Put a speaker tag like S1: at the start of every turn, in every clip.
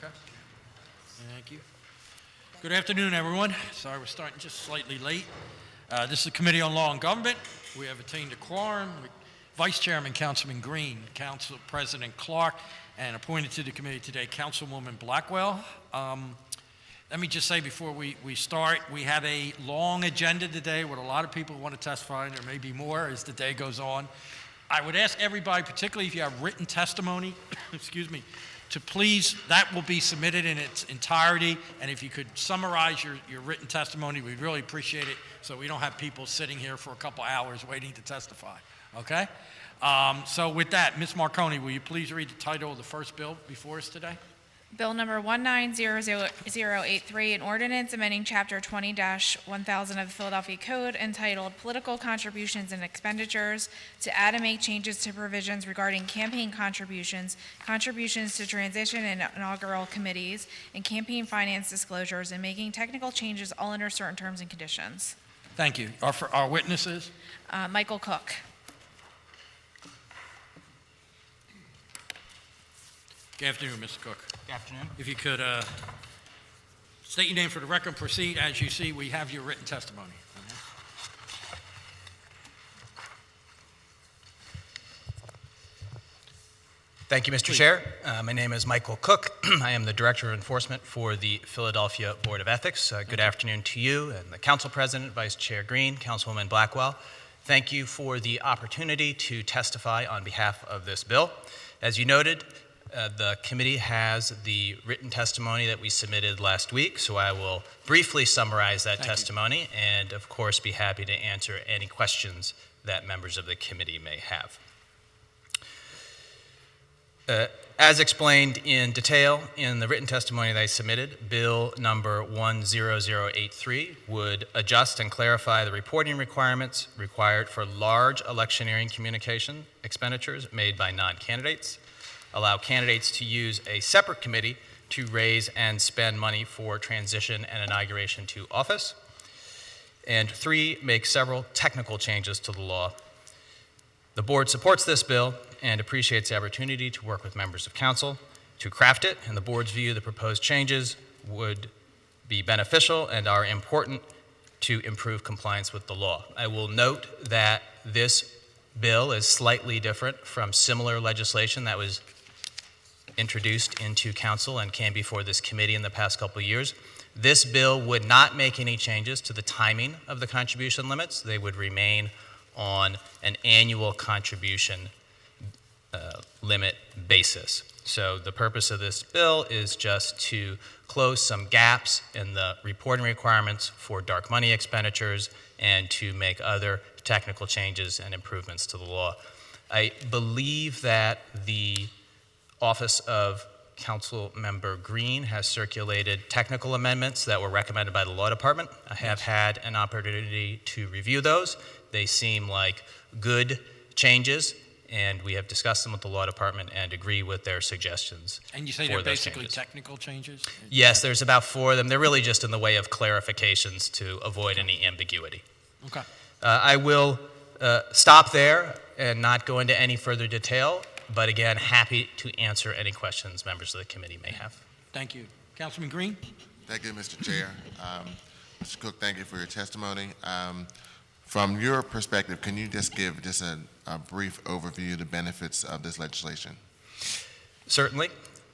S1: Okay. Thank you. Good afternoon, everyone. Sorry we're starting just slightly late. This is the Committee on Law and Government. We have attained a quorum. Vice Chairman, Councilman Green, Council President Clark, and appointed to the committee today, Councilwoman Blackwell. Let me just say before we start, we have a long agenda today with a lot of people who want to testify, and there may be more as the day goes on. I would ask everybody, particularly if you have written testimony, excuse me, to please, that will be submitted in its entirety, and if you could summarize your written testimony, we'd really appreciate it, so we don't have people sitting here for a couple hours waiting to testify, okay? So with that, Ms. Marconi, will you please read the title of the first bill before us today?
S2: Bill number 190083, an ordinance amending Chapter 20-1000 of the Philadelphia Code entitled Political Contributions and Expenditures to add and make changes to provisions regarding campaign contributions, contributions to transition and inaugural committees, and campaign finance disclosures, and making technical changes all under certain terms and conditions.
S1: Thank you. Our witnesses?
S2: Michael Cook.
S1: Good afternoon, Mr. Cook.
S3: Good afternoon.
S1: If you could state your name for the record and proceed. As you see, we have your written testimony.
S3: Thank you, Mr.
S1: Please.
S3: Chair. My name is Michael Cook. I am the Director of Enforcement for the Philadelphia Board of Ethics. Good afternoon to you and the Council President, Vice Chair Green, Councilwoman Blackwell. Thank you for the opportunity to testify on behalf of this bill. As you noted, the committee has the written testimony that we submitted last week, so I will briefly summarize that testimony and, of course, be happy to answer any questions that members of the committee may have. As explained in detail in the written testimony that I submitted, Bill number 10083 would adjust and clarify the reporting requirements required for large electioneering communication expenditures made by non-candidates, allow candidates to use a separate committee to raise and spend money for transition and inauguration to office. And 3, make several technical changes to the law. The board supports this bill and appreciates the opportunity to work with members of council to craft it. In the board's view, the proposed changes would be beneficial and are important to improve compliance with the law. I will note that this bill is slightly different from similar legislation that was introduced into council and came before this committee in the past couple of years. This bill would not make any changes to the timing of the contribution limits. They would remain on an annual contribution limit basis. So the purpose of this bill is just to close some gaps in the reporting requirements for dark money expenditures and to make other technical changes and improvements to the law. I believe that the Office of Council Member Green has circulated technical amendments that were recommended by the Law Department. I have had an opportunity to review those. They seem like good changes, and we have discussed them with the Law Department and agree with their suggestions.
S1: And you say they're basically technical changes?
S3: Yes, there's about 4 of them. They're really just in the way of clarifications to avoid any ambiguity.
S1: Okay.
S3: I will stop there and not go into any further detail, but again, happy to answer any questions members of the committee may have.
S1: Thank you. Councilman Green?
S4: Thank you, Mr. Chair. Mr. Cook, thank you for your testimony. From your perspective, can you just give a brief overview of the benefits of this legislation?
S3: Certainly.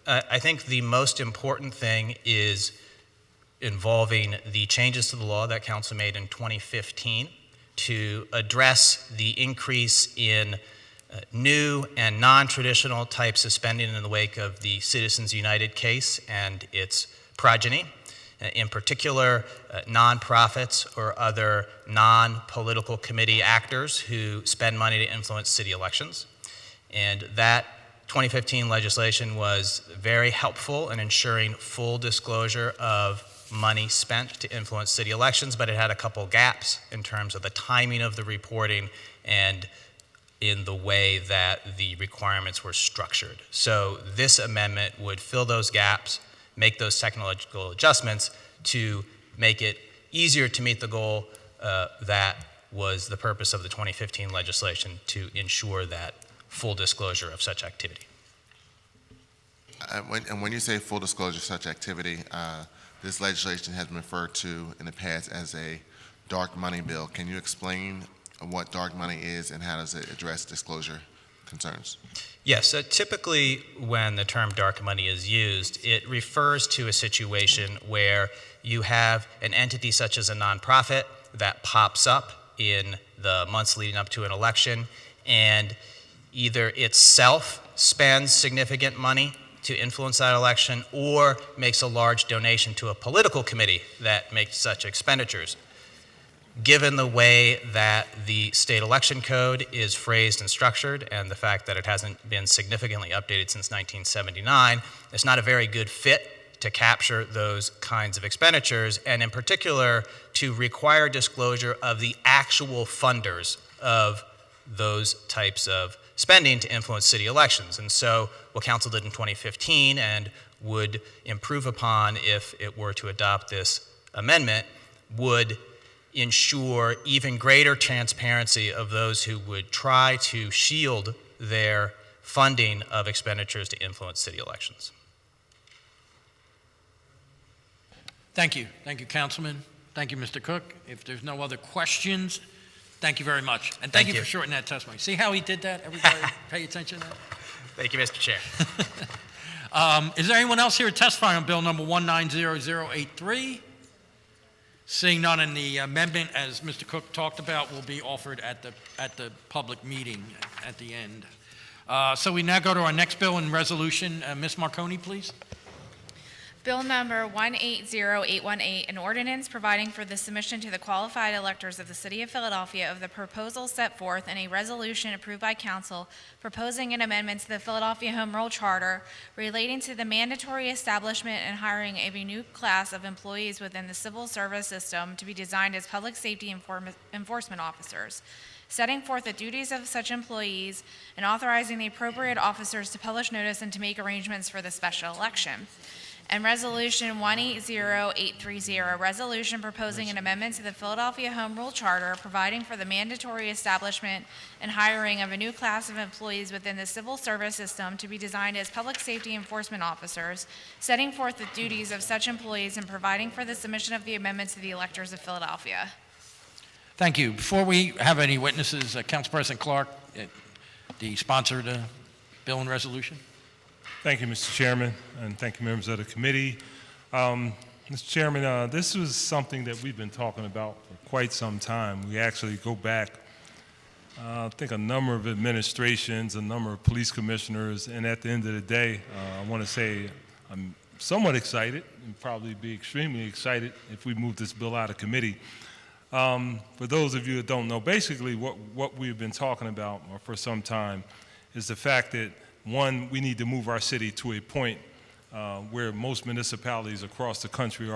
S3: I think the most important thing is involving the changes to the law that Council made in 2015 to address the increase in new and non-traditional types of spending in the wake of the Citizens United case and its progeny. In particular, nonprofits or other non-political committee actors who spend money to influence city elections. And that 2015 legislation was very helpful in ensuring full disclosure of money spent to influence city elections, but it had a couple gaps in terms of the timing of the reporting and in the way that the requirements were structured. So this amendment would fill those gaps, make those technological adjustments to make it easier to meet the goal that was the purpose of the 2015 legislation, to ensure that full disclosure of such activity.
S4: When you say full disclosure of such activity, this legislation has been referred to in the past as a dark money bill. Can you explain what dark money is and how does it address disclosure concerns?
S3: Yes, so typically when the term dark money is used, it refers to a situation where you have an entity such as a nonprofit that pops up in the months leading up to an election, and either itself spends significant money to influence that election or makes a large donation to a political committee that makes such expenditures. Given the way that the state election code is phrased and structured and the fact that it hasn't been significantly updated since 1979, it's not a very good fit to capture those kinds of expenditures, and in particular to require disclosure of the actual funders of those types of spending to influence city elections. And so what council did in 2015 and would improve upon if it were to adopt this amendment would ensure even greater transparency of those who would try to shield their funding of expenditures to influence city elections.
S1: Thank you. Thank you, Councilman. Thank you, Mr. Cook. If there's no other questions, thank you very much. And thank you for shortening that testimony. See how he did that? Everybody pay attention to that?
S3: Thank you, Mr. Chair.
S1: Is there anyone else here to testify on Bill number 190083? Seeing none, and the amendment, as Mr. Cook talked about, will be offered at the public meeting at the end. So we now go to our next bill and resolution. Ms. Marconi, please.
S2: Bill number 180818, an ordinance providing for the submission to the qualified electors of the City of Philadelphia of the proposals set forth in a resolution approved by council proposing an amendment to the Philadelphia Home Rule Charter relating to the mandatory establishment and hiring of a new class of employees within the civil service system to be designed as public safety enforcement officers, setting forth the duties of such employees and authorizing the appropriate officers to publish notice and to make arrangements for the special election. And Resolution 180830, a resolution proposing an amendment to the Philadelphia Home Rule Charter, providing for the mandatory establishment and hiring of a new class of employees within the civil service system to be designed as public safety enforcement officers, setting forth the duties of such employees and providing for the submission of the amendment to the electors of Philadelphia.
S1: Thank you. Before we have any witnesses, Council President Clark, the sponsor of the bill and resolution.
S5: Thank you, Mr. Chairman, and thank you, members of the committee. Mr. Chairman, this was something that we've been talking about for quite some time. We actually go back, I think, a number of administrations, a number of police commissioners, and at the end of the day, I want to say I'm somewhat excited and probably be extremely excited if we move this bill out of committee. For those of you that don't know, basically what we've been talking about for some time is the fact that, one, we need to move our city to a point where most municipalities across the country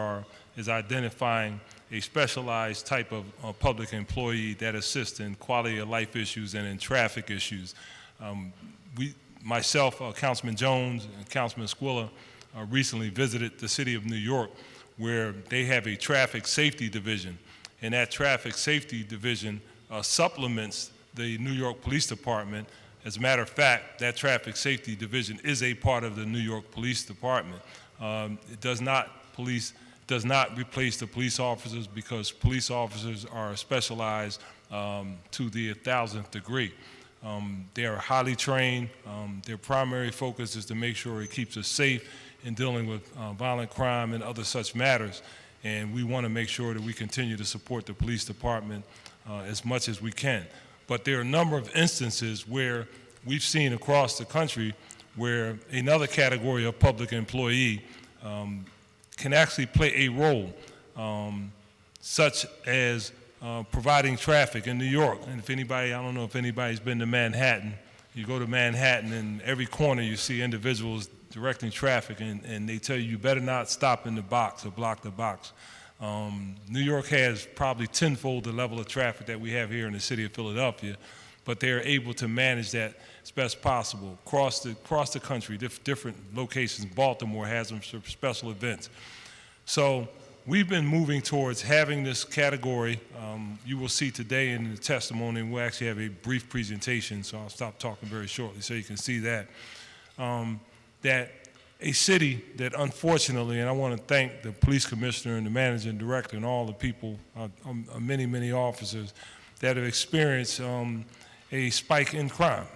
S5: is identifying a specialized type of public employee that assists in quality of life issues and in traffic issues. Myself, Councilman Jones, and Councilman Squilla recently visited the city of New York, where they have a traffic safety division, and that traffic safety division supplements the New York Police Department. As a matter of fact, that traffic safety division is a part of the New York Police Department. It does not replace the police officers because police officers are specialized to the 1,000th degree. They are highly trained. Their primary focus is to make sure it keeps us safe in dealing with violent crime and other such matters. And we want to make sure that we continue to support the police department as much as we can. But there are a number of instances where we've seen across the country where another category of public employee can actually play a role, such as providing traffic in New York. And if anybody, I don't know if anybody's been to Manhattan, you go to Manhattan and every corner you see individuals directing traffic, and they tell you, you better not stop in the box or block the box. New York has probably tenfold the level of traffic that we have here in the city of Philadelphia, but they're able to manage that as best possible across the country, different locations. Baltimore has them for special events. So we've been moving towards having this category. You will see today in the testimony, we'll actually have a brief presentation, so I'll stop talking very shortly so you can see that. That a city that unfortunately, and I want to thank the police commissioner and the managing director and all the people, many, many officers that have experienced a spike in crime.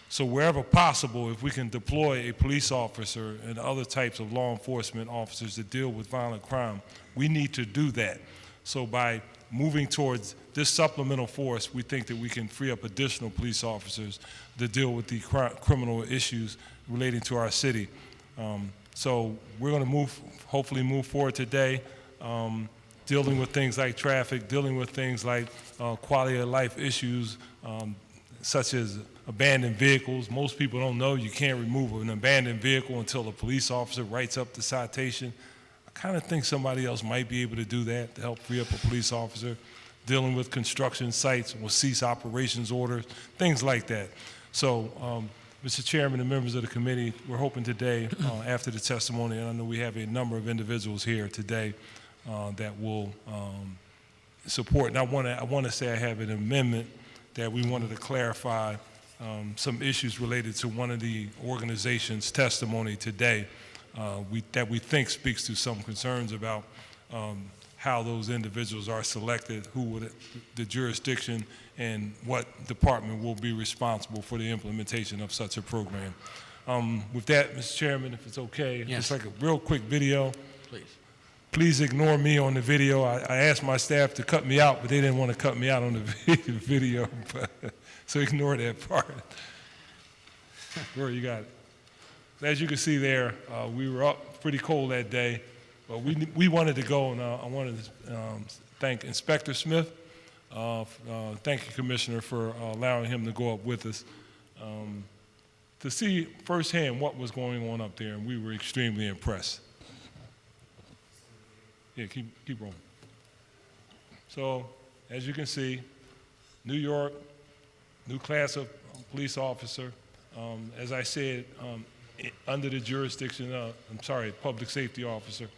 S5: So wherever possible, if we can deploy a police officer and other types of law enforcement officers that deal with violent crime, we need to do that. So by moving towards this supplemental force, we think that we can free up additional police officers to deal with the criminal issues relating to our city. So we're going to hopefully move forward today, dealing with things like traffic, dealing with things like quality of life issues, such as abandoned vehicles. Most people don't know you can't remove an abandoned vehicle until a police officer writes up the citation. I kind of think somebody else might be able to do that to help free up a police officer. Dealing with construction sites will cease operations orders, things like that. So, Mr. Chairman and members of the committee, we're hoping today, after the testimony, and I know we have a number of individuals here today that will support. And I want to say I have an amendment that we wanted to clarify some issues related to one of the organization's testimony today that we think speaks to some concerns about how those individuals are selected, who would the jurisdiction, and what department will be responsible for the implementation of such a program. With that, Mr. Chairman, if it's okay,
S1: Yes.
S5: just like a real quick video.
S1: Please.
S5: Please ignore me on the video. I asked my staff to cut me out, but they didn't want to cut me out on the video, so ignore that part. Where you got it. As you can see there, we were up pretty cold that day, but we wanted to go, and I wanted to thank Inspector Smith. Thank you, Commissioner, for allowing him to go up with us to see firsthand what was going on up there, and we were extremely impressed. Yeah, keep rolling. So, as you can see, New York, new class of police officer. As I said, under the jurisdiction of, public safety officer,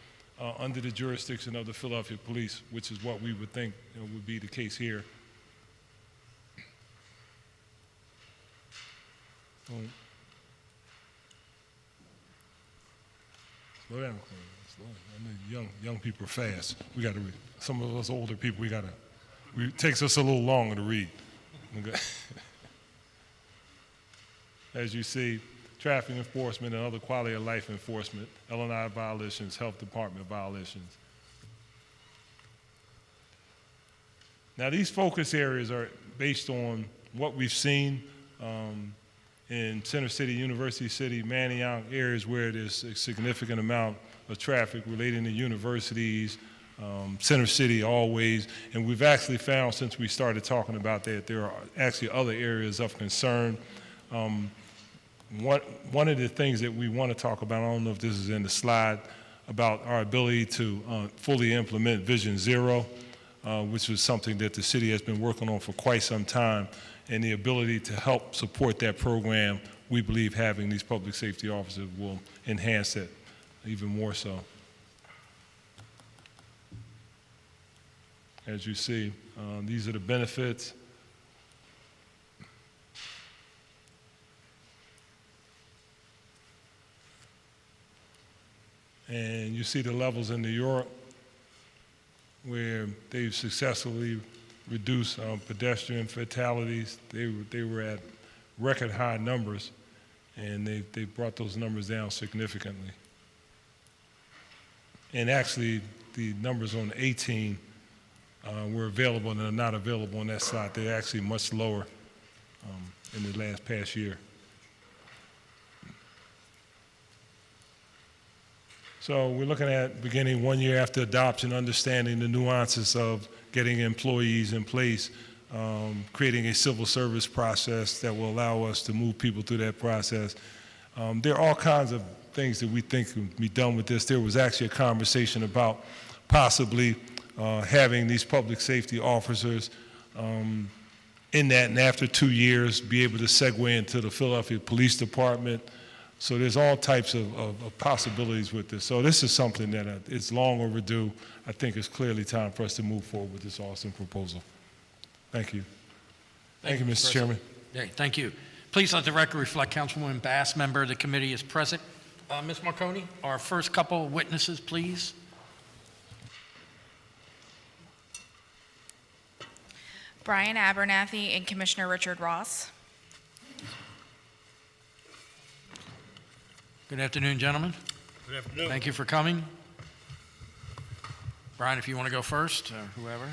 S5: under the jurisdiction of the Philadelphia Police, which is what we would think would be the case here. Slow down. I know young people are fast. We got to read. Some of us older people, it takes us a little longer to read. Okay. As you see, traffic enforcement and other quality of life enforcement, L&I violations, health department violations. Now these focus areas are based on what we've seen in Center City, University City, Manayunk, areas where there's a significant amount of traffic relating to universities, Center City always, and we've actually found since we started talking about that, there are actually other areas of concern. One of the things that we want to talk about, I don't know if this is in the slide, about our ability to fully implement Vision Zero, which was something that the city has been working on for quite some time, and the ability to help support that program, we believe having these public safety officers will enhance it even more so. As you see, these are the benefits. And you see the levels in New York where they've successfully reduced pedestrian fatalities. They were at record high numbers, and they brought those numbers down significantly. And actually, the numbers on 18 were available and are not available on that slide. They're actually much lower in the past year. So we're looking at beginning 1 year after adoption, understanding the nuances of getting employees in place, creating a civil service process that will allow us to move people through that process. There are all kinds of things that we think can be done with this. There was actually a conversation about possibly having these public safety officers in that, and after 2 years, be able to segue into the Philadelphia Police Department. So there's all types of possibilities with this. So this is something that it's long overdue. I think it's clearly time for us to move forward with this awesome proposal. Thank you. Thank you, Mr. Chairman.
S1: Yeah, thank you. Please let the record reflect Councilwoman Bass, member of the committee, is present. Ms. Marconi, our first couple witnesses, please.
S2: Brian Abernathy and Commissioner Richard Ross.
S1: Good afternoon, gentlemen.
S6: Good afternoon.
S1: Thank you for coming. Brian, if you want to go first, or whoever.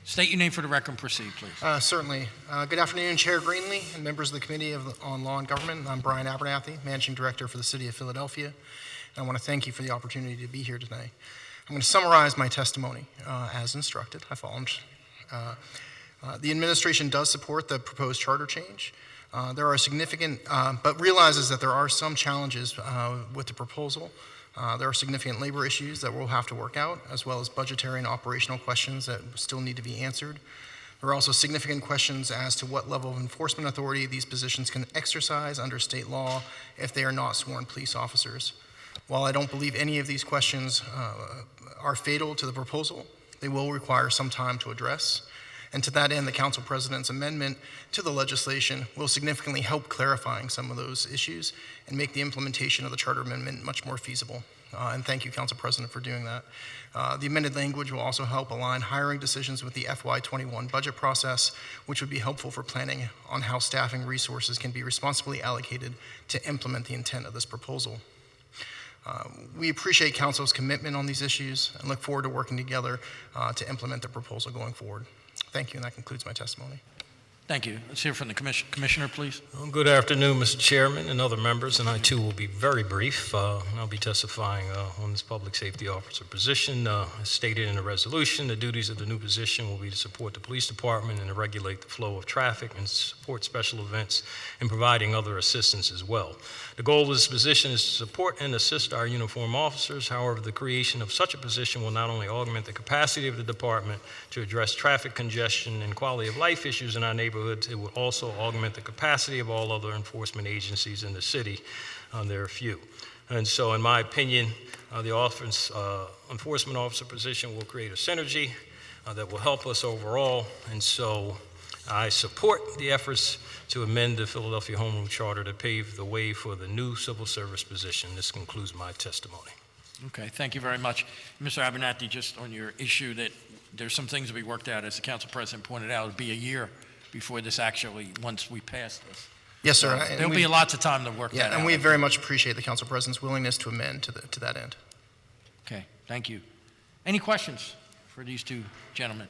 S1: State your name for the record and proceed, please.
S7: Certainly. Good afternoon, Chair Greenlee and members of the Committee on Law and Government. I'm Brian Abernathy, Managing Director for the City of Philadelphia, and I want to thank you for the opportunity to be here today. I'm going to summarize my testimony as instructed. I followed. The administration does support the proposed charter change. There are significant, but realizes that there are some challenges with the proposal. There are significant labor issues that we'll have to work out, as well as budgetary and operational questions that still need to be answered. There are also significant questions as to what level of enforcement authority these positions can exercise under state law if they are not sworn police officers. While I don't believe any of these questions are fatal to the proposal, they will require some time to address. And to that end, the Council President's amendment to the legislation will significantly help clarifying some of those issues and make the implementation of the Charter Amendment much more feasible. And thank you, Council President, for doing that. The amended language will also help align hiring decisions with the FY21 budget process, which would be helpful for planning on how staffing resources can be responsibly allocated to implement the intent of this proposal. We appreciate Council's commitment on these issues and look forward to working together to implement the proposal going forward. Thank you, and that concludes my testimony.
S1: Thank you. Let's hear from the Commissioner, please.
S6: Well, good afternoon, Mr. Chairman and other members, and I too will be very brief. I'll be testifying on this public safety officer position. As stated in the resolution, the duties of the new position will be to support the police department and to regulate the flow of traffic and support special events and providing other assistance as well. The goal of this position is to support and assist our uniformed officers. However, the creation of such a position will not only augment the capacity of the department to address traffic congestion and quality of life issues in our neighborhoods, it will also augment the capacity of all other enforcement agencies in the city. There are few. And so in my opinion, the enforcement officer position will create a synergy that will help us overall. And so I support the efforts to amend the Philadelphia Home Rule Charter to pave the way for the new civil service position. This concludes my testimony.
S1: Okay, thank you very much. Mr. Abernathy, just on your issue that there's some things to be worked out, as the Council President pointed out, it'll be a year before this actually, once we pass this.
S7: Yes, sir.
S1: So there'll be lots of time to work that out.
S7: And we very much appreciate the Council President's willingness to amend to that end.
S1: Okay, thank you. Any questions for these two gentlemen?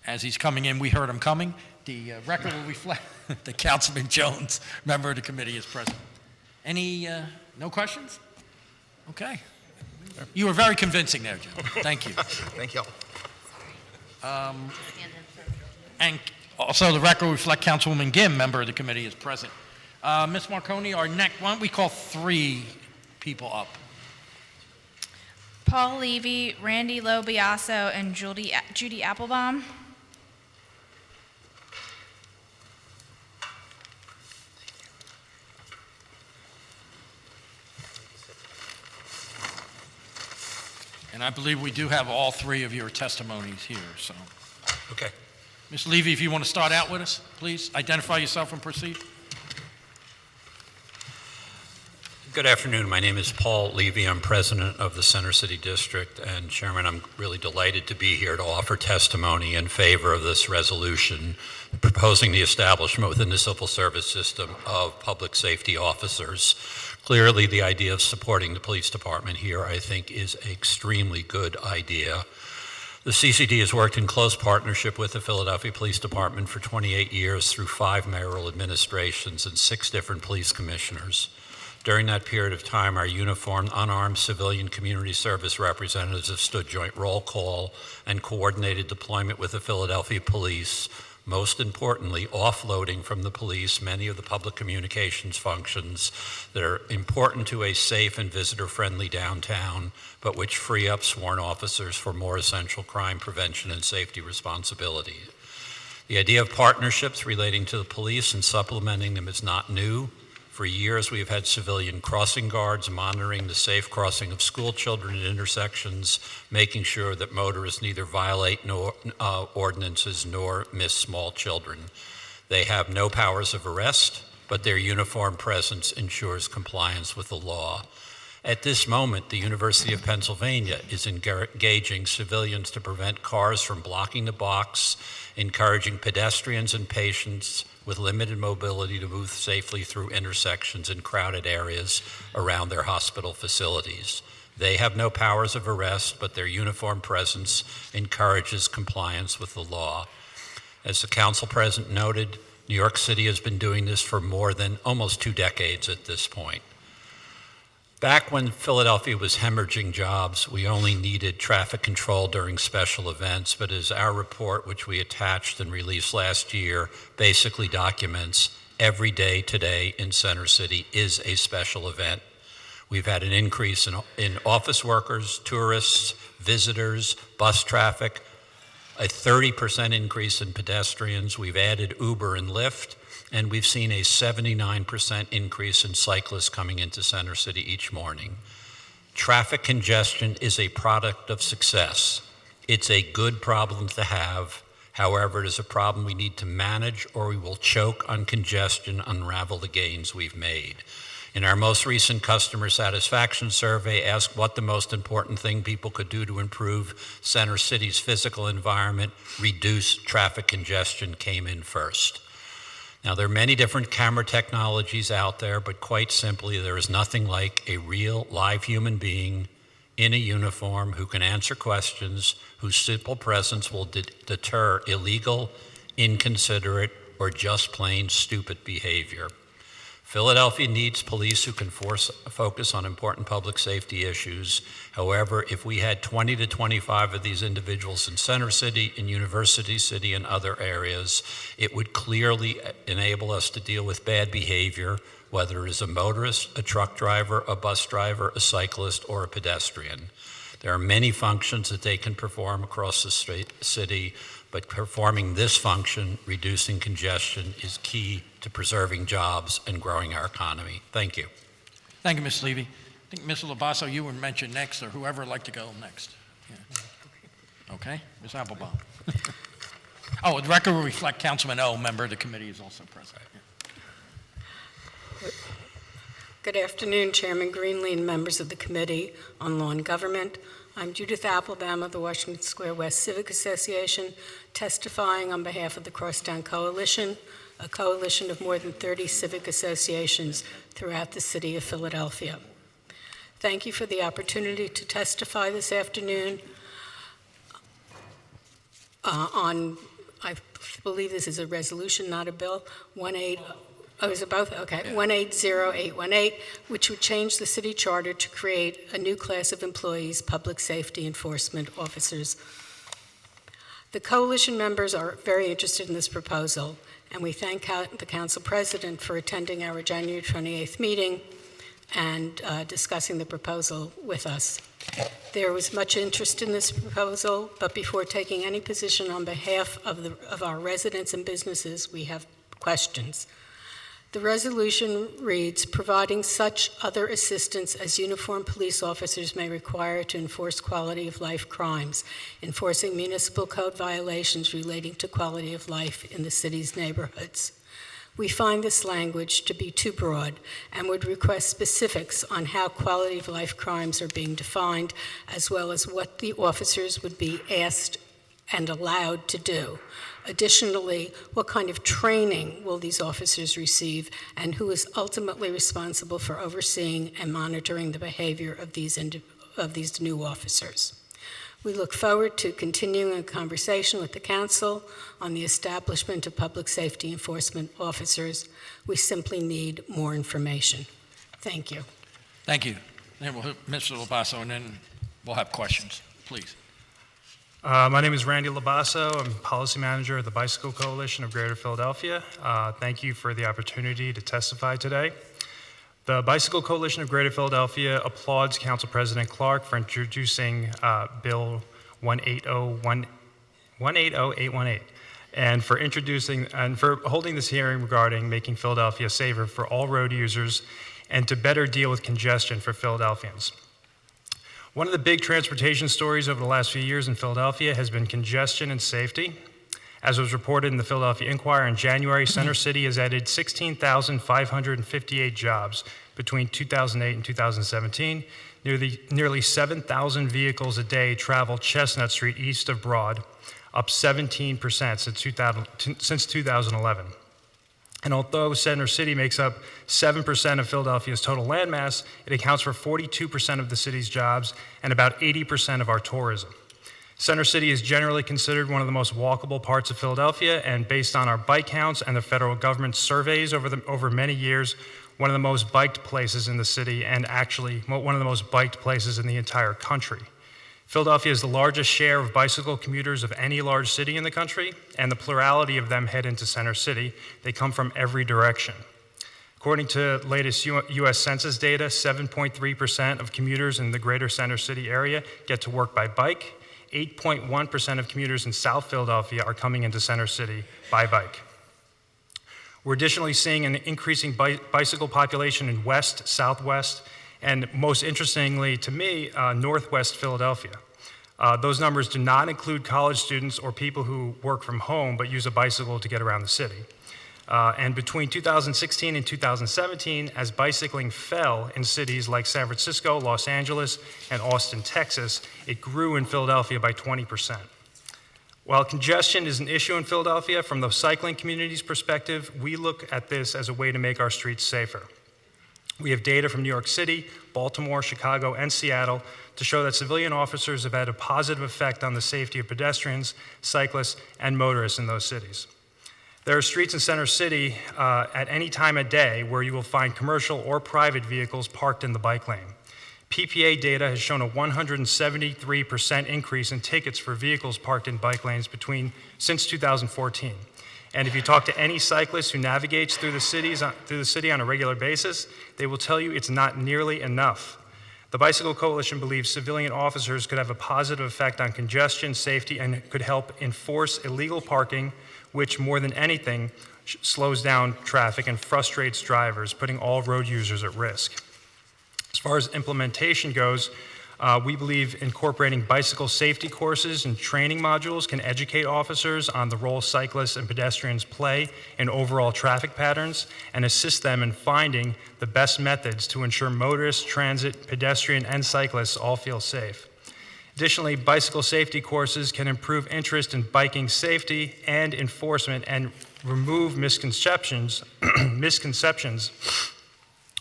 S1: As he's coming in, we heard him coming. The record will reflect that Councilman Jones, member of the committee, is present. Any, no questions? Okay. You were very convincing there, Joe. Thank you.
S7: Thank you all.
S1: And also, the record will reflect Councilwoman Gimm, member of the committee, is present. Ms. Marconi, our next, why don't we call 3 people up?
S2: Paul Levy, Randy Lobiasso, and Judy Applebaum.
S1: And I believe we do have all 3 of your testimonies here, so.
S6: Okay.
S1: Ms. Levy, if you want to start out with us, please, identify yourself and proceed.
S8: Good afternoon. My name is Paul Levy. I'm president of the Center City District, and Chairman, I'm really delighted to be here to offer testimony in favor of this resolution proposing the establishment within the civil service system of public safety officers. Clearly, the idea of supporting the police department here, I think, is an extremely good idea. The CCD has worked in close partnership with the Philadelphia Police Department for 28 years through 5 mayoral administrations and 6 different police commissioners. During that period of time, our uniformed, unarmed civilian community service representatives have stood joint roll call and coordinated deployment with the Philadelphia Police, most importantly, offloading from the police many of the public communications functions that are important to a safe and visitor-friendly downtown, but which free up sworn officers for more essential crime prevention and safety responsibility. The idea of partnerships relating to the police and supplementing them is not new. For years, we have had civilian crossing guards monitoring the safe crossing of school children at intersections, making sure that motorists neither violate ordinances nor miss small children. They have no powers of arrest, but their uniform presence ensures compliance with the law. At this moment, the University of Pennsylvania is engaging civilians to prevent cars from blocking the box, encouraging pedestrians and patients with limited mobility to move safely through intersections in crowded areas around their hospital facilities. They have no powers of arrest, but their uniform presence encourages compliance with the law. As the council president noted, New York City has been doing this for more than almost 2 decades at this point. Back when Philadelphia was hemorrhaging jobs, we only needed traffic control during special events, but as our report, which we attached and released last year, basically documents, every day today in Center City is a special event. We've had an increase in office workers, tourists, visitors, bus traffic, a 30% increase in pedestrians. We've added Uber and Lyft, and we've seen a 79% increase in cyclists coming into Center City each morning. Traffic congestion is a product of success. It's a good problem to have. However, it is a problem we need to manage, or we will choke on congestion, unravel the gains we've made. In our most recent customer satisfaction survey, asked what the most important thing people could do to improve Center City's physical environment, reduce traffic congestion came in first. Now, there are many different camera technologies out there, but quite simply, there is nothing like a real live human being in a uniform who can answer questions, whose simple presence will deter illegal, inconsiderate, or just plain stupid behavior. Philadelphia needs police who can focus on important public safety issues. However, if we had 20 to 25 of these individuals in Center City, in University City, and other areas, it would clearly enable us to deal with bad behavior, whether it is a motorist, a truck driver, a bus driver, a cyclist, or a pedestrian. There are many functions that they can perform across the city, but performing this function, reducing congestion, is key to preserving jobs and growing our economy. Thank you.
S1: Thank you, Ms. Levy. I think, Ms. Labasso, you were mentioned next, or whoever would like to go next. Yeah. Okay, Ms. Applebaum. Oh, the record will reflect Councilman O, member of the committee, is also present. Yeah.
S9: Good afternoon, Chairman Greenlee and members of the Committee on Law and Government. I'm Judith Applebaum of the Washington Square West Civic Association, testifying on behalf of the Crosstown Coalition, a coalition of more than 30 civic associations throughout the city of Philadelphia. Thank you for the opportunity to testify this afternoon I believe this is a resolution, not a bill, 180818, which would change the city charter to create a new class of employees, public safety enforcement officers. The coalition members are very interested in this proposal, and we thank the council president for attending our January 28th meeting and discussing the proposal with us. There was much interest in this proposal, but before taking any position on behalf of our residents and businesses, we have questions. The resolution reads, providing such other assistance as uniformed police officers may require to enforce quality of life crimes, enforcing municipal code violations relating to quality of life in the city's neighborhoods. We find this language to be too broad and would request specifics on how quality of life crimes are being defined, as well as what the officers would be asked and allowed to do. Additionally, what kind of training will these officers receive, and who is ultimately responsible for overseeing and monitoring the behavior of these new officers? We look forward to continuing a conversation with the council on the establishment of public safety enforcement officers. We simply need more information. Thank you.
S1: Thank you. Then we'll have Mr. Labasso, and then we'll have questions. Please.
S10: My name is Randy Labasso. I'm Policy Manager of the Bicycle Coalition of Greater Philadelphia. Thank you for the opportunity to testify today. The Bicycle Coalition of Greater Philadelphia applauds Council President Clark for introducing Bill 180818 and for holding this hearing regarding making Philadelphia safer for all road users and to better deal with congestion for Philadelphians. One of the big transportation stories over the last few years in Philadelphia has been congestion and safety. As was reported in the Philadelphia Inquirer in January, Center City has added 16,558 jobs between 2008 and 2017. Nearly 7,000 vehicles a day travel Chestnut Street east of Broad, up 17% since 2011. And although Center City makes up 7% of Philadelphia's total landmass, it accounts for 42% of the city's jobs and about 80% of our tourism. Center City is generally considered one of the most walkable parts of Philadelphia, and based on our bike counts and the federal government surveys over many years, one of the most biked places in the city, and actually one of the most biked places in the entire country. Philadelphia is the largest share of bicycle commuters of any large city in the country, and the plurality of them head into Center City. They come from every direction. According to latest U.S. Census data, 7.3% of commuters in the greater Center City area get to work by bike. 8.1% of commuters in South Philadelphia are coming into Center City by bike. We're additionally seeing an increasing bicycle population in West, Southwest, and most interestingly to me, Northwest Philadelphia. Those numbers do not include college students or people who work from home but use a bicycle to get around the city. And between 2016 and 2017, as bicycling fell in cities like San Francisco, Los Angeles, and Austin, Texas, it grew in Philadelphia by 20%. While congestion is an issue in Philadelphia, from the cycling community's perspective, we look at this as a way to make our streets safer. We have data from New York City, Baltimore, Chicago, and Seattle to show that civilian officers have had a positive effect on the safety of pedestrians, cyclists, and motorists in those cities. There are streets in Center City at any time of day where you will find commercial or private vehicles parked in the bike lane. PPA data has shown a 173% increase in tickets for vehicles parked in bike lanes since 2014. And if you talk to any cyclist who navigates through the city on a regular basis, they will tell you it's not nearly enough. The Bicycle Coalition believes civilian officers could have a positive effect on congestion, safety, and could help enforce illegal parking, which more than anything slows down traffic and frustrates drivers, putting all road users at risk. As far as implementation goes, we believe incorporating bicycle safety courses and training modules can educate officers on the role cyclists and pedestrians play in overall traffic patterns and assist them in finding the best methods to ensure motorists, transit, pedestrian, and cyclists all feel safe. Additionally, bicycle safety courses can improve interest in biking safety and enforcement and remove misconceptions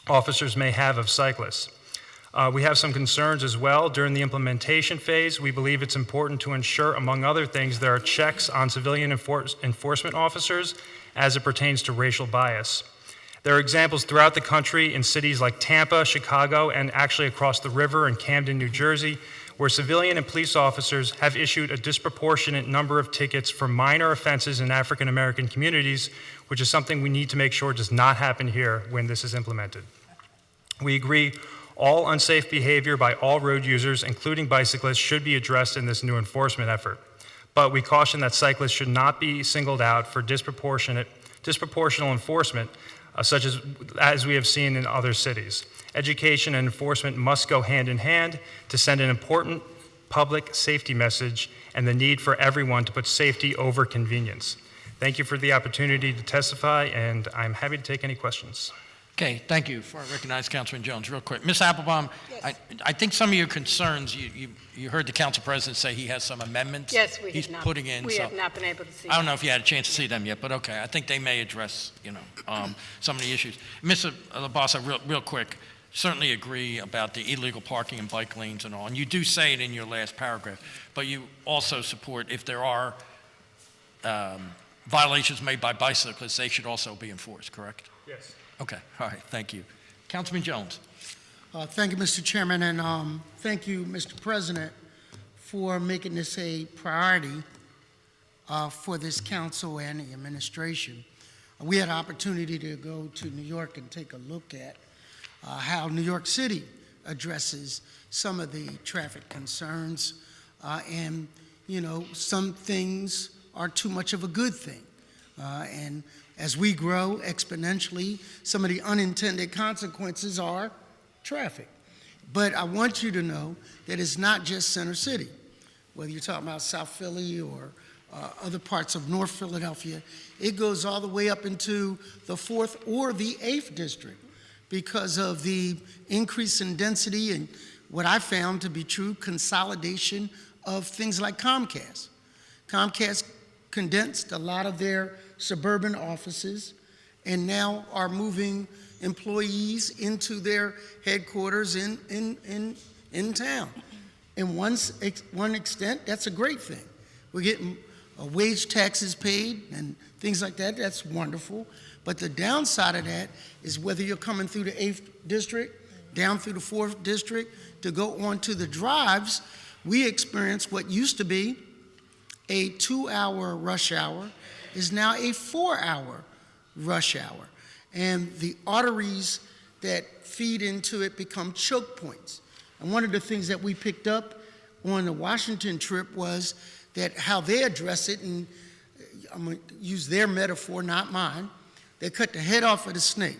S10: officers may have of cyclists. We have some concerns as well. During the implementation phase, we believe it's important to ensure, among other things, there are checks on civilian enforcement officers as it pertains to racial bias. There are examples throughout the country in cities like Tampa, Chicago, and actually across the river in Camden, New Jersey, where civilian and police officers have issued a disproportionate number of tickets for minor offenses in African American communities, which is something we need to make sure does not happen here when this is implemented. We agree all unsafe behavior by all road users, including bicyclists, should be addressed in this new enforcement effort. But we caution that cyclists should not be singled out for disproportional enforcement, such as we have seen in other cities. Education and enforcement must go hand in hand to send an important public safety message and the need for everyone to put safety over convenience. Thank you for the opportunity to testify, and I'm happy to take any questions.
S1: Okay, thank you. Before I recognize Councilman Jones, real quick. Ms. Applebaum,
S9: Yes.
S1: I think some of your concerns, you heard the council president say he has some amendments.
S9: Yes, we
S1: he's
S9: have not.
S1: putting in.
S9: We
S1: so
S9: have not been able to see.
S1: I don't know if you had a chance to see them yet, but okay. I think they may address, some of the issues. Mr. Labasa, real quick, certainly agree about the illegal parking and bike lanes and all. And you do say it in your last paragraph, but you also support if there are violations made by bicyclists, they should also be enforced, correct?
S10: Yes.
S1: Okay, all right, thank you. Councilman Jones.
S11: Thank you, Mr. Chairman, and thank you, Mr. President, for making this a priority for this council and the administration. We had an opportunity to go to New York and take a look at how New York City addresses some of the traffic concerns, and, some things are too much of a good thing. And as we grow exponentially, some of the unintended consequences are traffic. But I want you to know that it's not just Center City. Whether you're talking about South Philly or other parts of North Philadelphia. It goes all the way up into the 4th or the 8th district because of the increase in density and what I found to be true consolidation of things like Comcast. Comcast condensed a lot of their suburban offices and now are moving employees into their headquarters in town. In one extent, that's a great thing. We're getting wage taxes paid and things like that. That's wonderful. But the downside of that is whether you're coming through the 8th district, down through the 4th district, to go onto the drives, we experience what used to be a 2-hour rush hour is now a 4-hour rush hour. And the arteries that feed into it become choke points. And one of the things that we picked up on the Washington trip was that how they address it, and I'm going to use their metaphor, not mine, they cut the head off of the snake.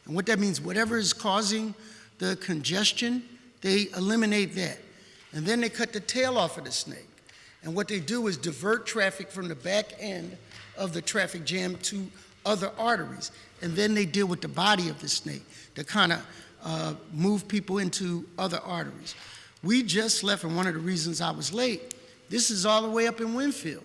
S11: And what that means, whatever is causing the congestion, they eliminate that. And then they cut the tail off of the snake. And what they do is divert traffic from the back end of the traffic jam to other arteries. And then they deal with the body of the snake to kind of move people into other arteries. We just left, and one of the reasons I was late, this is all the way up in Winfield.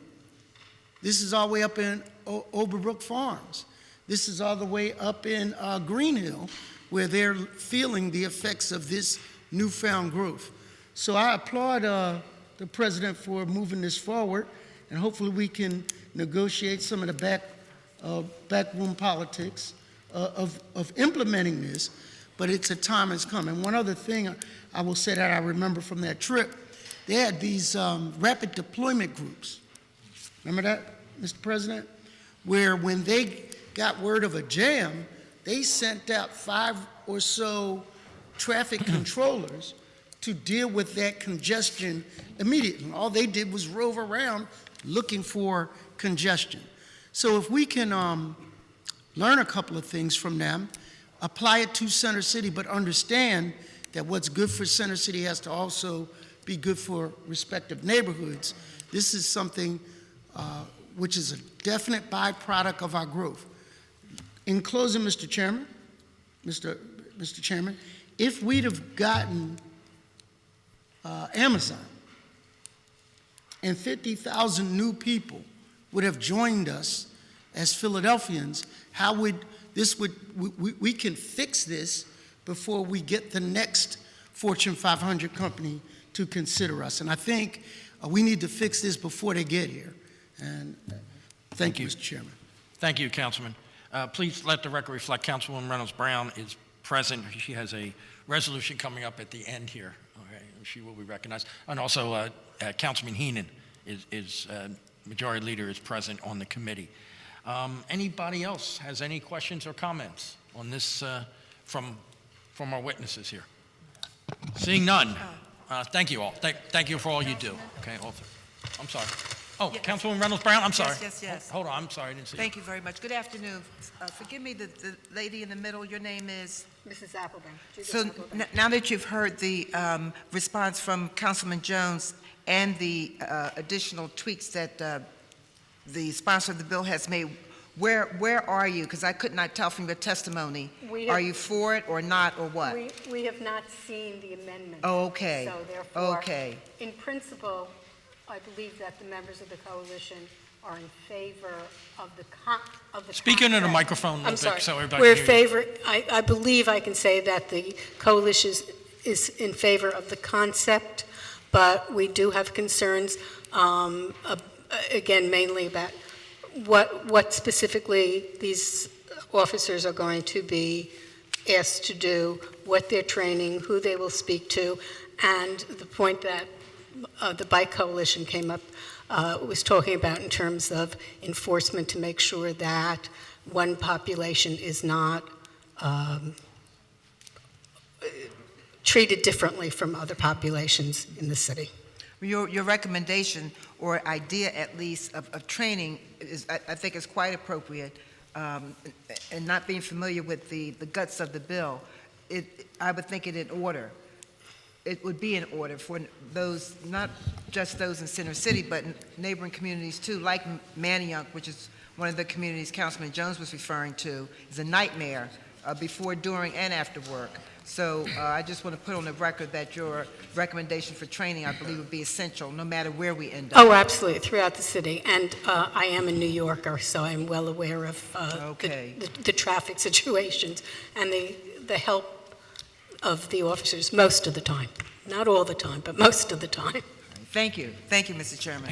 S11: This is all the way up in Overbrook Farms. This is all the way up in Green Hill, where they're feeling the effects of this newfound growth. So I applaud the president for moving this forward, and hopefully we can negotiate some of the backroom politics of implementing this, but it's a time has come. And one other thing I will say that I remember from that trip, they had these rapid deployment groups. Remember that, Mr. President? Where when they got word of a jam, they sent out 5 or so traffic controllers to deal with that congestion immediately. All they did was rove around looking for congestion. So if we can learn a couple of things from them, apply it to Center City, but understand that what's good for Center City has to also be good for respective neighborhoods. This is something which is a definite byproduct of our growth. In closing, Mr. Chairman, Mr. Chairman, if we'd have gotten Amazon and 50,000 new people would have joined us as Philadelphians, how would this we can fix this before we get the next Fortune 500 company to consider us. And I think we need to fix this before they get here. And thank you, Mr. Chairman.
S1: Thank you, Councilman. Please let the record reflect Councilwoman Reynolds Brown is present. She has a resolution coming up at the end here. Okay, she will be recognized. And also, Councilman Heenan is Majority Leader is present on the committee. Anybody else has any questions or comments on this from our witnesses here? Seeing none, thank you all. Thank you for all you do. Okay, all three. I'm sorry. Oh,
S12: Yes.
S1: Councilwoman Reynolds Brown, I'm sorry.
S12: Yes.
S1: Hold on, I'm sorry, I didn't see you.
S12: Thank you very much. Good afternoon. Forgive me, the lady in the middle, your name is?
S9: Mrs. Applebaum. Judith
S12: So
S9: Applebaum.
S12: now that you've heard the response from Councilman Jones and the additional tweaks that the sponsor of the bill has made, where are you? Because I could not tell from your testimony. Are you for it or not, or what?
S9: We have not seen the amendment.
S12: Oh, okay.
S9: So therefore,
S12: Okay.
S9: in principle, I believe that the members of the coalition are in favor of the
S1: Speak into the
S9: concept.
S1: microphone a little
S9: I'm
S1: bit
S9: sorry.
S1: so everybody
S9: We're
S1: can
S9: in
S1: hear you.
S9: favor, I believe I can say that the coalition is in favor of the concept, but we do have concerns, again, mainly about what specifically these officers are going to be asked to do, what they're training, who they will speak to, and the point that the Bike Coalition came up, was talking about in terms of enforcement to make sure that one population is not treated differently from other populations in the city.
S12: Your recommendation or idea, at least, of training is, I think, is quite appropriate. And not being familiar with the guts of the bill, I would think it in order. it would be in order for those, not just those in Center City, but neighboring communities too, like Manayunk, which is one of the communities Councilman Jones was referring to, is a nightmare before, during, and after work. So I just want to put on the record that your recommendation for training, I believe, would be essential, no matter where we end up.
S9: Oh, absolutely, throughout the city. And I am a New Yorker, so I'm well aware of
S12: Okay.
S9: the traffic situations and the help of the officers most of the time. Not all the time, but most of the time.
S12: Thank you. Thank you, Mr. Chairman.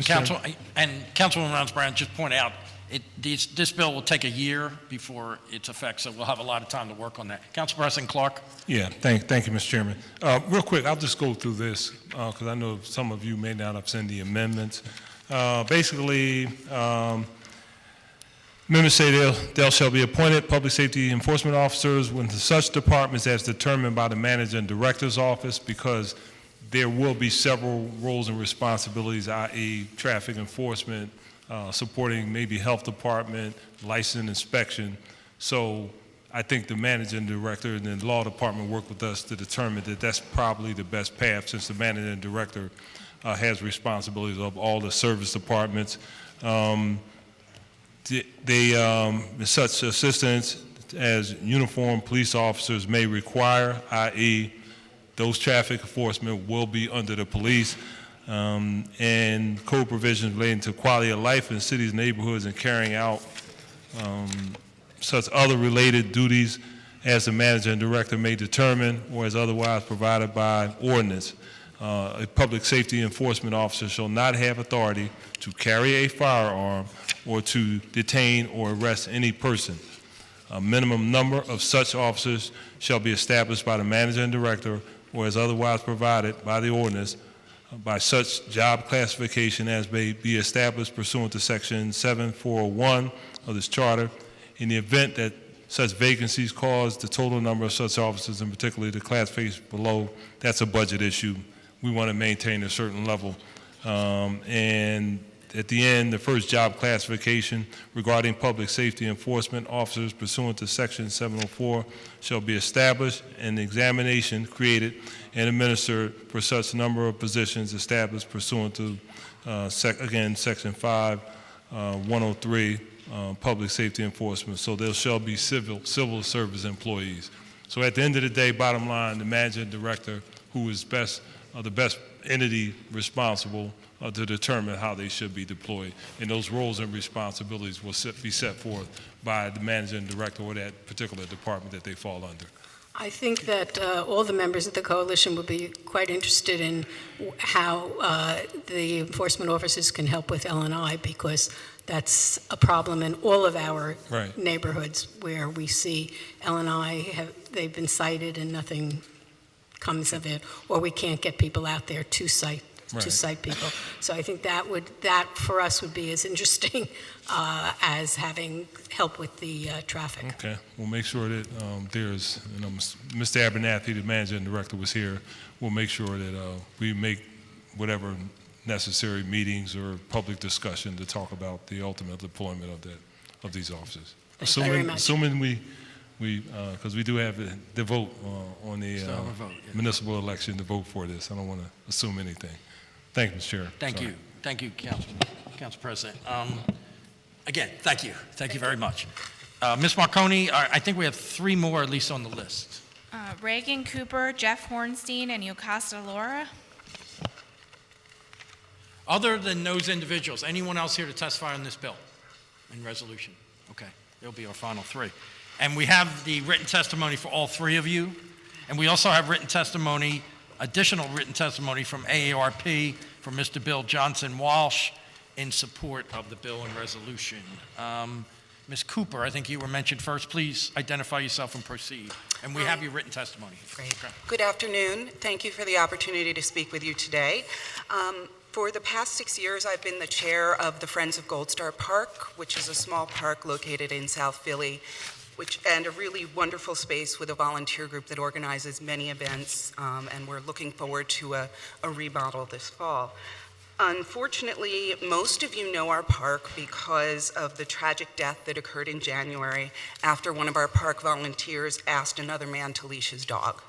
S1: And Councilwoman Rounds Brown just pointed out, this bill will take a year before its effect, so we'll have a lot of time to work on that. Council President Clark?
S5: Yeah, thank you, Mr. Chairman. Real quick, I'll just go through this because I know some of you may not have seen the amendments. Basically, members say there shall be appointed public safety enforcement officers within such departments as determined by the manager and director's office, because there will be several roles and responsibilities, i.e. traffic enforcement, supporting maybe health department, license inspection. So I think the manager and director and the law department work with us to determine that that's probably the best path, since the manager and director has responsibilities of all the service departments. Such assistance as uniformed police officers may require, i.e. those traffic enforcement will be under the police, and code provisions relating to quality of life in cities, neighborhoods, and carrying out such other related duties as the manager and director may determine or as otherwise provided by ordinance. A public safety enforcement officer shall not have authority to carry a firearm or to detain or arrest any person. A minimum number of such officers shall be established by the manager and director or as otherwise provided by the ordinance by such job classification as may be established pursuant to Section 7401 of this charter. In the event that such vacancies cause the total number of such officers, and particularly the classification below, that's a budget issue. We want to maintain a certain level. And at the end, the first job classification regarding public safety enforcement officers pursuant to Section 704 shall be established, and the examination created and administered for such number of positions established pursuant to, again, Section 103, public safety enforcement. So there shall be civil service employees. So at the end of the day, bottom line, the manager and director, who is the best entity responsible to determine how they should be deployed. And those roles and responsibilities will be set forth by the manager and director or that particular department that they fall under.
S9: I think that all the members of the coalition would be quite interested in how the enforcement officers can help with L&I, because that's a problem in all of our neighborhoods where we see L&I, they've been cited and nothing comes of it, or we can't get people out there to cite people. So I think that for us would be as interesting as having help with the traffic.
S5: Okay, we'll make sure that there's, Mr. Abernathy, the manager and director, was here. We'll make sure that we make whatever necessary meetings or public discussion to talk about the ultimate deployment of these officers.
S9: Thank you very much.
S5: Assuming because we do have the vote on the municipal election to vote for this. I don't want to assume anything. Thank you, Mr. Chair.
S1: Thank you, Council President. Again, thank you very much. Ms. Marconi, I think we have three more at least on the list.
S2: Reagan Cooper, Jeff Hornstein, and Yocasta Laura.
S1: Other than those individuals, anyone else here to testify on this bill and resolution? Okay, they'll be our final three. And we have the written testimony for all three of you. And we also have additional written testimony from AARP, from Mr. Bill Johnson Walsh, in support of the bill and resolution. Ms. Cooper, I think you were mentioned first. Please identify yourself and proceed. And we have your written testimony.
S13: Great.
S1: Okay.
S13: Good afternoon. Thank you for the opportunity to speak with you today. For the past 6 years, I've been the chair of the Friends of Gold Star Park, which is a small park located in South Philly, and a really wonderful space with a volunteer group that organizes many events, and we're looking forward to a remodel this fall. Unfortunately, most of you know our park because of the tragic death that occurred in January after one of our park volunteers asked another man to leash his dog.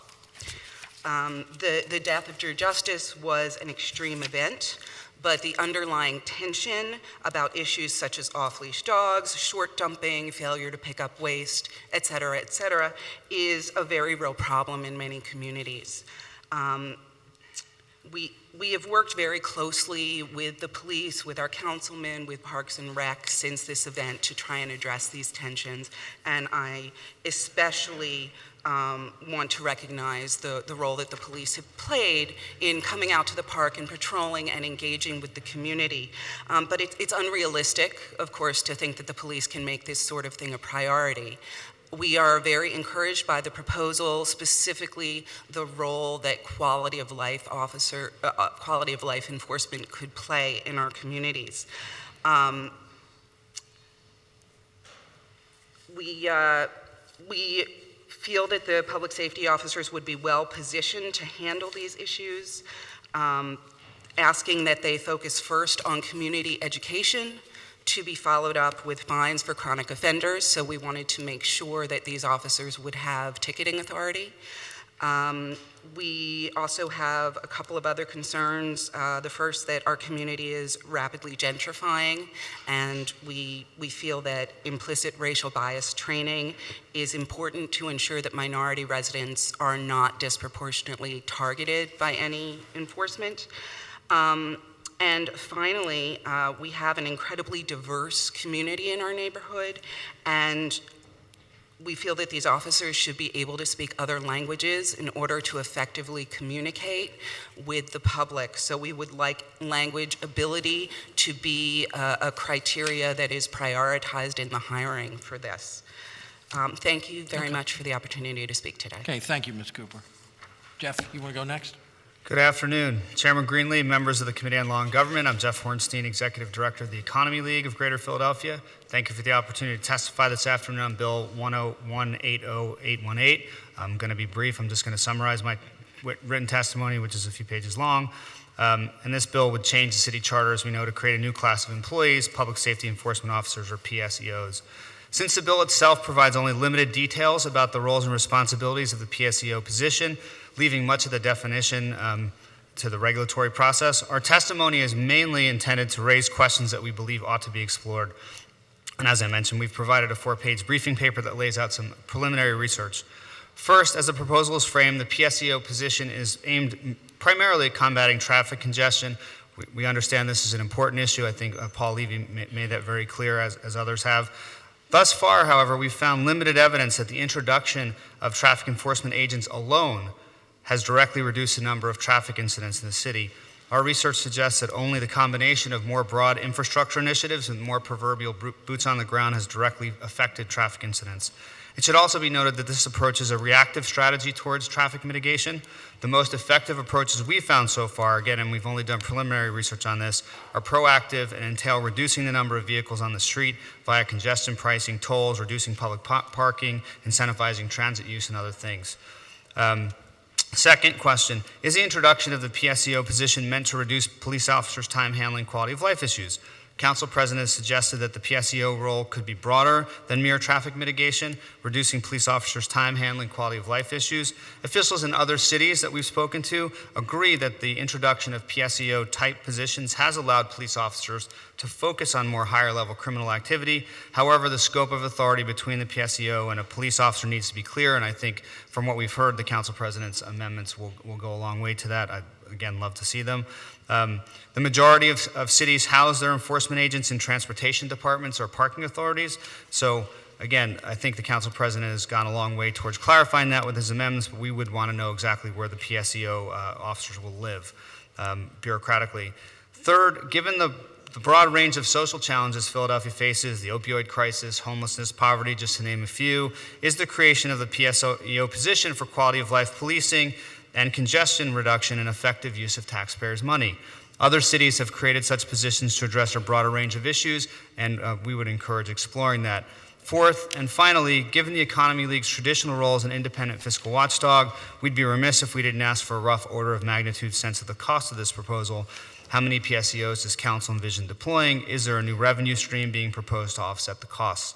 S13: The death of Drew Justice was an extreme event, but the underlying tension about issues such as off-leash dogs, short dumping, failure to pick up waste, et cetera, is a very real problem in many communities. We have worked very closely with the police, with our councilmen, with Parks and Rec since this event to try and address these tensions, and I especially want to recognize the role that the police have played in coming out to the park and patrolling and engaging with the community. But it's unrealistic, of course, to think that the police can make this sort of thing a priority. We are very encouraged by the proposal, specifically the role that quality of life enforcement could play in our communities. We feel that the public safety officers would be well positioned to handle these issues, asking that they focus first on community education, to be followed up with fines for chronic offenders. So we wanted to make sure that these officers would have ticketing authority. We also have a couple of other concerns. The first, that our community is rapidly gentrifying, and we feel that implicit racial bias training is important to ensure that minority residents are not disproportionately targeted by any enforcement. And finally, we have an incredibly diverse community in our neighborhood, and we feel that these officers should be able to speak other languages in order to effectively communicate with the public. So we would like language ability to be a criteria that is prioritized in the hiring for this. Thank you very much for the opportunity to speak today.
S1: Okay, thank you, Ms. Cooper. Jeff, you want to go next?
S14: Good afternoon. Chairman Greenlee, members of the Committee on Law and Government. I'm Jeff Hornstein, Executive Director of the Economy League of Greater Philadelphia. Thank you for the opportunity to testify this afternoon on Bill 1080818. I'm going to be brief. I'm just going to summarize my written testimony, which is a few pages long. And this bill would change the city charter, as we know, to create a new class of employees, public safety enforcement officers, or PSEOs. Since the bill itself provides only limited details about the roles and responsibilities of the PSEO position, leaving much of the definition to the regulatory process, our testimony is mainly intended to raise questions that we believe ought to be explored. And as I mentioned, we've provided a 4-page briefing paper that lays out some preliminary research. First, as the proposal is framed, the PSEO position is aimed primarily at combating traffic congestion. We understand this is an important issue. I think Paul Levy made that very clear, as others have. Thus far, however, we've found limited evidence that the introduction of traffic enforcement agents alone has directly reduced the number of traffic incidents in the city. Our research suggests that only the combination of more broad infrastructure initiatives and more proverbial boots on the ground has directly affected traffic incidents. It should also be noted that this approach is a reactive strategy towards traffic mitigation. The most effective approaches we've found so far, again, and we've only done preliminary research on this, are proactive and entail reducing the number of vehicles on the street via congestion pricing, tolls, reducing public parking, incentivizing transit use, and other things. Second question, is the introduction of the PSEO position meant to reduce police officers' time handling quality of life issues? Council President suggested that the PSEO role could be broader than mere traffic mitigation, reducing police officers' time handling quality of life issues. Officials in other cities that we've spoken to agree that the introduction of PSEO-type positions has allowed police officers to focus on more higher-level criminal activity. However, the scope of authority between the PSEO and a police officer needs to be clear, and I think from what we've heard, the Council President's amendments will go a long way to that. I'd, again, love to see them. The majority of cities house their enforcement agents in transportation departments or parking authorities. So, again, I think the Council President has gone a long way towards clarifying that with his amendments, but we would want to know exactly where the PSEO officers will live bureaucratically. Third, given the broad range of social challenges Philadelphia faces, the opioid crisis, homelessness, poverty, just to name a few, is the creation of the PSEO position for quality of life policing and congestion reduction and effective use of taxpayers' money. Other cities have created such positions to address a broader range of issues, and we would encourage exploring that. Fourth, and finally, given the Economy League's traditional role as an independent fiscal watchdog, we'd be remiss if we didn't ask for a rough order of magnitude sense of the cost of this proposal. How many PSEOs does Council envision deploying? Is there a new revenue stream being proposed to offset the costs?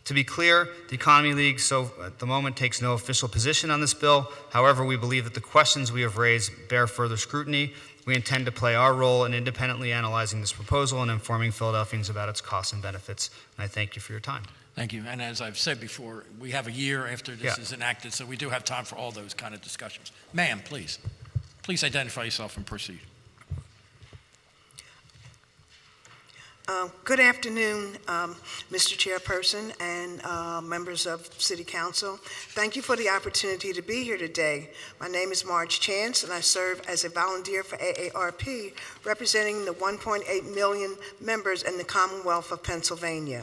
S14: To be clear, the Economy League, at the moment, takes no official position on this bill. However, we believe that the questions we have raised bear further scrutiny. We intend to play our role in independently analyzing this proposal and informing Philadelphians about its costs and benefits. And I thank you for your time.
S1: Thank you. And as I've said before, we have a year after this
S14: Yeah.
S1: is enacted, so we do have time for all those kind of discussions. Ma'am, please. Please identify yourself and proceed.
S15: Good afternoon, Mr. Chairperson and members of City Council. Thank you for the opportunity to be here today. My name is Marge Chance, and I serve as a volunteer for AARP, representing the 1.8 million members in the Commonwealth of Pennsylvania.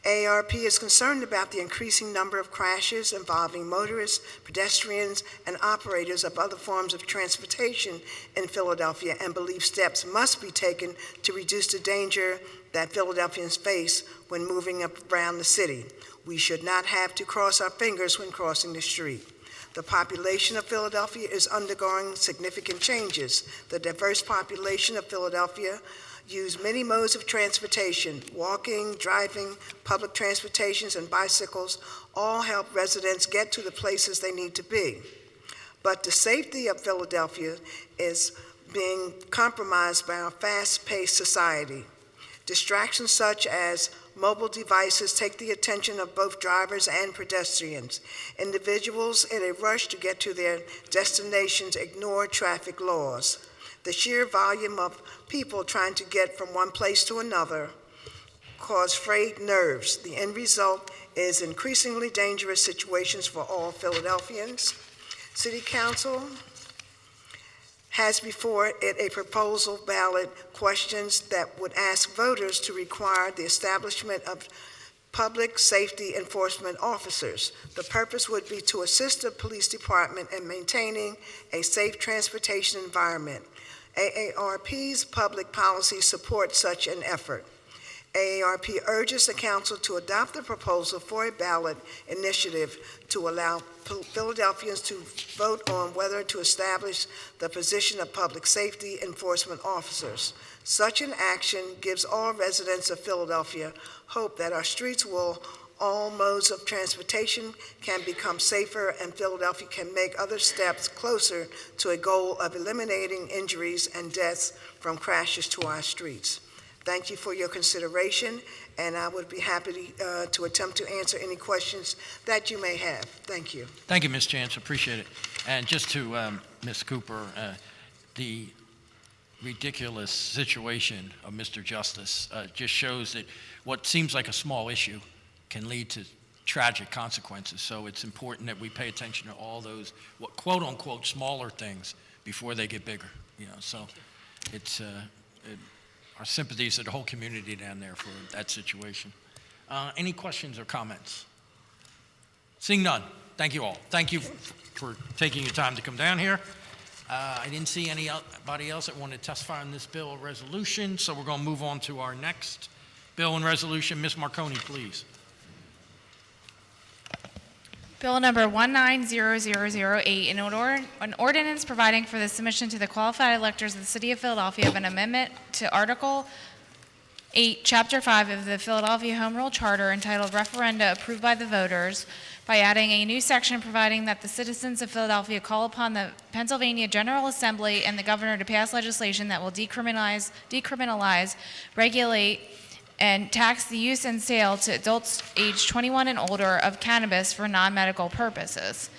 S15: AARP is concerned about the increasing number of crashes involving motorists, pedestrians, and operators of other forms of transportation in Philadelphia and believes steps must be taken to reduce the danger that Philadelphians face when moving around the city. We should not have to cross our fingers when crossing the street. The population of Philadelphia is undergoing significant changes. The diverse population of Philadelphia use many modes of transportation. Walking, driving, public transportations, and bicycles all help residents get to the places they need to be. But the safety of Philadelphia is being compromised by our fast-paced society. Distractions such as mobile devices take the attention of both drivers and pedestrians. Individuals in a rush to get to their destinations ignore traffic laws. The sheer volume of people trying to get from one place to another cause frayed nerves. The end result is increasingly dangerous situations for all Philadelphians. City Council has before it a proposal ballot questions that would ask voters to require the establishment of public safety enforcement officers. The purpose would be to assist the police department in maintaining a safe transportation environment. AARP's public policy supports such an effort. AARP urges the council to adopt the proposal for a ballot initiative to allow Philadelphians to vote on whether to establish the position of public safety enforcement officers. Such an action gives all residents of Philadelphia hope that our streets will all modes of transportation can become safer, and Philadelphia can make other steps closer to a goal of eliminating injuries and deaths from crashes to our streets. Thank you for your consideration, and I would be happy to attempt to answer any questions that you may have. Thank you.
S1: Thank you, Ms. Chance, appreciate it. And just to Ms. Cooper, the ridiculous situation of Mr. Justice just shows that what seems like a small issue can lead to tragic consequences. So it's important that we pay attention to all those what quote-unquote smaller things before they get bigger. So it's our sympathies to the whole community down there for that situation. Any questions or comments? Seeing none, thank you all. Thank you for taking your time to come down here. I didn't see anybody else that wanted to testify on this bill or resolution, so we're going to move on to our next bill and resolution. Ms. Marconi, please.
S2: Bill number 190008, an ordinance providing for the submission to the qualified electors of the City of Philadelphia of an amendment to Article VIII, Chapter 5 of the Philadelphia Home Rule Charter entitled Referenda Approved by the Voters by adding a new section providing that the citizens of Philadelphia call upon the Pennsylvania General Assembly and the governor to pass legislation that will decriminalize, regulate, and tax the use and sale to adults age 21 and older of cannabis for non-medical purposes.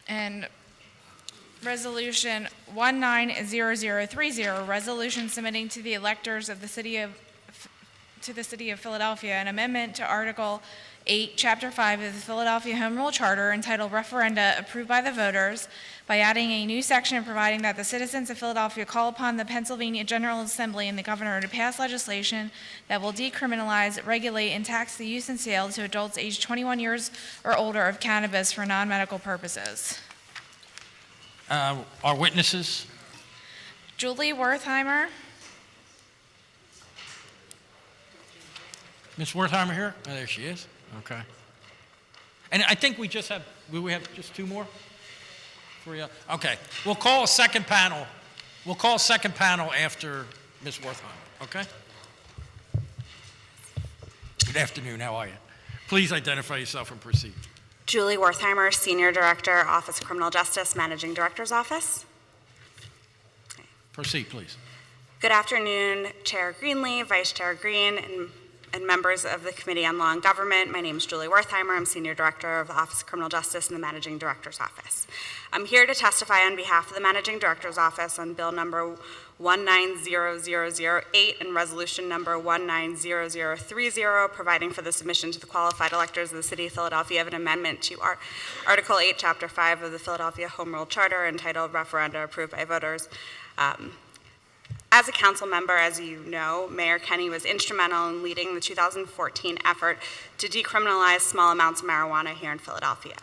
S2: And Resolution 190030, resolution submitting to the electors of the City of Philadelphia an amendment to Article VIII, Chapter 5 of the Philadelphia Home Rule Charter entitled Referenda Approved by the Voters by adding a new section providing that the citizens of Philadelphia call upon the Pennsylvania General Assembly and the governor to pass legislation that will decriminalize, regulate, and tax the use and sale to adults aged 21 years or older of cannabis for non-medical purposes.
S1: Our witnesses.
S2: Julie Wertheimer.
S1: Ms. Wertheimer here? Oh, there she is. Okay. And I think we have just two more? Three? Okay. We'll call a second panel. We'll call a second panel after Ms. Wertheimer, okay? Good afternoon, how are you? Please identify yourself and proceed.
S16: Julie Wertheimer, Senior Director, Office of Criminal Justice, Managing Director's Office.
S1: Proceed, please.
S16: Good afternoon, Chair Greenlee, Vice Chair Green, and members of the Committee on Law and Government. My name is Julie Wertheimer. I'm Senior Director of the Office of Criminal Justice and the Managing Director's Office. I'm here to testify on behalf of the Managing Director's Office on Bill number 190008 and Resolution number 190030, providing for the submission to the qualified electors of the City of Philadelphia of an amendment to Article VIII, Chapter 5 of the Philadelphia Home Rule Charter entitled Referenda Approved by Voters. As a council member, as you know, Mayor Kenny was instrumental in leading the 2014 effort to decriminalize small amounts of marijuana here in Philadelphia.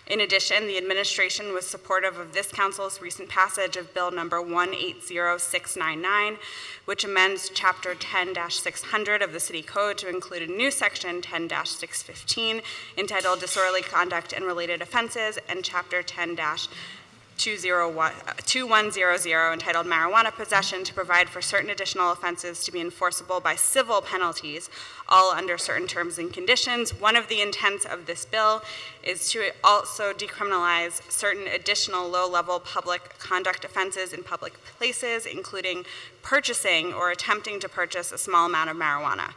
S16: In addition, the administration was supportive of this council's recent passage of Bill number 180699, which amends Chapter 10-600 of the City Code to include a new section 10-615 entitled Disorderly Conduct and Related Offenses, and Chapter 10-2100 entitled Marijuana Possession to provide for certain additional offenses to be enforceable by civil penalties, all under certain terms and conditions. One of the intents of this bill is to also decriminalize certain additional low-level public conduct offenses in public places, including purchasing or attempting to purchase a small amount of marijuana.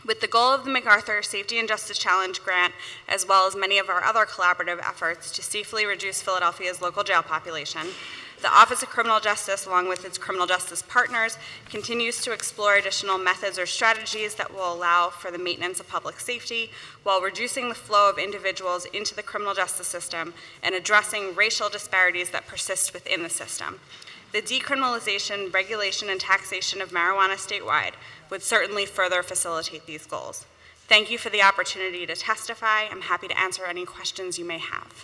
S16: With the goal of the MacArthur Safety and Justice Challenge grant, as well as many of our other collaborative efforts to safely reduce Philadelphia's local jail population, the Office of Criminal Justice, along with its criminal justice partners, continues to explore additional methods or strategies that will allow for the maintenance of public safety while reducing the flow of individuals into the criminal justice system and addressing racial disparities that persist within the system. The decriminalization, regulation, and taxation of marijuana statewide would certainly further facilitate these goals. Thank you for the opportunity to testify. I'm happy to answer any questions you may have.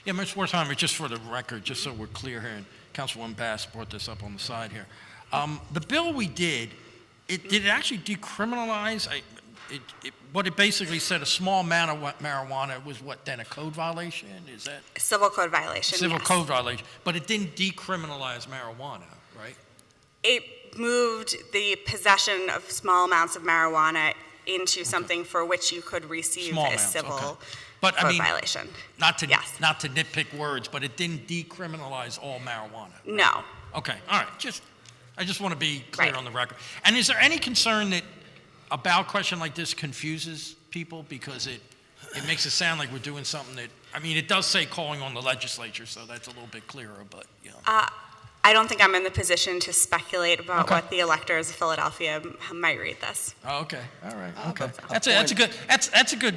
S1: Yeah, Ms. Wertheimer, just for the record, just so we're clear here, and Councilwoman Bass brought this up on the side here. The bill we did it actually decriminalize? What it basically said, a small amount of marijuana was what, then a code violation? Is that?
S16: A civil code violation,
S1: Civil
S16: yes.
S1: code violation, but it didn't decriminalize marijuana, right?
S16: It moved the possession of small amounts of marijuana into something for which you could receive
S1: Small
S16: a
S1: amounts,
S16: civil
S1: okay. But I
S16: code
S1: mean,
S16: violation.
S1: not to
S16: Yes.
S1: nitpick words, but it didn't decriminalize all marijuana.
S16: No.
S1: Okay, all right. I just want to be clear
S16: Right.
S1: on the record. And is there any concern that a ballot question like this confuses people because it makes it sound like we're doing something that, I mean, it does say calling on the legislature, so that's a little bit clearer, but, you know.
S16: I don't think I'm in the position to speculate about
S1: Okay.
S16: what the electors of Philadelphia might read this.
S1: Oh, okay, all right, okay.
S17: a
S1: That's a good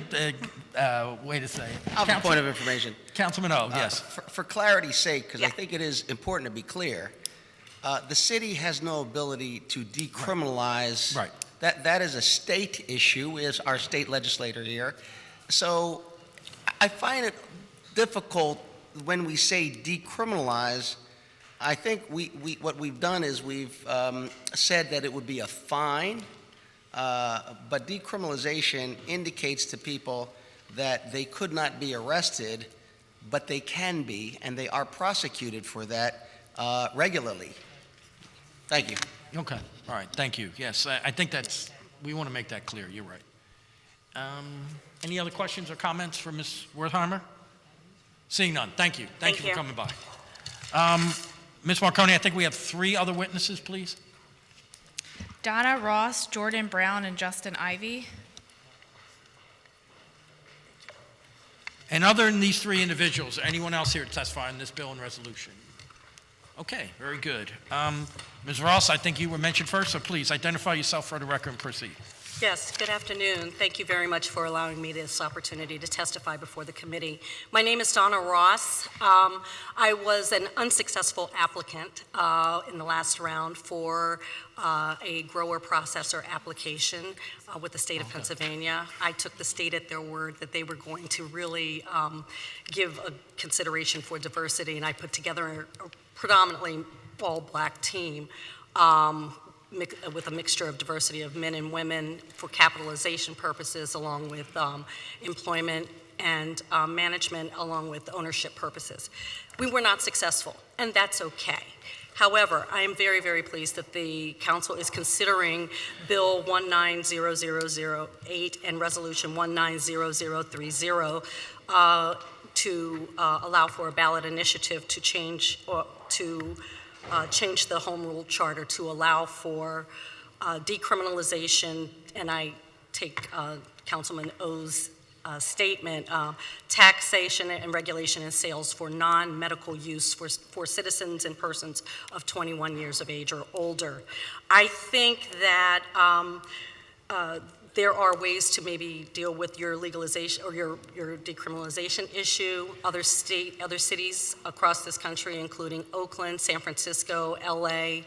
S1: way to say it.
S17: I have a point of information.
S1: Councilman O, yes.
S17: For clarity's sake, because I
S16: Yeah.
S17: think it is important to be clear, the city has no ability to decriminalize.
S1: Right.
S17: That is a state issue, is our state legislator here. So I find it difficult when we say decriminalize. I think what we've done is we've said that it would be a fine, but decriminalization indicates to people that they could not be arrested, but they can be, and they are prosecuted for that regularly. Thank you.
S1: Okay, all right, thank you. Yes, I think we want to make that clear, you're right. Any other questions or comments for Ms. Wertheimer? Seeing none, thank you. Thank you for coming by. Ms. Marconi, I think we have 3 other witnesses, please.
S2: Donna Ross, Jordan Brown, and Justin Ivy.
S1: And other than these 3 individuals, anyone else here to testify on this bill and resolution? Okay, very good. Ms. Ross, I think you were mentioned first, so please identify yourself for the record and proceed.
S18: Yes, good afternoon. Thank you very much for allowing me this opportunity to testify before the committee. My name is Donna Ross. I was an unsuccessful applicant in the last round for a grower-processor application with the state of Pennsylvania. I took the state at their word that they were going to really give a consideration for diversity, and I put together a predominantly all-black team with a mixture of diversity of men and women for capitalization purposes, along with employment and management, along with ownership purposes. We were not successful, and that's okay. However, I am very, very pleased that the council is considering Bill 190008 and Resolution 190030 to allow for a ballot initiative to change the home rule charter to allow for decriminalization, and I take Councilman O's statement, taxation and regulation and sales for non-medical use for citizens and persons of 21 years of age or older. I think that there are ways to maybe deal with your legalization or your decriminalization issue. Other cities across this country, including Oakland, San Francisco, LA,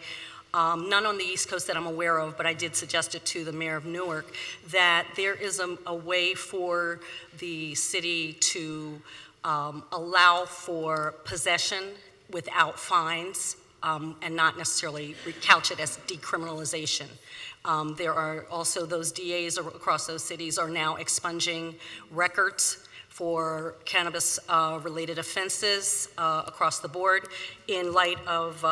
S18: none on the East Coast that I'm aware of, but I did suggest it to the mayor of Newark, that there is a way for the city to allow for possession without fines and not necessarily couch it as decriminalization. There are also those DAs across those cities are now expunging records for cannabis-related offenses across the board in light of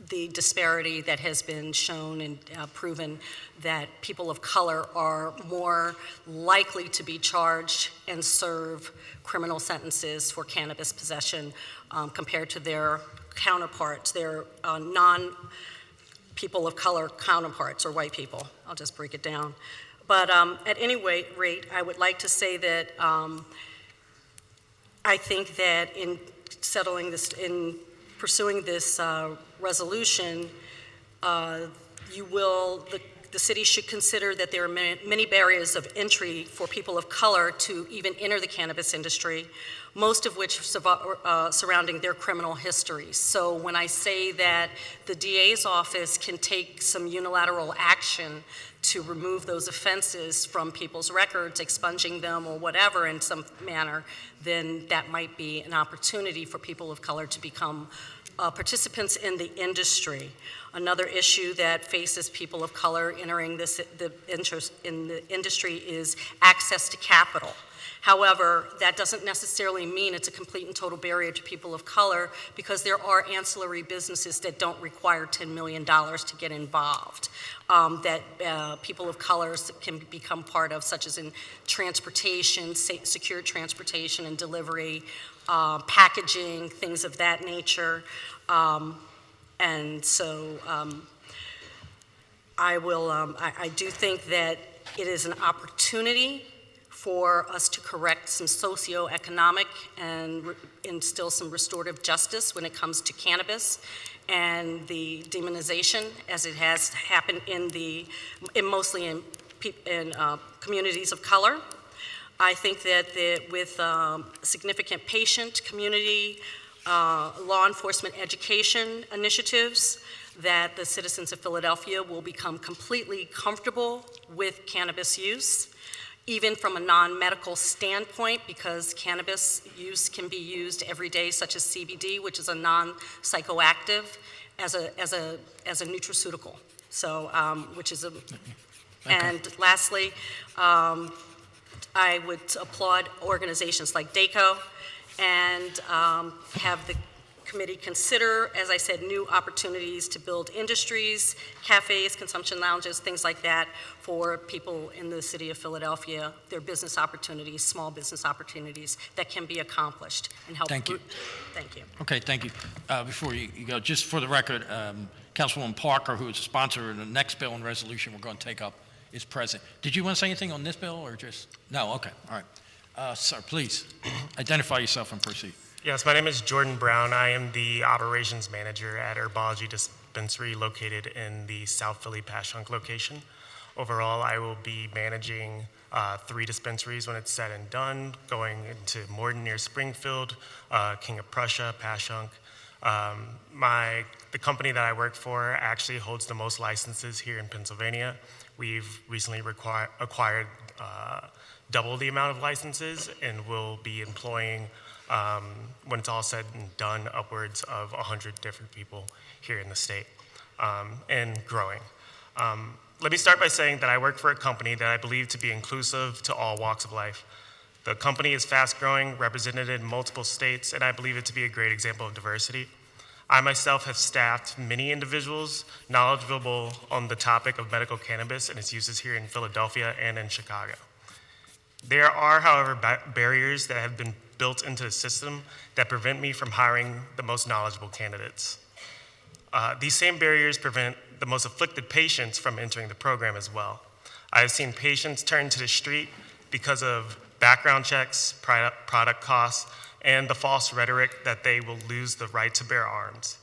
S18: the disparity that has been shown and proven that people of color are more likely to be charged and serve criminal sentences for cannabis possession compared to their counterparts, their non-people of color counterparts or white people. I'll just break it down. But at any rate, I would like to say that I think that in settling this, in pursuing this resolution, the city should consider that there are many barriers of entry for people of color to even enter the cannabis industry, most of which surrounding their criminal histories. So when I say that the DA's office can take some unilateral action to remove those offenses from people's records, expunging them or whatever in some manner, then that might be an opportunity for people of color to become participants in the industry. Another issue that faces people of color entering the industry is access to capital. However, that doesn't necessarily mean it's a complete and total barrier to people of color, because there are ancillary businesses that don't require $10 million to get involved, that people of color can become part of, such as in transportation, secure transportation and delivery, packaging, things of that nature. And so I do think that it is an opportunity for us to correct some socioeconomic and instill some restorative justice when it comes to cannabis and the demonization, as it has happened mostly in communities of color. I think that with significant patient community law enforcement education initiatives, that the citizens of Philadelphia will become completely comfortable with cannabis use, even from a non-medical standpoint, because cannabis use can be used every day, such as CBD, which is a non-psychoactive, as a nutraceutical. So, which is a. And lastly, I would applaud organizations like DACO and have the committee consider, as I said, new opportunities to build industries, cafes, consumption lounges, things like that for people in the city of Philadelphia, their business opportunities, small business opportunities that can be accomplished and help.
S1: Thank you.
S18: Thank you.
S1: Okay, thank you. Before you go, just for the record, Councilwoman Parker, who is a sponsor of the next bill and resolution we're going to take up, is present. Did you want to say anything on this bill or just? No, okay, all right. Sir, please identify yourself and proceed.
S19: Yes, my name is Jordan Brown. I am the operations manager at Herbology Dispensary located in the South Philly Passyunk location. Overall, I will be managing 3 dispensaries when it's said and done, going into Morden near Springfield, King of Prussia, Passyunk. The company that I work for actually holds the most licenses here in Pennsylvania. We've recently acquired double the amount of licenses and will be employing, when it's all said and done, upwards of 100 different people here in the state, and growing. Let me start by saying that I work for a company that I believe to be inclusive to all walks of life. The company is fast growing, represented in multiple states, and I believe it to be a great example of diversity. I myself have staffed many individuals knowledgeable on the topic of medical cannabis and its uses here in Philadelphia and in Chicago. There are, however, barriers that have been built into the system that prevent me from hiring the most knowledgeable candidates. These same barriers prevent the most afflicted patients from entering the program as well. I have seen patients turn to the street because of background checks, product costs, and the false rhetoric that they will lose the right to bear arms.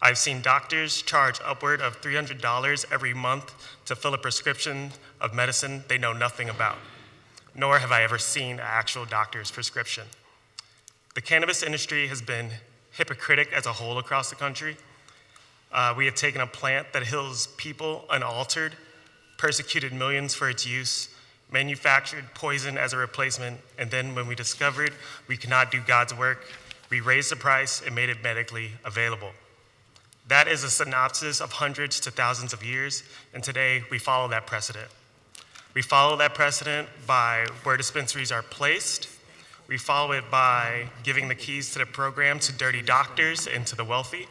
S19: I've seen doctors charge upward of $300 every month to fill a prescription of medicine they know nothing about, nor have I ever seen an actual doctor's prescription. The cannabis industry has been hypocritical as a whole across the country. We have taken a plant that heals people unaltered, persecuted millions for its use, manufactured poison as a replacement, and then when we discovered we could not do God's work, we raised the price and made it medically available. That is a synopsis of hundreds to thousands of years, and today we follow that precedent. We follow that precedent by where dispensaries are placed. We follow it by giving the keys to the program to dirty doctors and to the wealthy.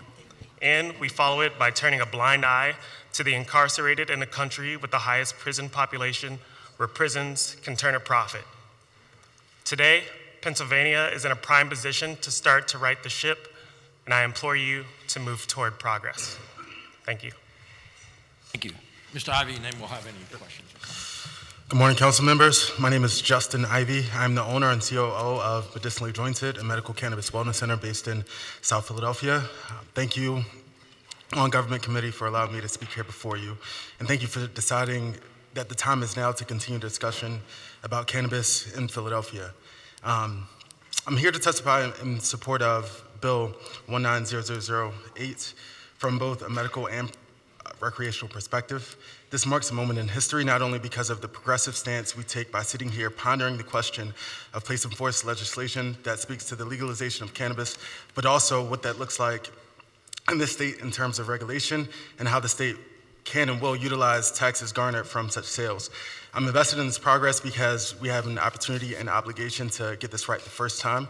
S19: And we follow it by turning a blind eye to the incarcerated in a country with the highest prison population, where prisons can turn a profit. Today, Pennsylvania is in a prime position to start to right the ship, and I implore you to move toward progress. Thank you.
S1: Thank you. Mr. Ivy, and then we'll have any questions.
S20: Good morning, council members. My name is Justin Ivy. I'm the owner and COO of Medicinally Jointed, a medical cannabis wellness center based in South Philadelphia. Thank you, on Government Committee, for allowing me to speak here before you. And thank you for deciding that the time is now to continue discussion about cannabis in Philadelphia. I'm here to testify in support of Bill 190008 from both a medical and recreational perspective. This marks a moment in history, not only because of the progressive stance we take by sitting here pondering the question of place and force legislation that speaks to the legalization of cannabis, but also what that looks like in this state in terms of regulation and how the state can and will utilize taxes garnered from such sales. I'm invested in this progress because we have an opportunity and obligation to get this right the first time.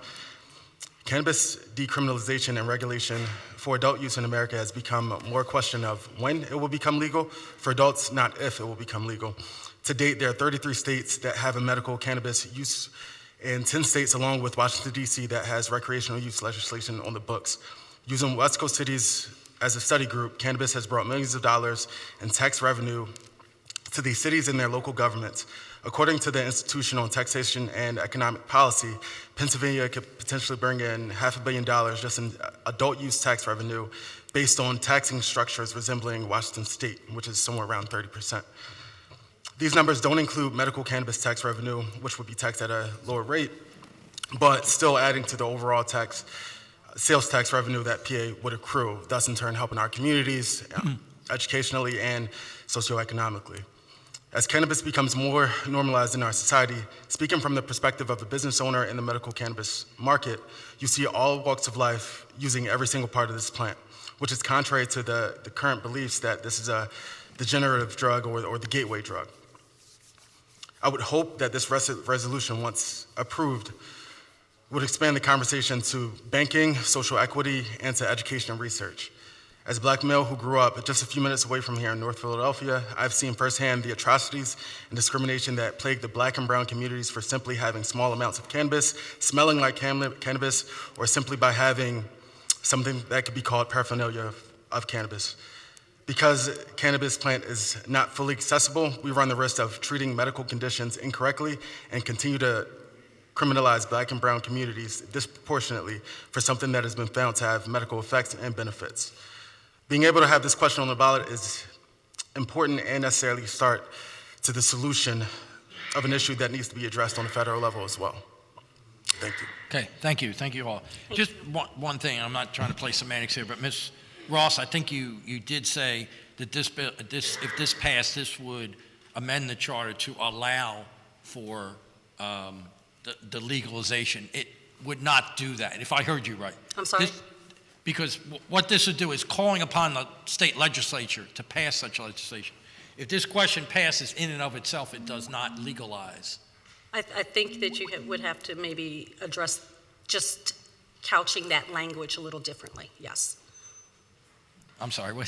S20: Cannabis decriminalization and regulation for adult use in America has become more a question of when it will become legal for adults, not if it will become legal. To date, there are 33 states that have a medical cannabis use, and 10 states, along with Washington, D.C., that has recreational use legislation on the books. Using West Coast cities as a study group, cannabis has brought millions of dollars in tax revenue to these cities and their local governments. According to the Institution on Taxation and Economic Policy, Pennsylvania could potentially bring in $500 million just in adult use tax revenue based on taxing structures resembling Washington State, which is somewhere around 30%. These numbers don't include medical cannabis tax revenue, which would be taxed at a lower rate, but still adding to the overall sales tax revenue that PA would accrue, thus in turn helping our communities educationally and socioeconomically. As cannabis becomes more normalized in our society, speaking from the perspective of a business owner in the medical cannabis market, you see all walks of life using every single part of this plant, which is contrary to the current beliefs that this is a degenerative drug or the gateway drug. I would hope that this resolution, once approved, would expand the conversation to banking, social equity, and to education and research. As a black male who grew up just a few minutes away from here in North Philadelphia, I've seen firsthand the atrocities and discrimination that plague the black and brown communities for simply having small amounts of cannabis, smelling like cannabis, or simply by having something that could be called paraphernalia of cannabis. Because cannabis plant is not fully accessible, we run the risk of treating medical conditions incorrectly and continue to criminalize black and brown communities disproportionately for something that has been found to have medical effects and benefits. Being able to have this question on the ballot is important and necessarily start to the solution of an issue that needs to be addressed on the federal level as well. Thank you.
S1: Okay, thank you all. Just one thing, I'm not trying to play semantics here, but Ms. Ross, I think you did say that if this passed, this would amend the charter to allow for the legalization. It would not do that, if I heard you right.
S18: I'm sorry?
S1: Because what this would do is calling upon the state legislature to pass such legislation. If this question passes in and of itself, it does not legalize.
S18: I think that you would have to maybe address just couching that language a little differently, yes.
S1: I'm sorry, what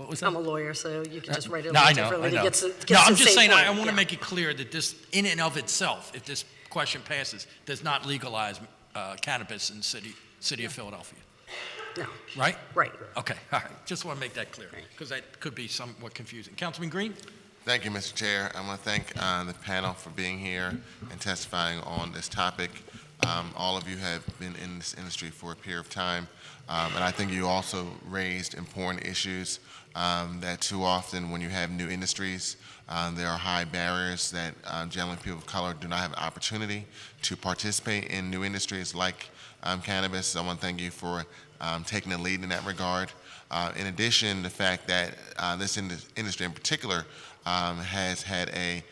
S1: was that?
S18: I'm a lawyer, so you can just write it
S1: No,
S18: a
S1: I
S18: little
S1: know,
S18: differently
S1: I know.
S18: to get to
S1: No, I'm
S18: the
S1: just
S18: same
S1: saying, I
S18: point.
S1: want to
S18: Yeah.
S1: make it clear that this, in and of itself, if this question passes, does not legalize cannabis in the city of Philadelphia,
S18: No,
S1: right?
S18: right.
S1: Okay, all right, just want to make that clear, because that could be somewhat confusing. Councilman Green?
S4: Thank you, Mr. Chair. I want to thank the panel for being here and testifying on this topic. All of you have been in this industry for a period of time, and I think you also raised important issues that too often when you have new industries, there are high barriers that generally people of color do not have an opportunity to participate in new industries like cannabis. I want to thank you for taking the lead in that regard. In addition, the fact that this industry in particular has had a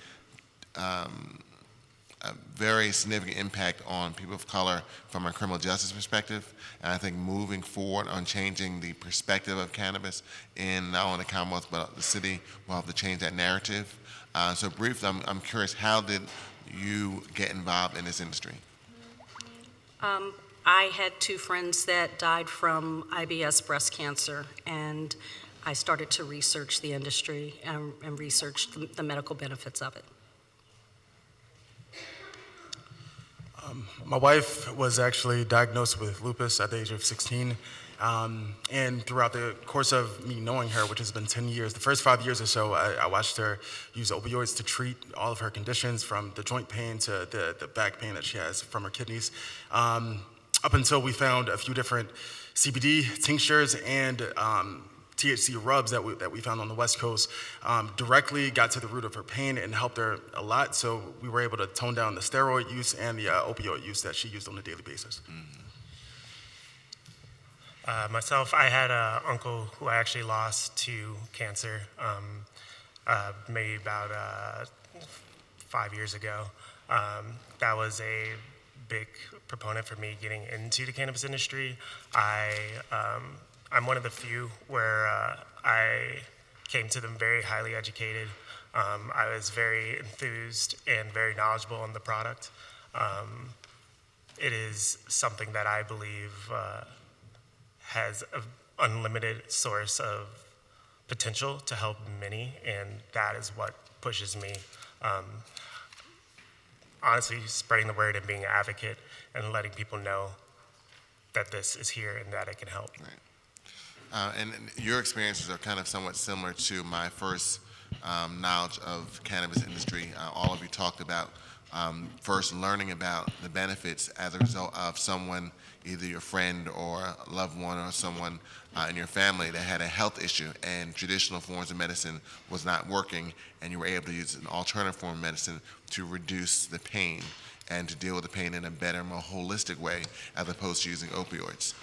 S4: very significant impact on people of color from a criminal justice perspective. And I think moving forward on changing the perspective of cannabis in not only the Commonwealth but the city will have to change that narrative. So briefly, I'm curious, how did you get involved in this industry?
S18: I had two friends that died from IBS breast cancer, and I started to research the industry and research the medical benefits of it.
S20: My wife was actually diagnosed with lupus at the age of 16. And throughout the course of me knowing her, which has been 10 years, the first 5 years or so, I watched her use opioids to treat all of her conditions, from the joint pain to the back pain that she has from her kidneys. Up until we found a few different CBD tinctures and THC rubs that we found on the West Coast, directly got to the root of her pain and helped her a lot. So we were able to tone down the steroid use and the opioid use that she used on a daily basis.
S19: Myself, I had an uncle who I actually lost to cancer maybe about 5 years ago. That was a big proponent for me getting into the cannabis industry. I'm one of the few where I came to them very highly educated. I was very enthused and very knowledgeable on the product. It is something that I believe has an unlimited source of potential to help many, and that is what pushes me. Honestly, spreading the word and being an advocate and letting people know that this is here and that it can help.
S4: Right. And your experiences are kind of somewhat similar to my first knowledge of cannabis industry. All of you talked about first learning about the benefits as a result of someone, either your friend or a loved one or someone in your family that had a health issue and traditional forms of medicine was not working, and you were able to use an alternative form of medicine to reduce the pain and to deal with the pain in a better, more holistic way, as opposed to using opioids.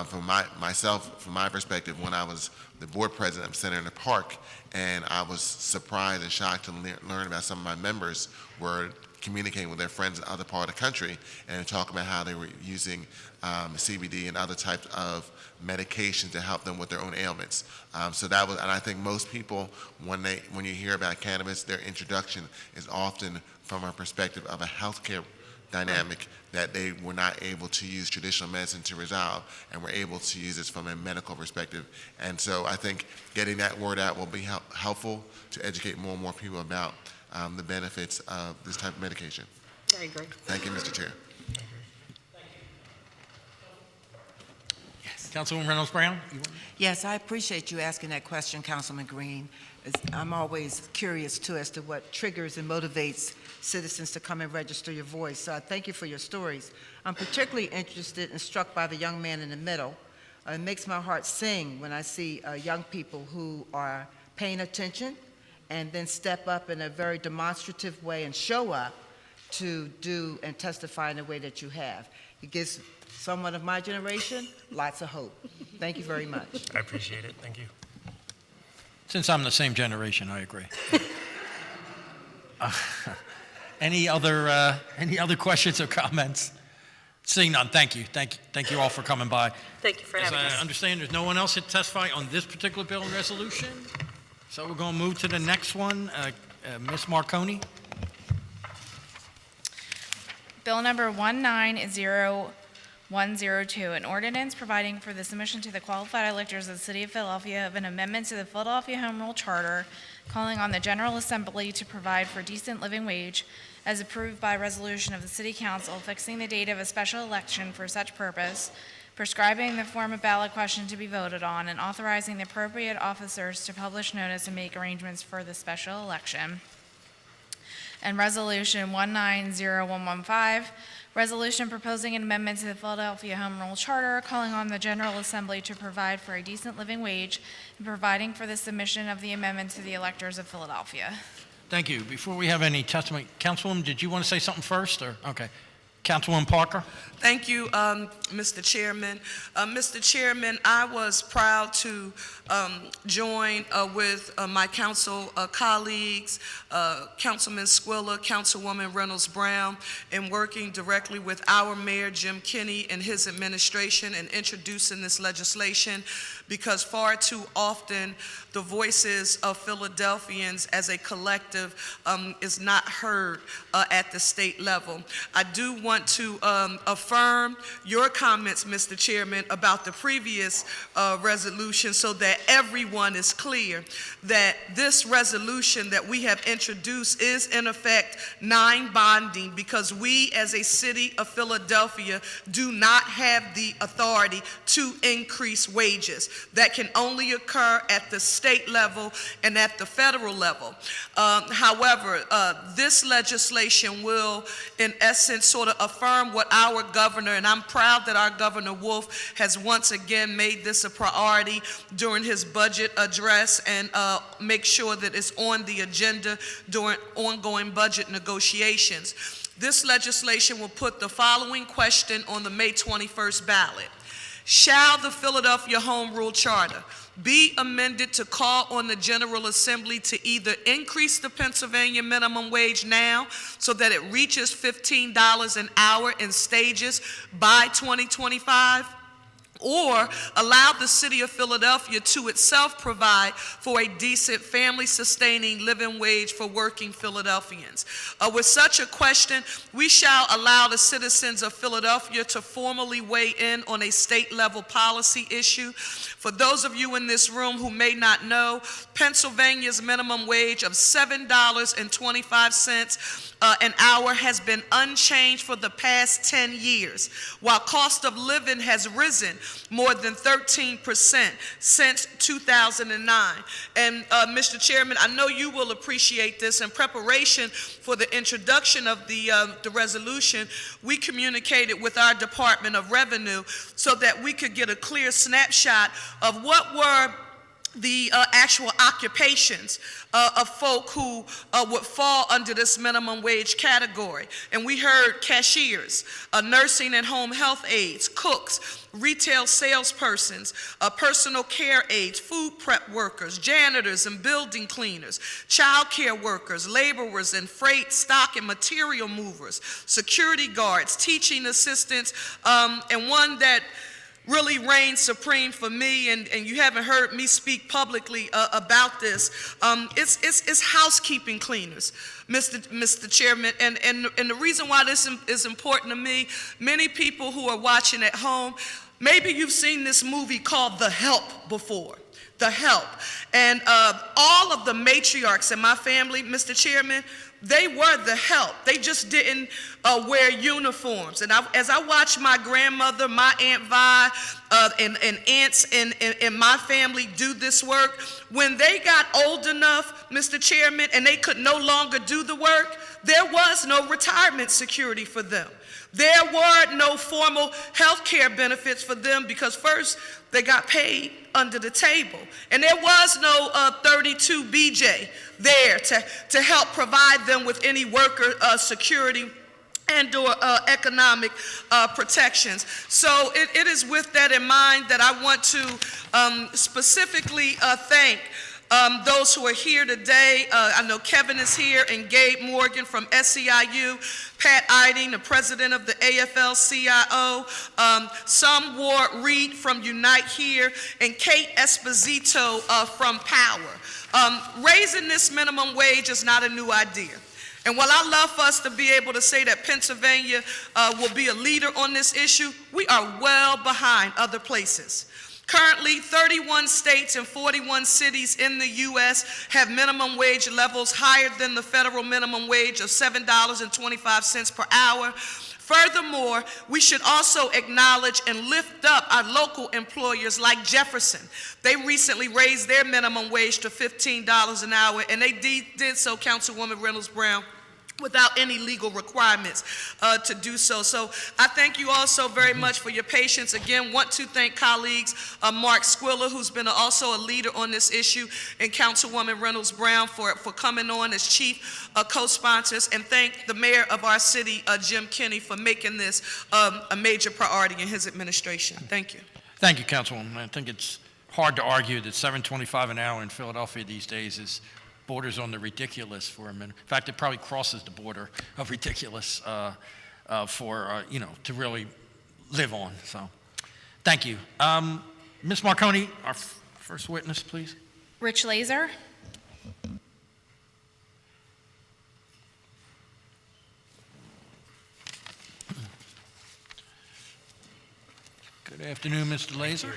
S4: From my perspective, when I was the board president of Center in the Park, and I was surprised and shocked to learn about some of my members were communicating with their friends in other part of the country and talking about how they were using CBD and other types of medications to help them with their own ailments. So that was, and I think most people, when you hear about cannabis, their introduction is often from a perspective of a healthcare dynamic that they were not able to use traditional medicine to resolve, and were able to use this from a medical perspective. And so I think getting that word out will be helpful to educate more and more people about the benefits of this type of medication.
S18: I agree.
S4: Thank you, Mr. Chair.
S1: Councilwoman Reynolds Brown?
S12: Yes, I appreciate you asking that question, Councilman Green. I'm always curious, too, as to what triggers and motivates citizens to come and register your voice. So I thank you for your stories. I'm particularly interested and struck by the young man in the middle. It makes my heart sing when I see young people who are paying attention and then step up in a very demonstrative way and show up to do and testify in the way that you have. It gives someone of my generation lots of hope. Thank you very much.
S19: I appreciate it. Thank you.
S1: Since I'm the same generation, I agree. Any other questions or comments? Seeing none, thank you. Thank you all for coming by.
S18: Thank you for having us.
S1: As I understand, there's no one else to testify on this particular bill and resolution. So we're going to move to the next one. Ms. Marconi?
S2: Bill number 102, an ordinance providing for the submission to the qualified electors of the City of Philadelphia of an amendment to the Philadelphia Home Rule Charter, calling on the General Assembly to provide for decent living wage, as approved by resolution of the City Council, fixing the date of a special election for such purpose, prescribing the form of ballot question to be voted on, and authorizing the appropriate officers to publish notice and make arrangements for the special election. And Resolution 190115, resolution proposing an amendment to the Philadelphia Home Rule Charter, calling on the General Assembly to provide for a decent living wage and providing for the submission of the amendment to the electors of Philadelphia.
S1: Thank you. Before we have any testimony, Councilwoman, did you want to say something first, or, okay. Councilwoman Parker?
S17: Thank you, Mr. Chairman. Mr. Chairman, I was proud to join with my council colleagues, Councilman Squilla, Councilwoman Reynolds Brown, in working directly with our mayor, Jim Kinney, and his administration in introducing this legislation, because far too often the voices of Philadelphians as a collective is not heard at the state level. I do want to affirm your comments, Mr. Chairman, about the previous resolution, so that everyone is clear that this resolution that we have introduced is in effect non-binding, because we as a city of Philadelphia do not have the authority to increase wages. That can only occur at the state level and at the federal level. However, this legislation will, in essence, sort of affirm what our governor, and I'm proud that our Governor Wolf has once again made this a priority during his budget address, and make sure that it's on the agenda during ongoing budget negotiations. This legislation will put the following question on the May 21st ballot. Shall the Philadelphia Home Rule Charter be amended to call on the General Assembly to either increase the Pennsylvania minimum wage now so that it reaches $15 an hour in stages by 2025, or allow the city of Philadelphia to itself provide for a decent family-sustaining living wage for working Philadelphians. With such a question, we shall allow the citizens of Philadelphia to formally weigh in on a state-level policy issue. For those of you in this room who may not know, Pennsylvania's minimum wage of $7.25 an hour has been unchanged for the past 10 years, while cost of living has risen more than 13% since 2009. And Mr. Chairman, I know you will appreciate this. In preparation for the introduction of the resolution, we communicated with our Department of Revenue so that we could get a clear snapshot of what were the actual occupations of folk who would fall under this minimum wage category. And we heard cashiers, nursing and home health aides, cooks, retail salespersons, personal care aides, food prep workers, janitors and building cleaners, child care workers, laborers and freight, stock and material movers, security guards, teaching assistants, and one that really reigns supreme for me, and you haven't heard me speak publicly about this. It's housekeeping cleaners, Mr. Chairman, and the reason why this is important to me, many people who are watching at home, maybe you've seen this movie called The Help before. The Help. And all of the matriarchs in my family, Mr. Chairman, they were the help. They just didn't wear uniforms. And as I watched my grandmother, my Aunt Vi, and aunts in my family do this work, when they got old enough, Mr. Chairman, and they could no longer do the work, there was no retirement security for them. There were no formal health care benefits for them, because first, they got paid under the table. And there was no 32BJ there to help provide them with any worker security and or economic protections. So it is with that in mind that I want to specifically thank those who are here today. I know Kevin is here, and Gabe Morgan from SEIU, Pat Eiding, the president of the AFL-CIO, Sam Ward Reed from Unite here, and Kate Esposito from Power. Raising this minimum wage is not a new idea. And while I love for us to be able to say that Pennsylvania will be a leader on this issue, we are well behind other places. Currently, 31 states and 41 cities in the U.S. have minimum wage levels higher than the federal minimum wage of $7.25 per hour. Furthermore, we should also acknowledge and lift up our local employers like Jefferson. They recently raised their minimum wage to $15 an hour, and they did so, Councilwoman Reynolds Brown, without any legal requirements to do so. So I thank you all so very much for your patience. Again, want to thank colleagues Mark Squilla, who's been also a leader on this issue, and Councilwoman Reynolds Brown for coming on as chief co-sponsors, and thank the mayor of our city, Jim Kenney, for making this a major priority in his administration. Thank you.
S1: Thank you, Councilwoman. I think it's hard to argue that $7.25 an hour in Philadelphia these days is borders on the ridiculous for a minute. In fact, it probably crosses the border of ridiculous for, to really live on. So, thank you. Ms. Marconi, our first witness, please.
S2: Rich Laser.
S1: Good afternoon, Mr. Laser.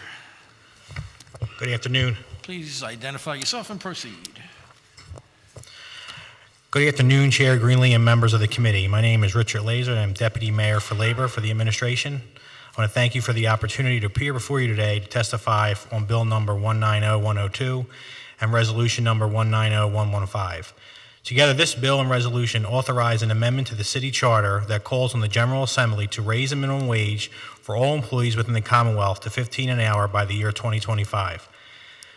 S2: Good afternoon.
S1: Please identify yourself and proceed.
S2: Good afternoon, Chair Greenlee and members of the committee. My name is Richard Laser, and I'm Deputy Mayor for Labor for the administration. I want to thank you for the opportunity to appear before you today to testify on Bill number 190102 and Resolution number 190115. Together, this bill and resolution authorize an amendment to the city charter that calls on the General Assembly to raise the minimum wage for all employees within the Commonwealth to $15 an hour by the year 2025.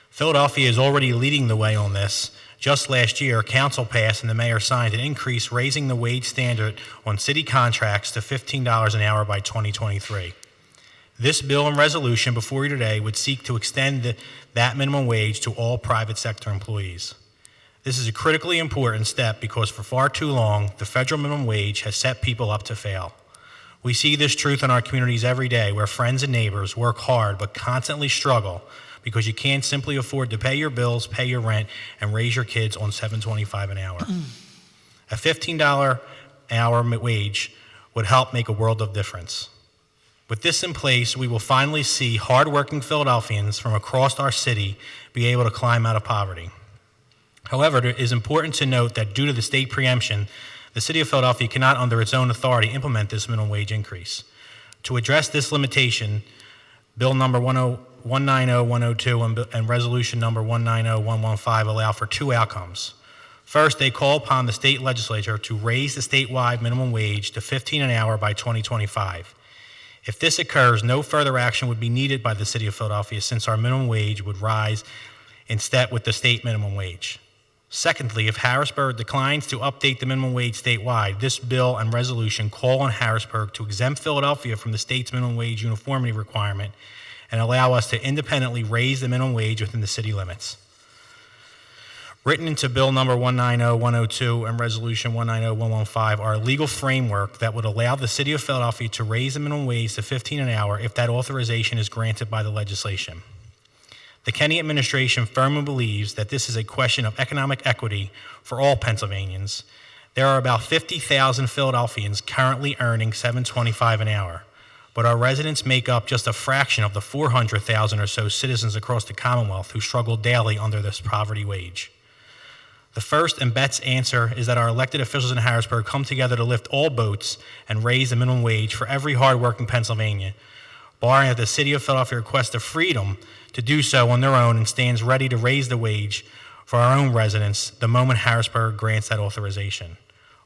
S2: Philadelphia is already leading the way on this. Just last year, Council passed and the Mayor signed an increase raising the wage standard on city contracts to $15 an hour by 2023. This bill and resolution before you today would seek to extend that minimum wage to all private sector employees. This is a critically important step because for far too long, the federal minimum wage has set people up to fail. We see this truth in our communities every day where friends and neighbors work hard but constantly struggle because you can't simply afford to pay your bills, pay your rent, and raise your kids on $7.25 an hour. A $15 an hour wage would help make a world of difference. With this in place, we will finally see hardworking Philadelphians from across our city be able to climb out of poverty. However, it is important to note that due to the state preemption, the City of Philadelphia cannot, under its own authority, implement this minimum wage increase. To address this limitation, Bill number 190102 and Resolution number 190115 allow for two outcomes. First, they call upon the state legislature to raise the statewide minimum wage to $15 an hour by 2025. If this occurs, no further action would be needed by the City of Philadelphia since our minimum wage would rise in step with the state minimum wage. Secondly, if Harrisburg declines to update the minimum wage statewide, this bill and resolution call on Harrisburg to exempt Philadelphia from the state's minimum wage uniformity requirement and allow us to independently raise the minimum wage within the city limits. Written into Bill number 190102 and Resolution 190115 are a legal framework that would allow the City of Philadelphia to raise the minimum wage to $15 an hour if that authorization is granted by the legislation. The Kenney administration firmly believes that this is a question of economic equity for all Pennsylvanians. There are about 50,000 Philadelphians currently earning $7.25 an hour, but our residents make up just a fraction of the 400,000 or so citizens across the Commonwealth who struggle daily under this poverty wage. The first and best answer is that our elected officials in Harrisburg come together to lift all boats and raise the minimum wage for every hardworking Pennsylvanian, barring that the City of Philadelphia requests the freedom to do so on their own and stands ready to raise the wage for our own residents the moment Harrisburg grants that authorization.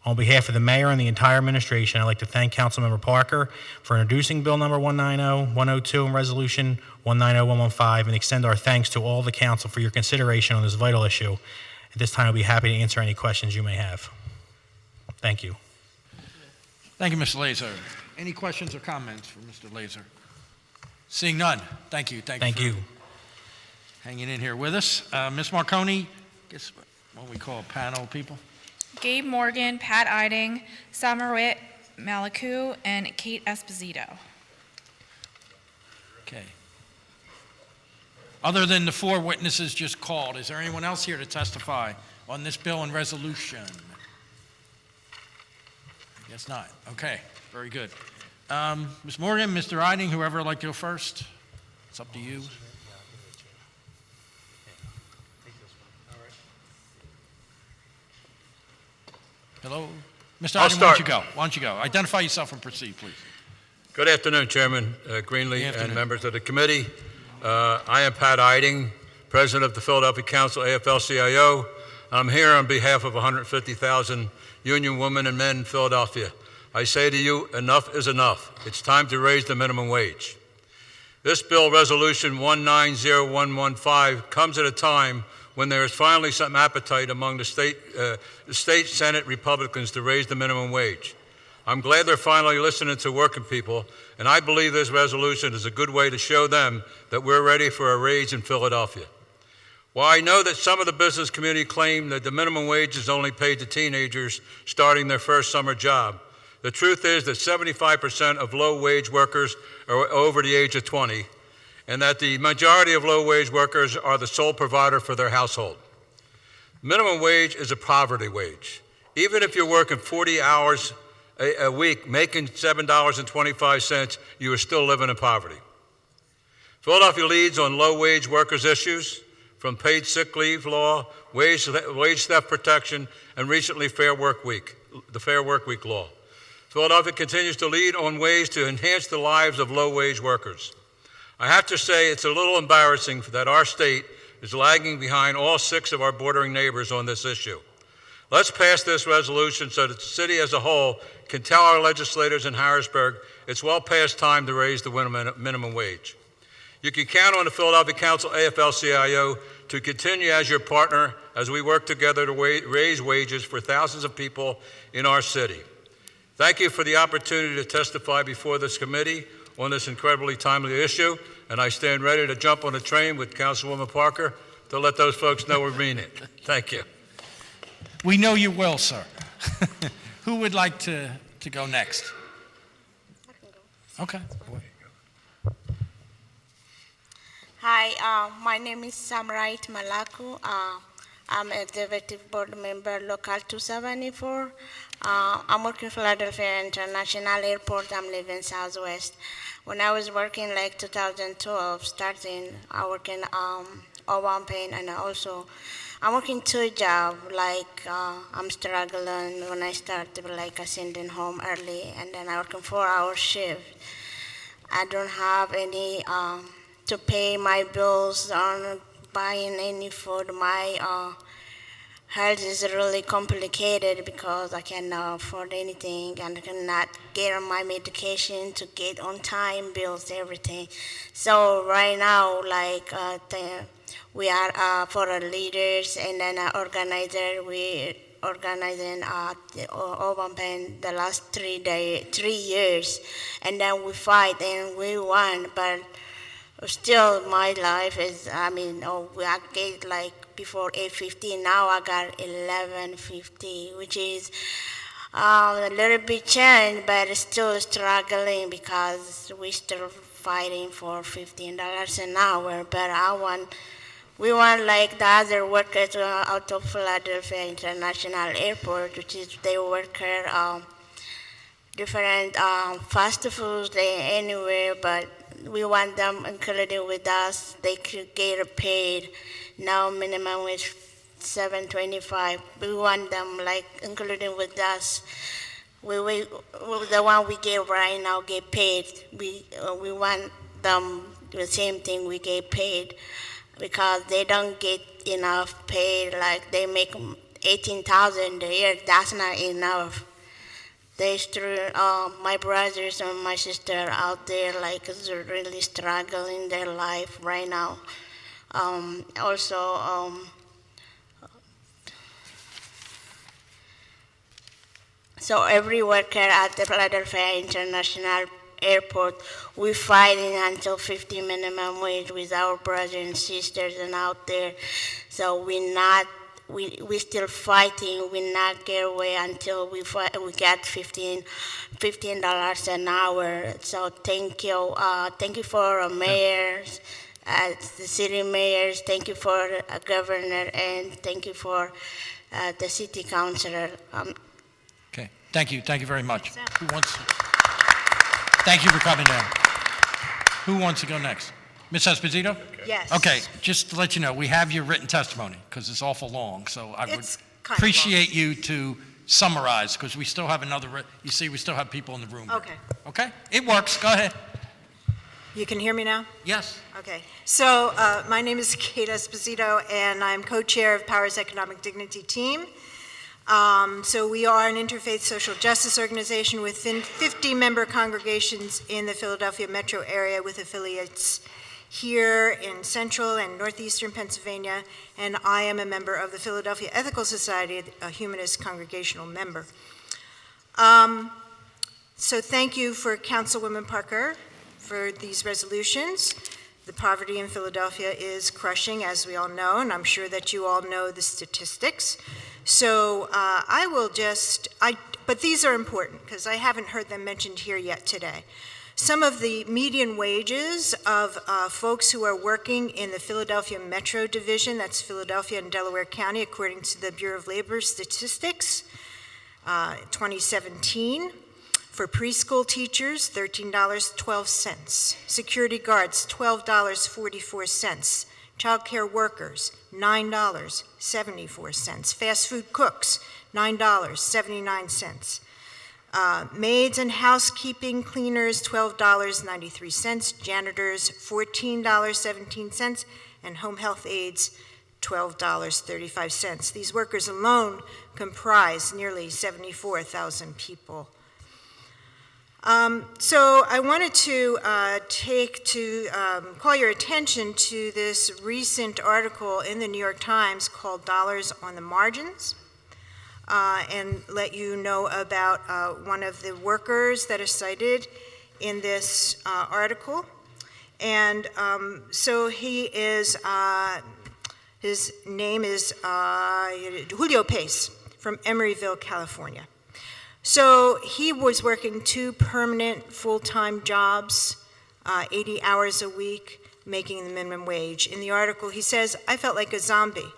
S2: On behalf of the mayor and the entire administration, I'd like to thank Councilmember Parker for introducing Bill number 190102 and Resolution 190115 and extend our thanks to all the council for your consideration on this vital issue. At this time, I'll be happy to answer any questions you may have. Thank you.
S1: Thank you, Mr. Laser. Any questions or comments for Mr. Laser? Seeing none, thank you.
S2: Thank you.
S1: Hanging in here with us. Ms. Marconi, guess what we call panel people?
S2: Gabe Morgan, Pat Eiding, Samarit Malaku, and Kate Esposito.
S1: Okay. Other than the four witnesses just called, is there anyone else here to testify on this bill and resolution? Guess not. Okay, very good. Ms. Morgan, Mr. Riding, whoever would like to go first, it's up to you. Hello? Mr.
S8: I'll
S1: Riding, why don't you
S8: start.
S1: go? Why don't you go? Identify yourself and proceed, please.
S8: Good afternoon, Chairman Greenlee
S1: Good afternoon.
S8: and members of the committee. I am Pat Eiding, President of the Philadelphia Council, AFL-CIO. I'm here on behalf of 150,000 union women and men in Philadelphia. I say to you, enough is enough. It's time to raise the minimum wage. This bill, Resolution 190115, comes at a time when there is finally some appetite among the state Senate Republicans to raise the minimum wage. I'm glad they're finally listening to working people, and I believe this resolution is a good way to show them that we're ready for a raise in Philadelphia. While I know that some of the business community claim that the minimum wage is only paid to teenagers starting their first summer job, the truth is that 75% of low-wage workers are over the age of 20, and that the majority of low-wage workers are the sole provider for their household. Minimum wage is a poverty wage. Even if you're working 40 hours a week, making $7.25, you are still living in poverty. Philadelphia leads on low-wage workers' issues, from paid sick leave law, wage theft protection, and recently the Fair Work Week law. Philadelphia continues to lead on ways to enhance the lives of low-wage workers. I have to say it's a little embarrassing that our state is lagging behind all 6 of our bordering neighbors on this issue. Let's pass this resolution so that the city as a whole can tell our legislators in Harrisburg it's well past time to raise the minimum wage. You can count on the Philadelphia Council AFL-CIO to continue as your partner as we work together to raise wages for thousands of people in our city. Thank you for the opportunity to testify before this committee on this incredibly timely issue, and I stand ready to jump on the train with Councilwoman Parker to let those folks know we mean it. Thank you.
S1: We know you will, sir. Who would like to go next? Okay.
S17: Hi, my name is Samrait Malaku. I'm a executive board member, Local 274. I'm working Philadelphia International Airport. I'm living Southwest. When I was working like 2012, starting, I work in Oban Pain, and also I'm working 2 jobs. Like I'm struggling when I started, like I sending home early, and then I work a 4-hour shift. I don't have any to pay my bills on buying any food. My health is really complicated because I cannot afford anything and I cannot get on my medication to get on time bills, everything. So right now, like we are for our leaders and then organizer, we organizing the Oban Pen the last 3 years, and then we fight and we won, but still my life is, I get like before 850, now I got 1150, which is a little bit changed, but still struggling because we still fighting for $15 an hour, but we want like the other workers out of Philadelphia International Airport, which is they work different fast foods anywhere, but we want them included with us. They could get paid. Now minimum wage $7.25. We want them like included with us. The one we get right now get paid. We want them the same thing we get paid, because they don't get enough paid. Like they make $18,000 a year. That's not enough. My brothers and my sister out there, like, is really struggling their life right now. So every worker at the Philadelphia International Airport, we're fighting until 50 minimum wage with our brothers and sisters and out there. So we're still fighting. We not get away until we get $15 an hour. So thank you for our mayors, the city mayors. Thank you for a governor, and thank you for the city councilor.
S1: Okay. Thank you very much. Who wants? Thank you for coming down. Who wants to go next? Ms. Esposito?
S15: Yes.
S1: Okay, just to let you know, we have your written testimony, because it's awful long, so I would
S15: It's kind of long.
S1: appreciate you to summarize, because we still have you see, we still have people in the room. here.
S15: Okay.
S1: Okay? It works, go ahead.
S15: You can hear me now?
S1: Yes.
S15: Okay. So my name is Kate Esposito, and I'm co-chair of Power's Economic Dignity Team. So we are an interfaith social justice organization within 50 member congregations in the Philadelphia metro area with affiliates here in central and northeastern Pennsylvania, and I am a member of the Philadelphia Ethical Society, a humanist congregational member. So thank you for Councilwoman Parker for these resolutions. The poverty in Philadelphia is crushing, as we all know, and I'm sure that you all know the statistics. So but these are important because I haven't heard them mentioned here yet today. Some of the median wages of folks who are working in the Philadelphia Metro Division, that's Philadelphia and Delaware County, according to the Bureau of Labor Statistics, 2017. For preschool teachers, $13.12. Security guards, $12.44. Child care workers, $9.74. Fast food cooks, $9.79. Maids and housekeeping cleaners, $12.93. Janitors, $14.17. And home health aides, $12.35. These workers alone comprise nearly 74,000 people. So I wanted to call your attention to this recent article in the New York Times called "Dollars on the Margins," and let you know about one of the workers that is cited in this article. And so he is, his name is Julio Pace from Emeryville, California. So he was working 2 permanent full-time jobs, 80 hours a week, making the minimum wage. In the article, he says, "I felt like a zombie,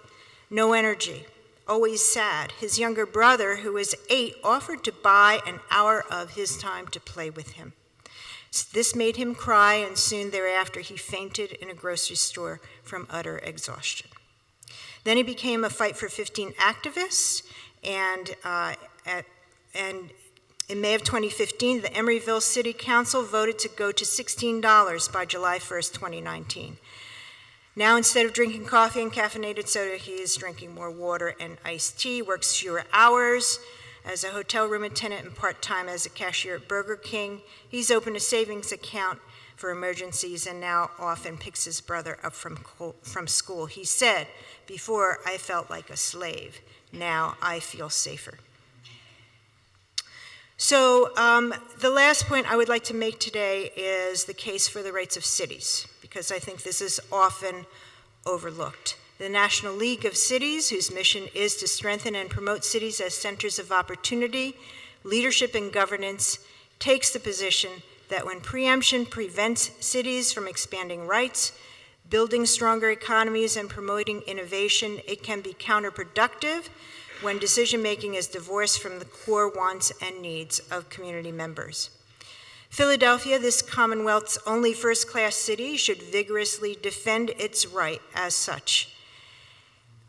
S15: no energy, always sad. His younger brother, who was 8, offered to buy an hour of his time to play with him. This made him cry, and soon thereafter he fainted in a grocery store from utter exhaustion." Then he became a Fight for 15 activist, and in May of 2015, the Emeryville City Council voted to go to $16 by July 1st, 2019. Now, instead of drinking coffee and caffeinated soda, he is drinking more water and iced tea, works fewer hours as a hotel room attendant and part-time as a cashier at Burger King. He's opened a savings account for emergencies and now often picks his brother up from school. He said, "Before, I felt like a slave. Now I feel safer." So the last point I would like to make today is the case for the rights of cities, because I think this is often overlooked. The National League of Cities, whose mission is to strengthen and promote cities as centers of opportunity, leadership, and governance, takes the position that when preemption prevents cities from expanding rights, building stronger economies, and promoting innovation, it can be counterproductive when decision-making is divorced from the core wants and needs of community members. Philadelphia, this Commonwealth's only first-class city, should vigorously defend its right as such.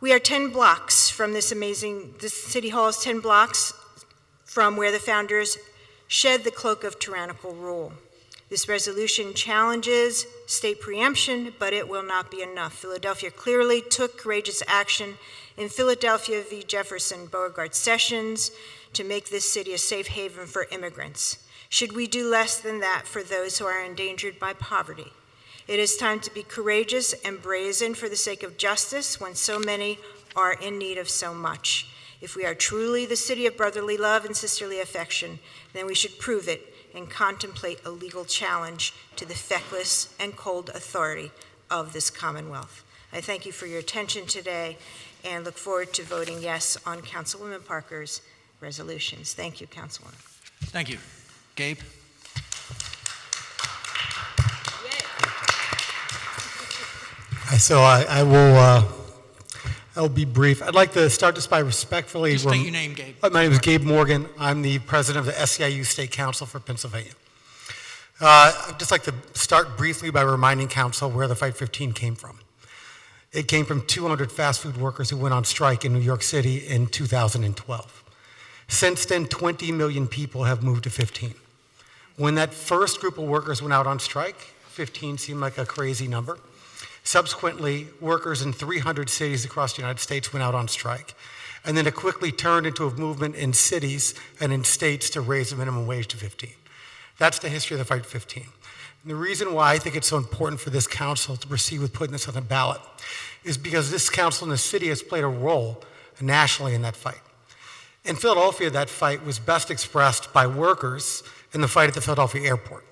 S15: We are 10 blocks from this City Hall is 10 blocks from where the founders shed the cloak of tyrannical rule. This resolution challenges state preemption, but it will not be enough. Philadelphia clearly took courageous action in Philadelphia v. Jefferson Beauregard Sessions to make this city a safe haven for immigrants. Should we do less than that for those who are endangered by poverty? It is time to be courageous and brazen for the sake of justice when so many are in need of so much. If we are truly the city of brotherly love and sisterly affection, then we should prove it and contemplate a legal challenge to the feckless and cold authority of this Commonwealth. I thank you for your attention today and look forward to voting yes on Councilwoman Parker's resolutions. Thank you, Councilwoman.
S1: Thank you. Gabe?
S17: So I will I'll be brief. I'd like to start just by respectfully...
S1: Just state your name, Gabe.
S17: My name is Gabe Morgan. I'm the president of the SEIU State Council for Pennsylvania. I'd just like to start briefly by reminding council where the Fight 15 came from. It came from 200 fast food workers who went on strike in New York City in 2012. Since then, 20 million people have moved to 15. When that first group of workers went out on strike, 15 seemed like a crazy number. Subsequently, workers in 300 cities across the United States went out on strike. And then it quickly turned into a movement in cities and in states to raise the minimum wage to 15. That's the history of the Fight 15. And the reason why I think it's so important for this council to proceed with putting this on the ballot is because this council in the city has played a role nationally in that fight. In Philadelphia, that fight was best expressed by workers in the fight at the Philadelphia airport,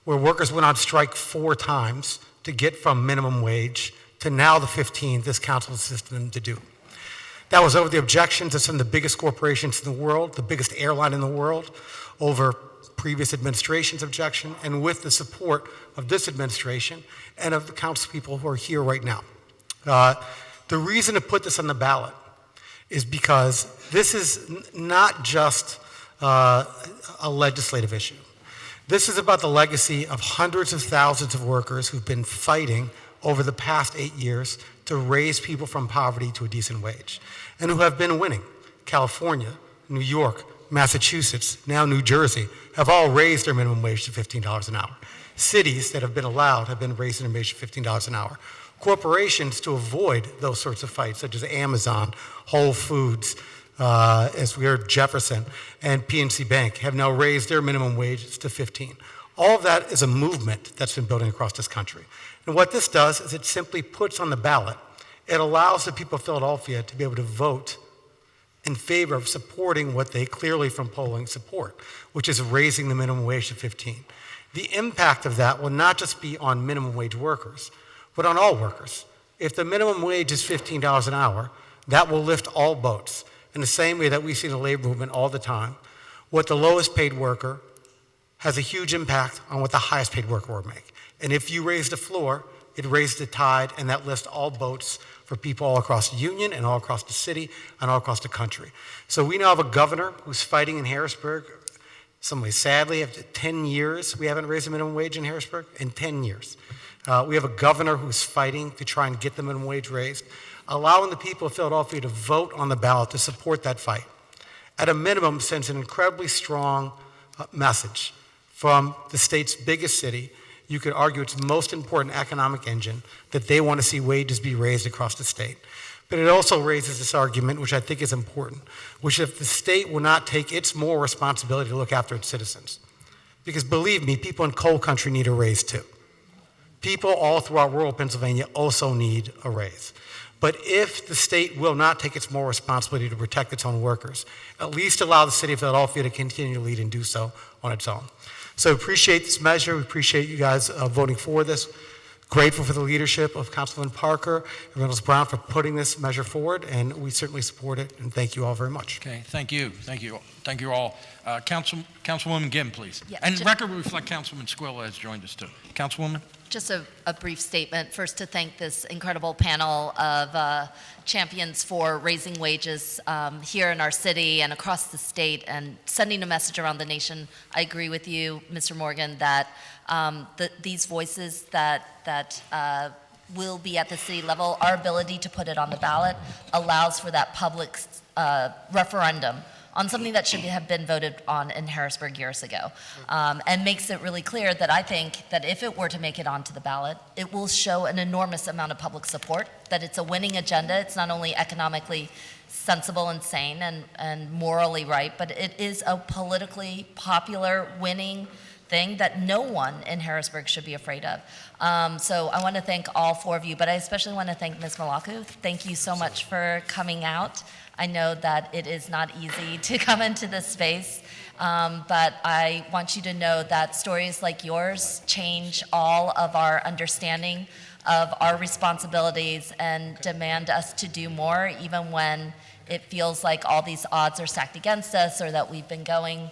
S17: where workers went on strike 4 times to get from minimum wage to now the 15 this council assisted them to do. That was over the objections of some of the biggest corporations in the world, the biggest airline in the world, over previous administration's objection, and with the support of this administration and of the council people who are here right now. The reason to put this on the ballot is because this is not just a legislative issue. This is about the legacy of hundreds of thousands of workers who've been fighting over the past 8 years to raise people from poverty to a decent wage, and who have been winning. California, New York, Massachusetts, now New Jersey, have all raised their minimum wage to $15 an hour. Cities that have been allowed have been raising their wage to $15 an hour. Corporations, to avoid those sorts of fights, such as Amazon, Whole Foods, as we heard, Jefferson, and PNC Bank, have now raised their minimum wages to 15. All of that is a movement that's been building across this country. And what this does is it simply puts on the ballot, it allows the people of Philadelphia to be able to vote in favor of supporting what they clearly from polling support, which is raising the minimum wage to 15. The impact of that will not just be on minimum wage workers, but on all workers. If the minimum wage is $15 an hour, that will lift all boats. In the same way that we see in the labor movement all the time, what the lowest paid worker has a huge impact on what the highest paid worker will make. And if you raise the floor, it raises the tide, and that lifts all boats for people all across the union and all across the city and all across the country. So we now have a governor who's fighting in Harrisburg. Some way, sadly, after 10 years, we haven't raised the minimum wage in Harrisburg, in 10 years. We have a governor who's fighting to try and get the minimum wage raised, allowing the people of Philadelphia to vote on the ballot to support that fight. At a minimum, sends an incredibly strong message from the state's biggest city. You could argue its most important economic engine, that they want to see wages be raised across the state. But it also raises this argument, which I think is important, which if the state will not take its moral responsibility to look after its citizens, because believe me, people in coal country need a raise too. People all throughout rural Pennsylvania also need a raise. But if the state will not take its moral responsibility to protect its own workers, at least allow the city of Philadelphia to continue to lead and do so on its own. So appreciate this measure. We appreciate you guys voting for this. Grateful for the leadership of Councilman Parker and Reynolds Brown for putting this measure forward, and we certainly support it, and thank you all very much.
S1: Okay, thank you. Thank you. Thank you all. Councilwoman Gimm, please.
S14: Yeah,
S1: And record will reflect Councilman Squilla has joined us too. Councilwoman?
S14: Just a brief statement. First, to thank this incredible panel of champions for raising wages here in our city and across the state and sending a message around the nation. I agree with you, Mr. Morgan, that these voices that will be at the city level, our ability to put it on the ballot allows for that public referendum on something that should have been voted on in Harrisburg years ago, and makes it really clear that I think that if it were to make it onto the ballot, it will show an enormous amount of public support, that it's a winning agenda. It's not only economically sensible and sane and morally right, but it is a politically popular winning thing that no one in Harrisburg should be afraid of. So I want to thank all 4 of you, but I especially want to thank Ms. Malaku. Thank you so much for coming out. I know that it is not easy to come into this space, but I want you to know that stories like yours change all of our understanding
S17: of our responsibilities and demand us to do more, even when it feels like all these odds are stacked against us, or that we've been going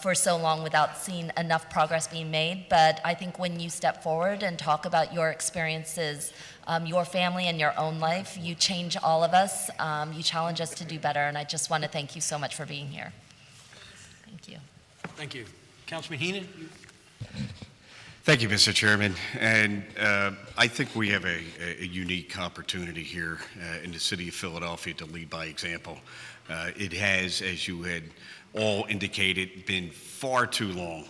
S17: for so long without seeing enough progress being made. But I think when you step forward and talk about your experiences, your family and your own life, you change all of us. You challenge us to do better, and I just want to thank you so much for being here. Thank you.
S1: Thank you. Councilman Heenan?
S2: Thank you, Mr. Chairman. And I think we have a unique opportunity here in the city of Philadelphia to lead by example. It has, as you had all indicated, been far too long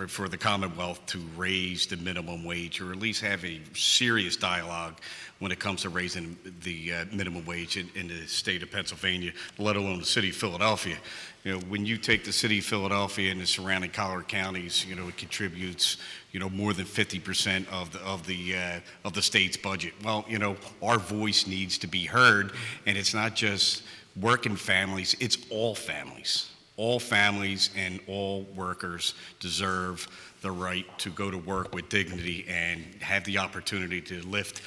S2: for the Commonwealth to raise the minimum wage, or at least have a serious dialogue when it comes to raising the minimum wage in the state of Pennsylvania, let alone the city of Philadelphia. You know, when you take the city of Philadelphia and the surrounding Collier counties, you know, it contributes, you know, more than 50% of the state's budget. Well, you know, our voice needs to be heard, and it's not just working families, it's all families. All families and all workers deserve the right to go to work with dignity and have the opportunity to lift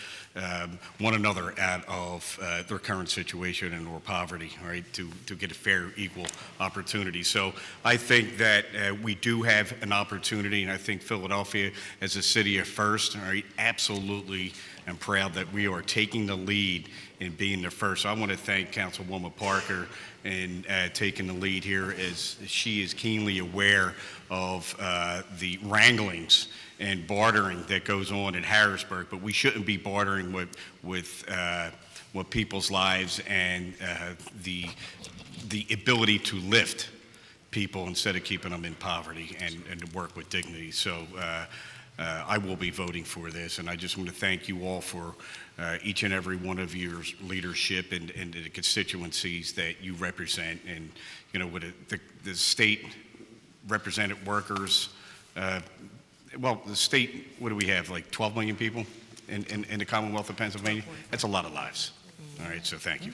S2: one another out of their current situation and or poverty, right, to get a fair, equal opportunity. So I think that we do have an opportunity, and I think Philadelphia as a city of first, right, absolutely am proud that we are taking the lead in being the first. So I want to thank Councilwoman Parker in taking the lead here, as she is keenly aware of the wranglings and bartering that goes on in Harrisburg, but we shouldn't be bartering with people's lives and the ability to lift people instead of keeping them in poverty and to work with dignity. So I will be voting for this, and I just want to thank you all for each and every one of your leadership and the constituencies that you represent. And, you know, with the state represented workers, well, the state, what do we have, like 12 million people in the Commonwealth of Pennsylvania? That's a lot of lives. All right, so thank you.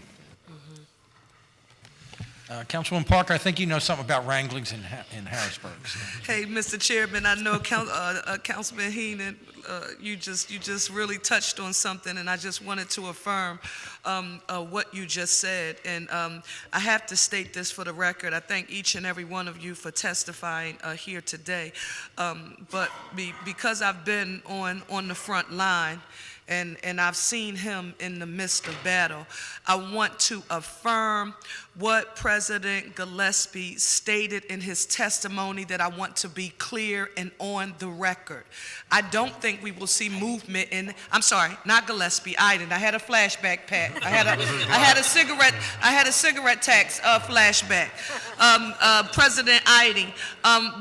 S1: Councilwoman Parker, I think you know something about wranglings in Harrisburg. So.
S19: Hey, Mr. Chairman, I know Councilman Heenan, you just really touched on something, and I just wanted to affirm what you just said. And I have to state this for the record. I thank each and every one of you for testifying here today. But because I've been on the front line, and I've seen him in the midst of battle, I want to affirm what President Gillespie stated in his testimony, that I want to be clear and on the record. I don't think we will see movement in, I'm sorry, not Gillespie, Iden. I had a flashback, Pat. I had a cigarette tax flashback. President Iden.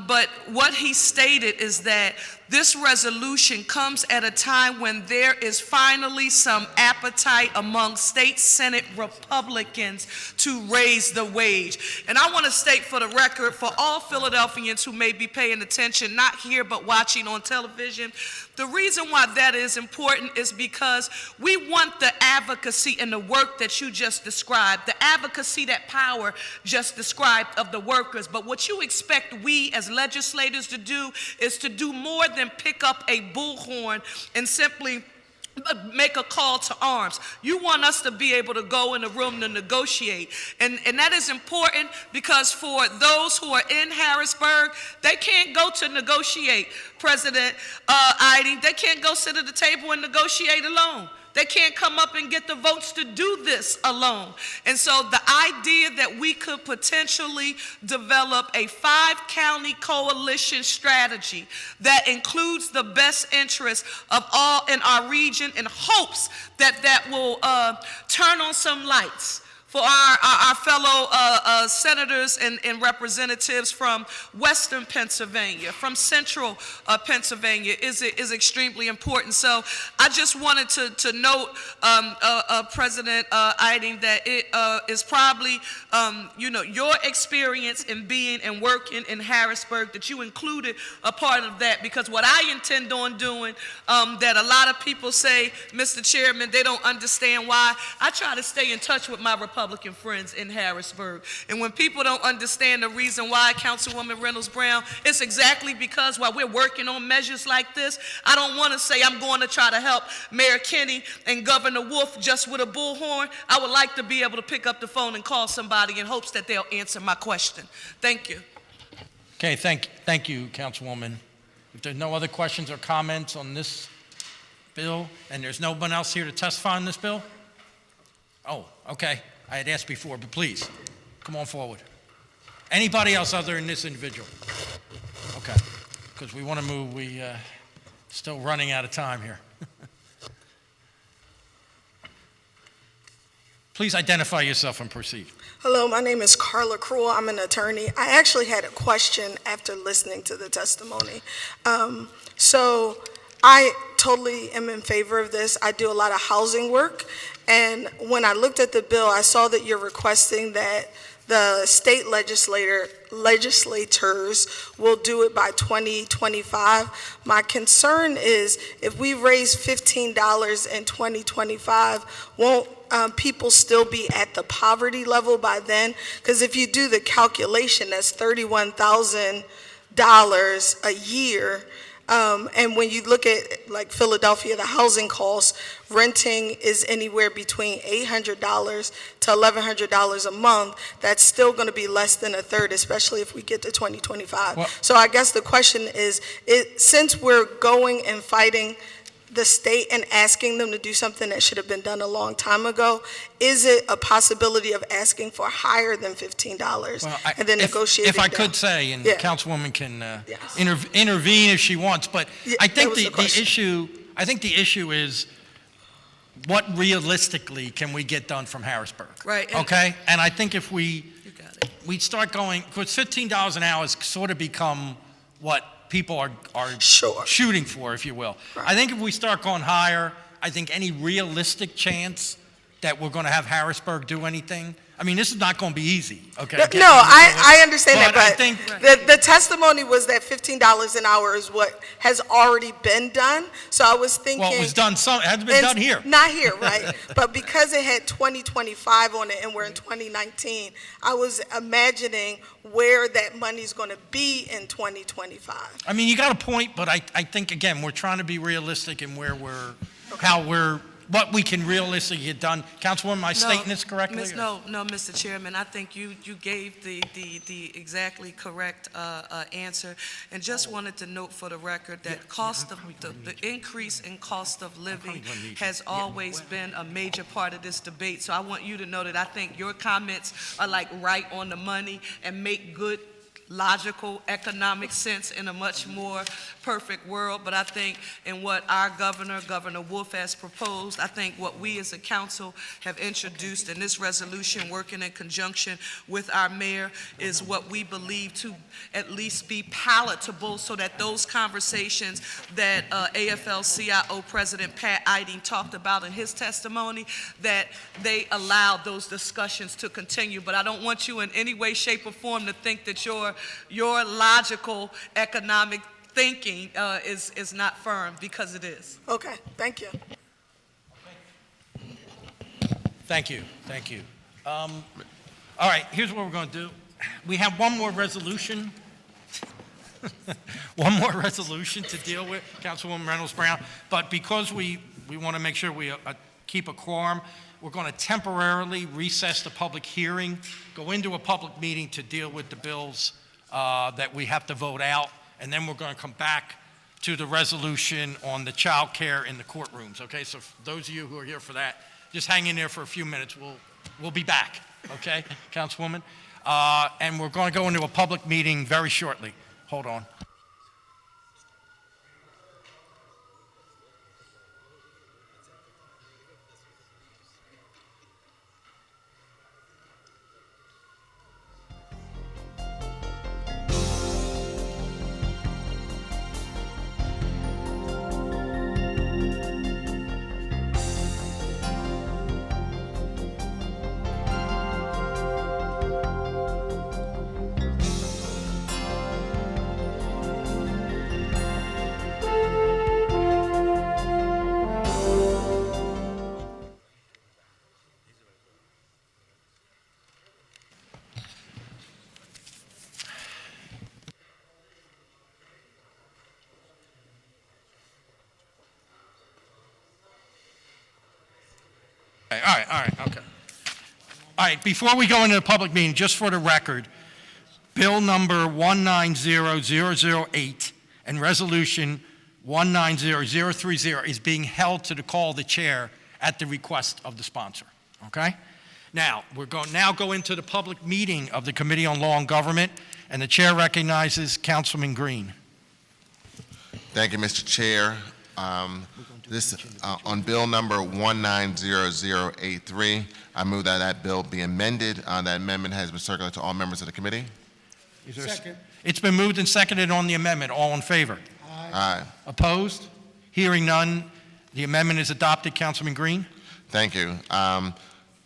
S19: But what he stated is that this resolution comes at a time when there is finally some appetite among state Senate Republicans to raise the wage. And I want to state for the record, for all Philadelphians who may be paying attention, not here but watching on television, the reason why that is important is because we want the advocacy and the work that you just described, the advocacy that Power just described of the workers. But what you expect we as legislators to do is to do more than pick up a bullhorn and simply make a call to arms. You want us to be able to go in a room to negotiate. And that is important because for those who are in Harrisburg, they can't go to negotiate, President Iden. They can't go sit at the table and negotiate alone. They can't come up and get the votes to do this alone. And so the idea that we could potentially develop a 5-county coalition strategy that includes the best interests of all in our region, in hopes that that will turn on some lights for our fellow senators and representatives from Western Pennsylvania, from Central Pennsylvania is extremely important. So I just wanted to note, President Iden, that it is probably, you know, your experience in being and working in Harrisburg, that you included a part of that, because what I intend on doing, that a lot of people say, Mr. Chairman, they don't understand why, I try to stay in touch with my Republicans.
S17: Republican friends in Harrisburg. And when people don't understand the reason why, Councilwoman Reynolds Brown, it's exactly because while we're working on measures like this, I don't want to say I'm going to try to help Mayor Kenny and Governor Wolf just with a bullhorn. I would like to be able to pick up the phone and call somebody in hopes that they'll answer my question. Thank you.
S1: Okay, thank you, Councilwoman. If there's no other questions or comments on this bill, and there's no one else here to testify on this bill? Oh, okay. I had asked before, but please, come on forward. Anybody else other than this individual? Okay, because we want to move. We still running out of time here. Please identify yourself and proceed.
S14: Hello, my name is Carla Cruel. I'm an attorney. I actually had a question after listening to the testimony. So I totally am in favor of this. I do a lot of housing work, and when I looked at the bill, I saw that you're requesting that the state legislators will do it by 2025. My concern is if we raise $15 in 2025, won't people still be at the poverty level by then? Because if you do the calculation, that's $31,000 a year. And when you look at like Philadelphia, the housing costs, renting is anywhere between $800 to $1,100 a month. That's still going to be less than a third, especially if we get to 2025.
S1: Well,
S14: so I guess the question is, since we're going and fighting the state and asking them to do something that should have been done a long time ago, is it a possibility of asking for higher than $15 and then negotiating
S1: If I
S14: down?
S1: could say, and
S14: Yeah.
S1: the Councilwoman can
S14: Yes.
S1: intervene if she wants, but
S14: Yeah,
S1: I
S14: that
S1: think
S14: was the question.
S1: I think the issue is what realistically can we get done from Harrisburg?
S17: Right. And
S1: Okay? And I think if we
S17: you got it.
S1: start going, because $15 an hour has sort of become what people are
S14: Sure.
S1: shooting for, if you will.
S14: Right.
S1: I think if we start going higher, I think any realistic chance that we're going to have Harrisburg do anything, I mean, this is not going to be easy, okay?
S14: No, I understand that,
S1: I
S14: but
S1: think
S14: the testimony was that $15 an hour is what has already been done. So I was thinking.
S1: well, it was done it hasn't been done here.
S14: Not here, right? But because it had 2025 on it and we're in 2019, I was imagining where that money's going to be in 2025.
S1: I mean, you got a point, but I think, again, we're trying to be realistic in where what we can realistically get done. Councilwoman, am I stating this correctly?
S17: No, Mr. Chairman, I think you gave the exactly correct answer, and just wanted to note for the record that the increase in cost of living has always been a major part of this debate. So I want you to know that I think your comments are like right on the money and make good, logical, economic sense in a much more perfect world. But I think in what our Governor Wolf, has proposed, I think what we as a council have introduced in this resolution, working in conjunction with our mayor, is what we believe to at least be palatable, so that those conversations that AFL-CIO President Pat Eiding talked about in his testimony, that they allow those discussions to continue. But I don't want you in any way, shape, or form to think that your logical economic thinking is not firm, because it is.
S14: Okay, thank you.
S1: Thank you. All right, here's what we're going to do. We have one more resolution. One more resolution to deal with, Councilwoman Reynolds Brown. But because we want to make sure we keep a quorum, we're going to temporarily recess the public hearing, go into a public meeting to deal with the bills that we have to vote out, and then we're going to come back to the resolution on the child care in the courtrooms, okay? So for those of you who are here for that, just hang in there for a few minutes. We'll be back, okay, Councilwoman? And we're going to go into a public meeting very shortly. Hold on. All right, okay. All right, before we go into the public meeting, just for the record, Bill number 190008 and Resolution 190030 is being held to the call of the chair at the request of the sponsor, okay? Now, we're going to go into the public meeting of the Committee on Law and Government, and the chair recognizes Councilman Green.
S4: Thank you, Mr. Chair. On Bill number 190083, I move that that bill be amended. That amendment has been circulated to all members of the committee.
S11: Second.
S1: It's been moved and seconded on the amendment. All in favor?
S4: Aye.
S1: Opposed? Hearing none, the amendment is adopted. Councilman Green?
S4: Thank you.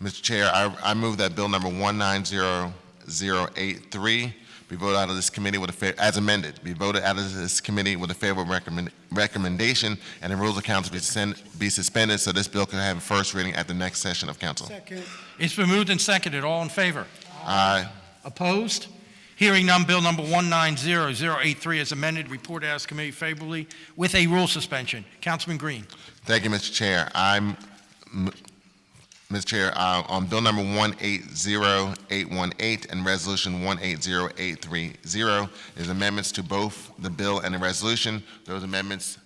S4: Mr. Chair, I move that Bill number 190083 be voted out of this committee as amended, be voted out of this committee with a favorable recommendation, and the rules of council be suspended so this bill can have a first reading at the next session of council.
S11: Second.
S1: It's been moved and seconded. All in favor?
S4: Aye.
S1: Opposed? Hearing none, Bill number 190083 is amended, reported as committee favorably with a rule suspension. Councilman Green.
S4: Thank you, Mr. Chair. Mr. Chair, on Bill number 180818 and Resolution 180830 is amendments to both the bill and the resolution. Those amendments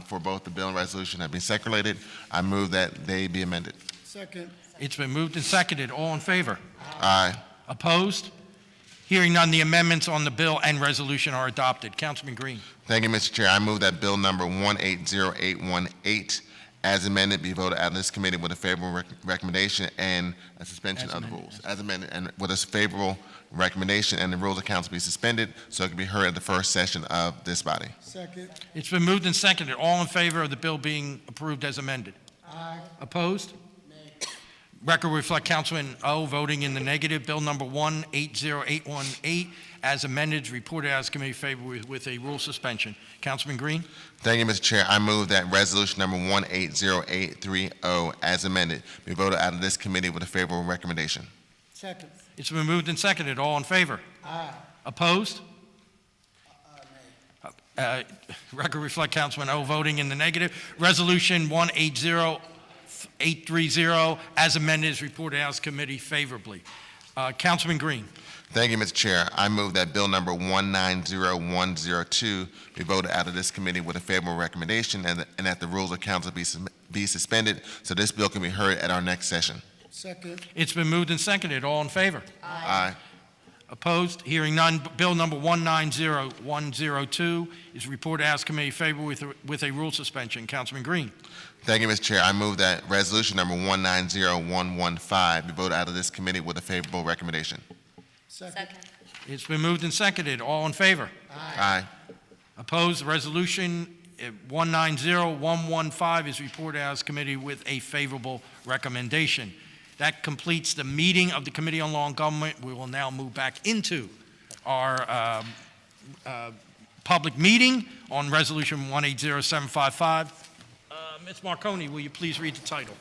S4: for both the bill and resolution have been circulated. I move that they be amended.
S11: Second.
S1: It's been moved and seconded. All in favor?
S4: Aye.
S1: Opposed? Hearing none, the amendments on the bill and resolution are adopted. Councilman Green.
S4: Thank you, Mr. Chair. I move that Bill number 180818 as amended be voted out of this committee with a favorable recommendation and a suspension of the rules. As amended and with a favorable recommendation and the rules of council be suspended so it can be heard at the first session of this body.
S11: Second.
S1: It's been moved and seconded. All in favor of the bill being approved as amended?
S11: Aye.
S1: Opposed? Record reflect Councilman O voting in the negative. Bill number 180818 as amended, reported as committee favorable with a rule suspension. Councilman Green.
S4: Thank you, Mr. Chair. I move that resolution number 180830 as amended be voted out of this committee with a favorable recommendation.
S11: Second.
S1: It's been moved and seconded. All in favor?
S11: Aye.
S1: Opposed? Record reflect Councilman O voting in the negative. Resolution 180830 as amended is reported as committee favorably. Councilman Green.
S4: Thank you, Mr. Chair. I move that Bill number 190102 be voted out of this committee with a favorable recommendation and that the rules of council be suspended so this bill can be heard at our next session.
S11: Second.
S1: It's been moved and seconded. All in favor?
S4: Aye.
S1: Opposed? Hearing none. Bill number 190102 is reported as committee favorable with a rule suspension. Councilman Green.
S4: Thank you, Mr. Chair. I move that resolution number 190115 be voted out of this committee with a favorable recommendation.
S11: Second.
S1: It's been moved and seconded. All in favor?
S4: Aye.
S1: Opposed? Resolution 190115 is reported as committee with a favorable recommendation. That completes the meeting of the Committee on Law and Government. We will now move back into our public meeting on Resolution 180755. Ms. Marconi, will you please read the title?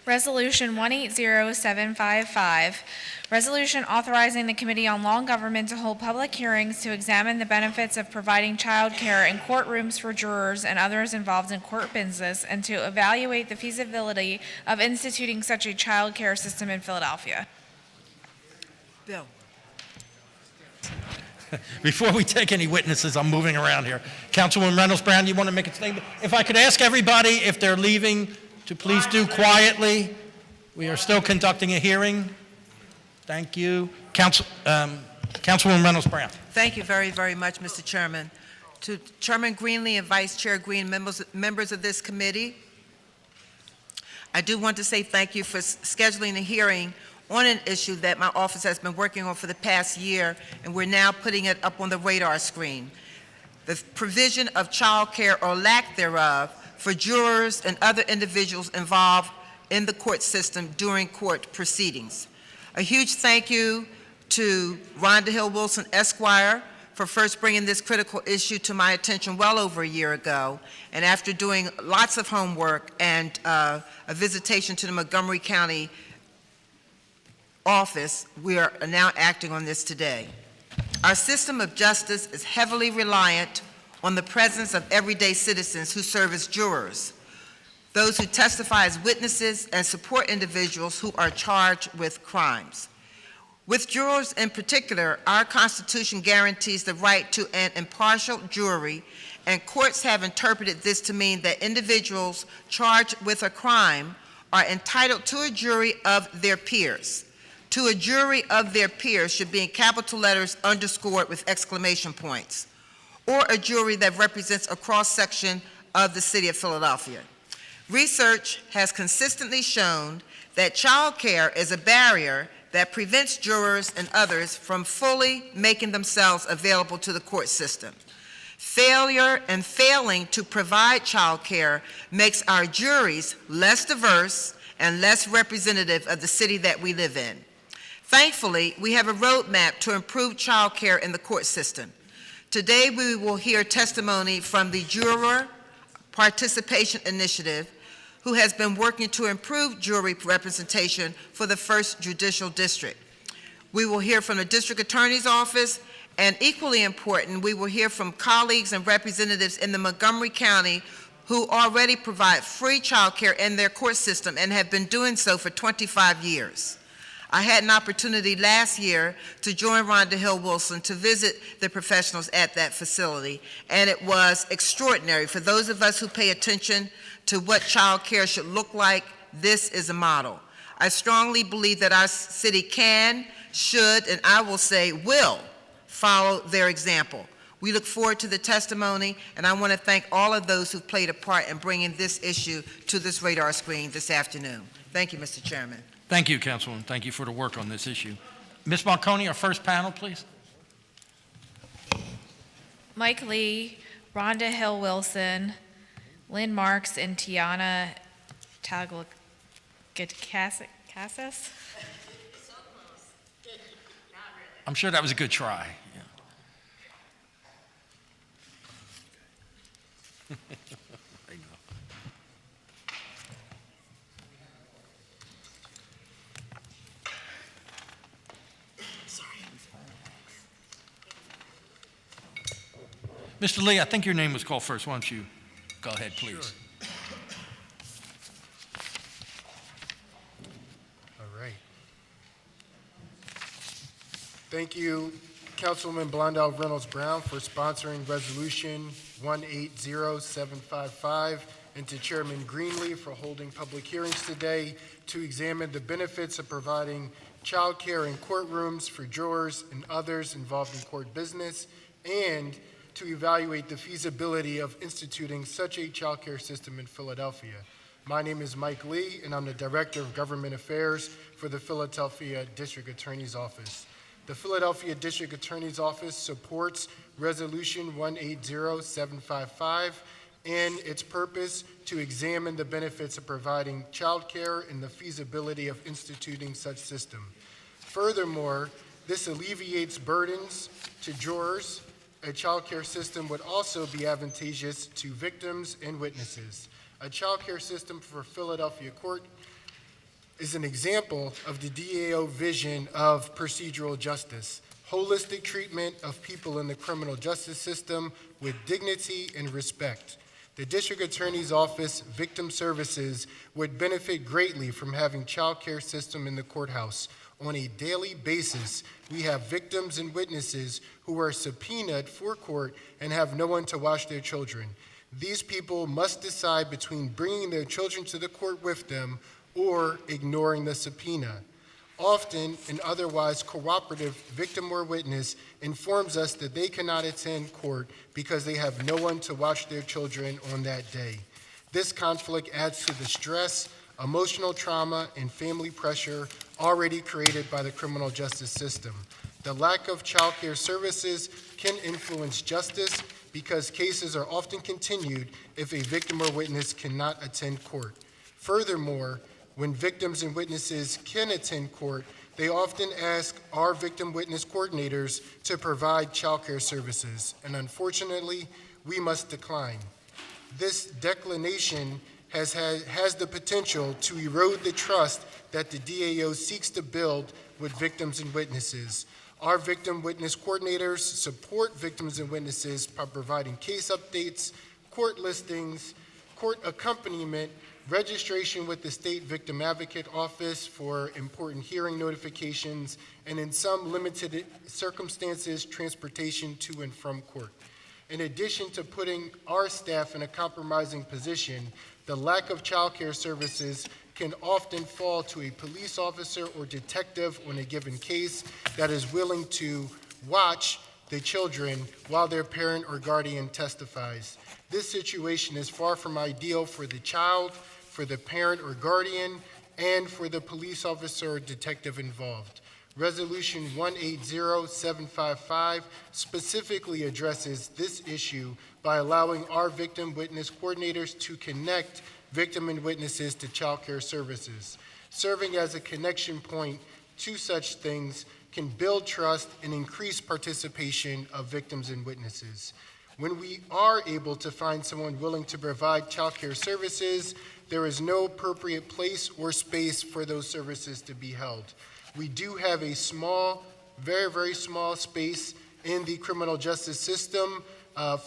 S2: Resolution 180755, resolution authorizing the Committee on Law and Government to hold public hearings to examine the benefits of providing child care in courtrooms for jurors and others involved in court business and to evaluate the feasibility of instituting such a child care system in Philadelphia.
S12: Bill.
S1: Before we take any witnesses, I'm moving around here. Councilwoman Reynolds Brown, you want to make a statement? If I could ask everybody, if they're leaving, to please do quietly. We are still conducting a hearing. Thank you. Councilwoman Reynolds Brown.
S12: Thank you very, very much, Mr. Chairman. To Chairman Greenlee and Vice Chair Green, members of this committee, I do want to say thank you for scheduling a hearing on an issue that my office has been working on for the past year, and we're now putting it up on the radar screen. The provision of child care or lack thereof for jurors and other individuals involved in the court system during court proceedings. A huge thank you to Rhonda Hill Wilson, Esquire, for first bringing this critical issue to my attention well over a year ago. And after doing lots of homework and a visitation to the Montgomery County office, we are now acting on this today. Our system of justice is heavily reliant on the presence of everyday citizens who serve as jurors. those who testify as witnesses, and support individuals who are charged with crimes. With jurors in particular, our Constitution guarantees the right to an impartial jury, and courts have interpreted this to mean that individuals charged with a crime are entitled to a jury of their peers. To a jury of their peers should be in capital letters underscored with exclamation points, or a jury that represents a cross-section of the city of Philadelphia. Research has consistently shown that child care is a barrier that prevents jurors and others from fully making themselves available to the court system. Failure and failing to provide child care makes our juries less diverse and less representative of the city that we live in. Thankfully, we have a roadmap to improve child care in the court system. Today, we will hear testimony from the Juror Participation Initiative, who has been working to improve jury representation for the 1st Judicial District. We will hear from the District Attorney's Office, and equally important, we will hear from colleagues and representatives in the Montgomery County who already provide free child care in their court system and have been doing so for 25 years. I had an opportunity last year to join Rhonda Hill Wilson to visit the professionals at that facility, and it was extraordinary. For those of us who pay attention to what child care should look like, this is a model. I strongly believe that our city can, should, and I will say will follow their example. We look forward to the testimony, and I want to thank all of those who played a part in bringing this issue to this radar screen this afternoon. Thank you, Mr. Chairman.
S1: Thank you, Councilwoman. Thank you for the work on this issue. Ms. Marconi, our first panel, please.
S2: Mike Lee, Rhonda Hill Wilson, Lynn Marks, and Tiana Tagliacasas.
S1: I'm sure that was a good try. Yeah. There you go. Mr. Lee, I think your name was called first. Why don't you go ahead, please?
S7: Sure. All right. Thank you, Councilwoman Blondell Reynolds Brown, for sponsoring Resolution 180755, and to Chairman Greenlee for holding public hearings today to examine the benefits of providing child care in courtrooms for jurors and others involved in court business, and to evaluate the feasibility of instituting such a child care system in Philadelphia. My name is Mike Lee, and I'm the Director of Government Affairs for the Philadelphia District Attorney's Office. The Philadelphia District Attorney's Office supports Resolution 180755 and its purpose to examine the benefits of providing child care and the feasibility of instituting such system. Furthermore, this alleviates burdens to jurors. A child care system would also be advantageous to victims and witnesses. A child care system for Philadelphia court is an example of the DAO vision of procedural justice, holistic treatment of people in the criminal justice system with dignity and respect. The District Attorney's Office Victim Services would benefit greatly from having child care system in the courthouse. On a daily basis, we have victims and witnesses who are subpoenaed for court and have no one to watch their children. These people must decide between bringing their children to the court with them or ignoring the subpoena. Often, an otherwise cooperative victim or witness informs us that they cannot attend court because they have no one to watch their children on that day. This conflict adds to the stress, emotional trauma, and family pressure already created by the criminal justice system. The lack of child care services can influence justice because cases are often continued if a victim or witness cannot attend court. Furthermore, when victims and witnesses can attend court, they often ask our victim witness coordinators to provide child care services, and unfortunately, we must decline. This declination has the potential to erode the trust that the DAO seeks to build with victims and witnesses. Our victim witness coordinators support victims and witnesses by providing case updates, court listings, court accompaniment, registration with the State Victim Advocate Office for important hearing notifications, and in some limited circumstances, transportation to and from court. In addition to putting our staff in a compromising position, the lack of childcare services can often fall to a police officer or detective on a given case that is willing to watch the children while their parent or guardian testifies. This situation is far from ideal for the child, for the parent or guardian, and for the police officer or detective involved. Resolution 180755 specifically addresses this issue by allowing our victim witness coordinators to connect victim and witnesses to child care services. Serving as a connection point to such things can build trust and increase participation of victims and witnesses. When we are able to find someone willing to provide child care services, there is no appropriate place or space for those services to be held. We do have a small, very, very small space in the criminal justice system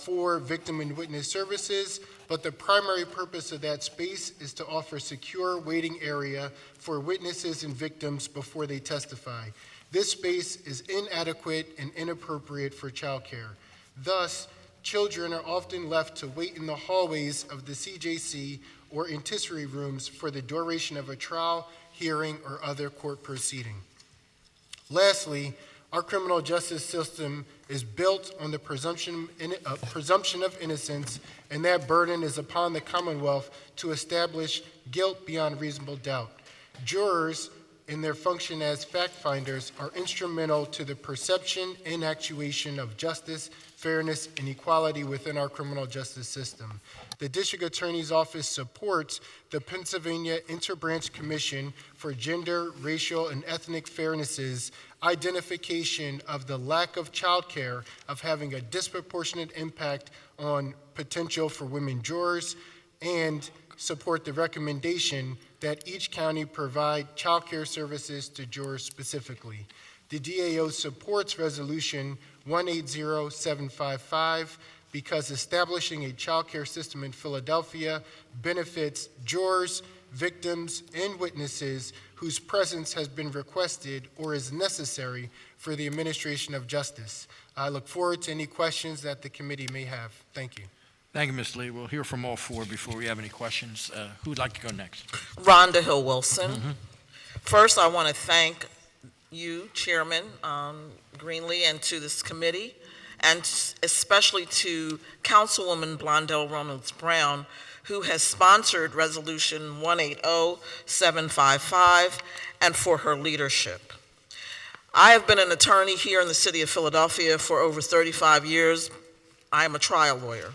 S7: for victim and witness services, but the primary purpose of that space is to offer secure waiting area for witnesses and victims before they testify. This space is inadequate and inappropriate for childcare. Thus, children are often left to wait in the hallways of the CJC or intissery rooms for the duration of a trial, hearing, or other court proceeding. Lastly, our criminal justice system is built on the presumption of innocence, and that burden is upon the Commonwealth to establish guilt beyond reasonable doubt. Jurors, in their function as fact finders, are instrumental to the perception and actuation of justice, fairness, and equality within our criminal justice system. The District Attorney's Office supports the Pennsylvania Interbranch Commission for Gender, Racial, and Ethnic Fairness's identification of the lack of childcare of having a disproportionate impact on potential for women jurors, and support the recommendation that each county provide child care services to jurors specifically. The DAO supports Resolution 180755 because establishing a child care system in Philadelphia benefits jurors, victims, and witnesses whose presence has been requested or is necessary for the administration of justice. I look forward to any questions that the committee may have. Thank you.
S1: Thank you, Ms. Lee. We'll hear from all four before we have any questions. Who'd like to go next?
S17: Rhonda Hill Wilson. First, I want to thank you, Chairman Greenlee, and to this committee, and especially to Councilwoman Blondell Reynolds Brown, who has sponsored Resolution 180755, and for her leadership. I have been an attorney here in the city of Philadelphia for over 35 years. I am a trial lawyer.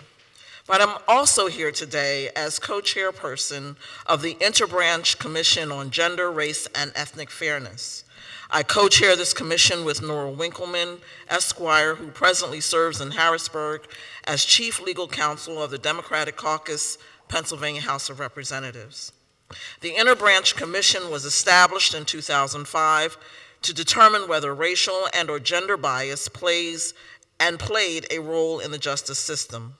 S17: But I'm also here today as co-chairperson of the Interbranch Commission on Gender, Race, and Ethnic Fairness. I co-chair this commission with Nora Winkleman, Esquire, who presently serves in Harrisburg as Chief Legal Counsel of the Democratic Caucus, Pennsylvania House of Representatives. The Interbranch Commission was established in 2005 to determine whether racial and/or gender bias played a role in the justice system.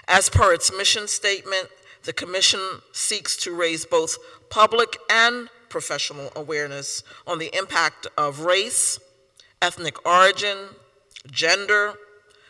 S17: As per its mission statement, the Commission seeks to raise both public and professional awareness on the impact of race, ethnic origin, gender,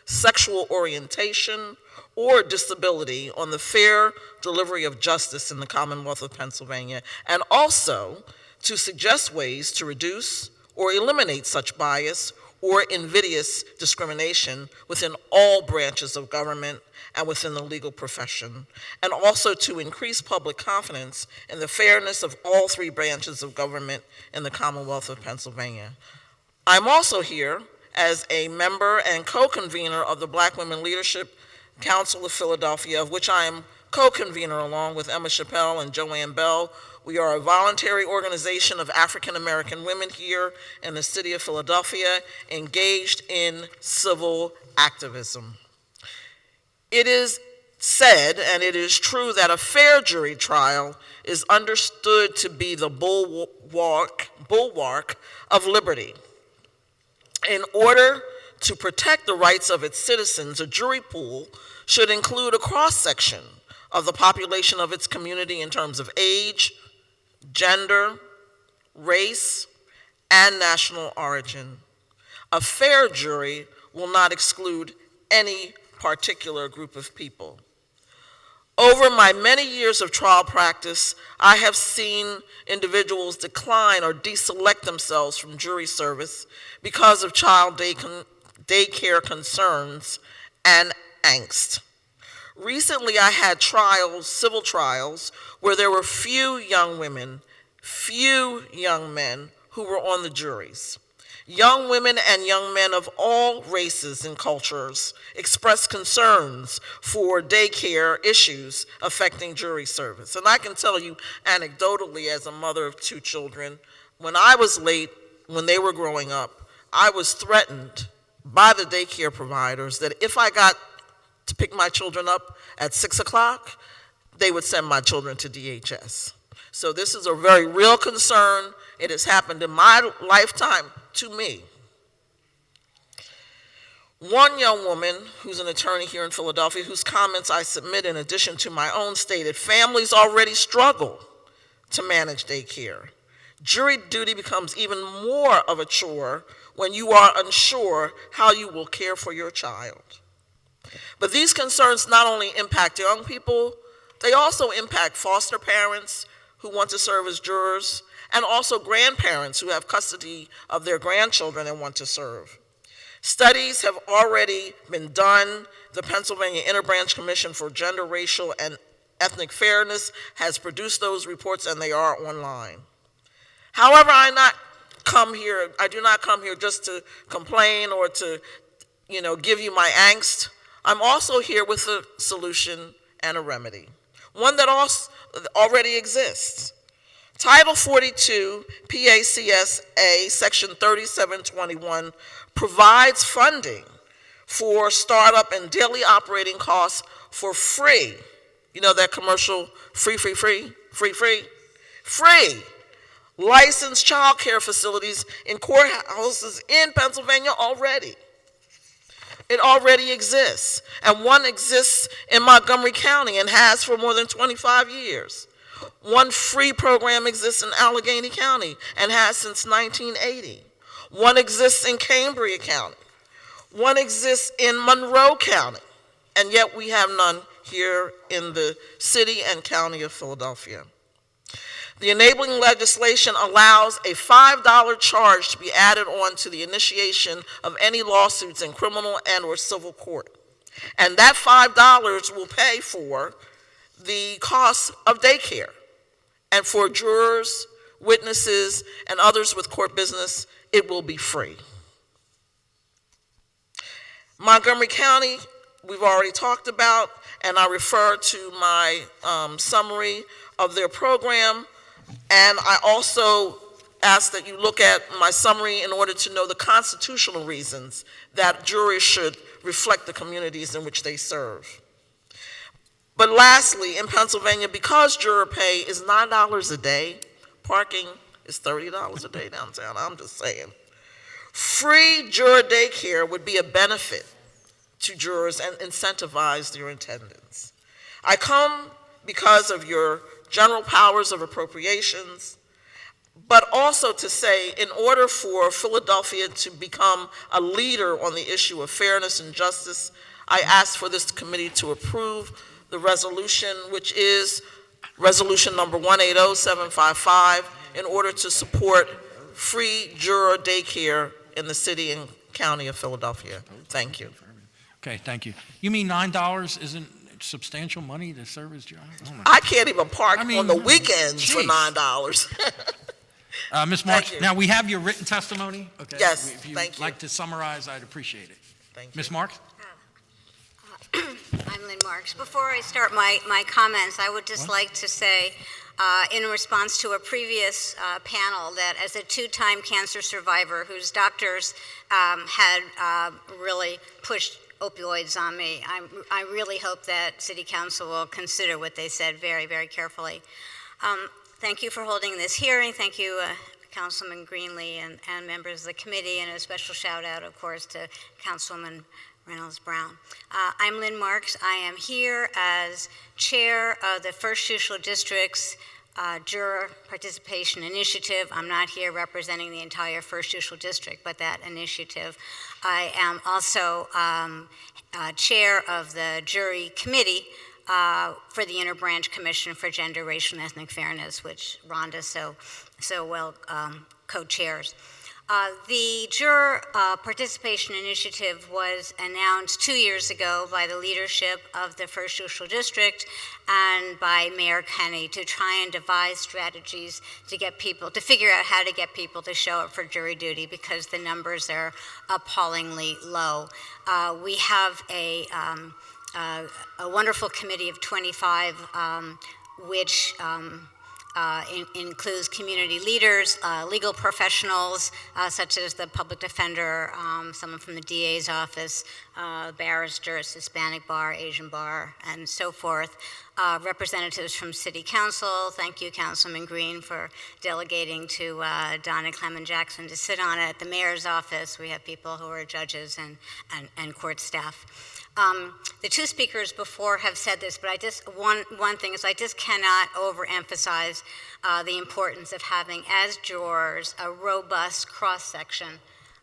S17: sexual orientation, or disability on the fair delivery of justice in the Commonwealth of Pennsylvania, and also to suggest ways to reduce or eliminate such bias or invidious discrimination within all branches of government and within the legal profession, and also to increase public confidence in the fairness of all three branches of government in the Commonwealth of Pennsylvania. I'm also here as a member and co-convener of the Black Women Leadership Council of Philadelphia, of which I am co-convener along with Emma Chappelle and Joanne Bell. We are a voluntary organization of African American women here in the city of Philadelphia engaged in civil activism. It is said, and it is true, that a fair jury trial is understood to be the bulwark of liberty. In order to protect the rights of its citizens, a jury pool should include a cross-section of the population of its community in terms of age, gender, race, and national origin. A fair jury will not exclude any particular group of people. Over my many years of trial practice, I have seen individuals decline or deselect themselves from jury service because of child daycare concerns and angst. Recently, I had trials, civil trials, where there were few young women, few young men who were on the juries. Young women and young men of all races and cultures expressed concerns for daycare issues affecting jury service. And I can tell you anecdotally, as a mother of 2 children, when I was late, when they were growing up, I was threatened by the daycare providers that if I got to pick my children up at 6 o'clock, they would send my children to DHS. So this is a very real concern. It has happened in my lifetime to me. One young woman who's an attorney here in Philadelphia, whose comments I submit in addition to my own, stated, families already struggle to manage daycare. Jury duty becomes even more of a chore when you are unsure how you will care for your child. But these concerns not only impact young people, they also impact foster parents who want to serve as jurors, and also grandparents who have custody of their grandchildren and want to serve. Studies have already been done. The Pennsylvania Interbranch Commission for Gender, Racial, and Ethnic Fairness has produced those reports, and they are online. However, I do not come here just to complain or to, give you my angst. I'm also here with a solution and a remedy, one that also already exists. Title 42, PACSA, Section 3721, provides funding for startup and daily operating costs for free. You know that commercial, free. Licensed child care facilities in courthouses in Pennsylvania already. It already exists, and one exists in Montgomery County and has for more than 25 years. One free program exists in Allegheny County and has since 1980. One exists in Cambria County. One exists in Monroe County, and yet we have none here in the city and county of Philadelphia. The enabling legislation allows a $5 charge to be added on to the initiation of any lawsuits in criminal and or civil court. And that $5 will pay for the cost of daycare. And for jurors, witnesses, and others with court business, it will be free. Montgomery County, we've already talked about, and I refer to my summary of their program. And I also ask that you look at my summary in order to know the constitutional reasons that juries should reflect the communities in which they serve. But lastly, in Pennsylvania, because juror pay is $9 a day, parking is $30 a day downtown, I'm just saying. Free juror daycare would be a benefit to jurors and incentivize their attendance. I come because of your general powers of appropriations, but also to say, in order for Philadelphia to become a leader on the issue of fairness and justice, I ask for this committee to approve the resolution, which is resolution number 180755, in order to support free juror daycare in the city and county of Philadelphia. Thank you.
S1: Okay, thank you. You mean $9 isn't substantial money to serve as juror? Oh
S17: I can't even park on the weekends for $9.
S1: Ms. Marks, now we have your written testimony. Okay.
S17: Yes,
S1: if you'd
S17: thank you.
S1: like to summarize, I'd appreciate it.
S17: Thank you.
S1: Ms. Marks?
S14: I'm Lynn Marks. Before I start my comments, I would just like to say, in response to a previous panel, that as a two-time cancer survivor whose doctors had really pushed opioids on me, I really hope that City Council will consider what they said very, very carefully. Thank you for holding this hearing. Thank you, Councilman Greenlee and members of the committee, and a special shout out, of course, to Councilwoman
S17: Reynolds Brown. I'm Lynn Marks. I am here as chair of the First Judicial District's Juror Participation Initiative. I'm not here representing the entire First Judicial District, but that initiative. I am also chair of the jury committee for the Interbranch Commission for Gender, Racial, and Ethnic Fairness, which Rhonda so well co-chairs. The Juror Participation Initiative was announced 2 years ago by the leadership of the First Judicial District and by Mayor Kenney to try and devise strategies to get people, to figure out how to get people to show up for jury duty because the numbers are appallingly low. We have a wonderful committee of 25, which includes community leaders, legal professionals, such as the public defender, someone from the DA's office, barristers, Hispanic bar, Asian bar, and so forth, representatives from City Council. Thank you, Councilman Green, for delegating to Donna Clement Jackson to sit on it. At the mayor's office, we have people who are judges and court staff. The two speakers before have said this, but one thing is I just cannot overemphasize the importance of having, as jurors, a robust cross-section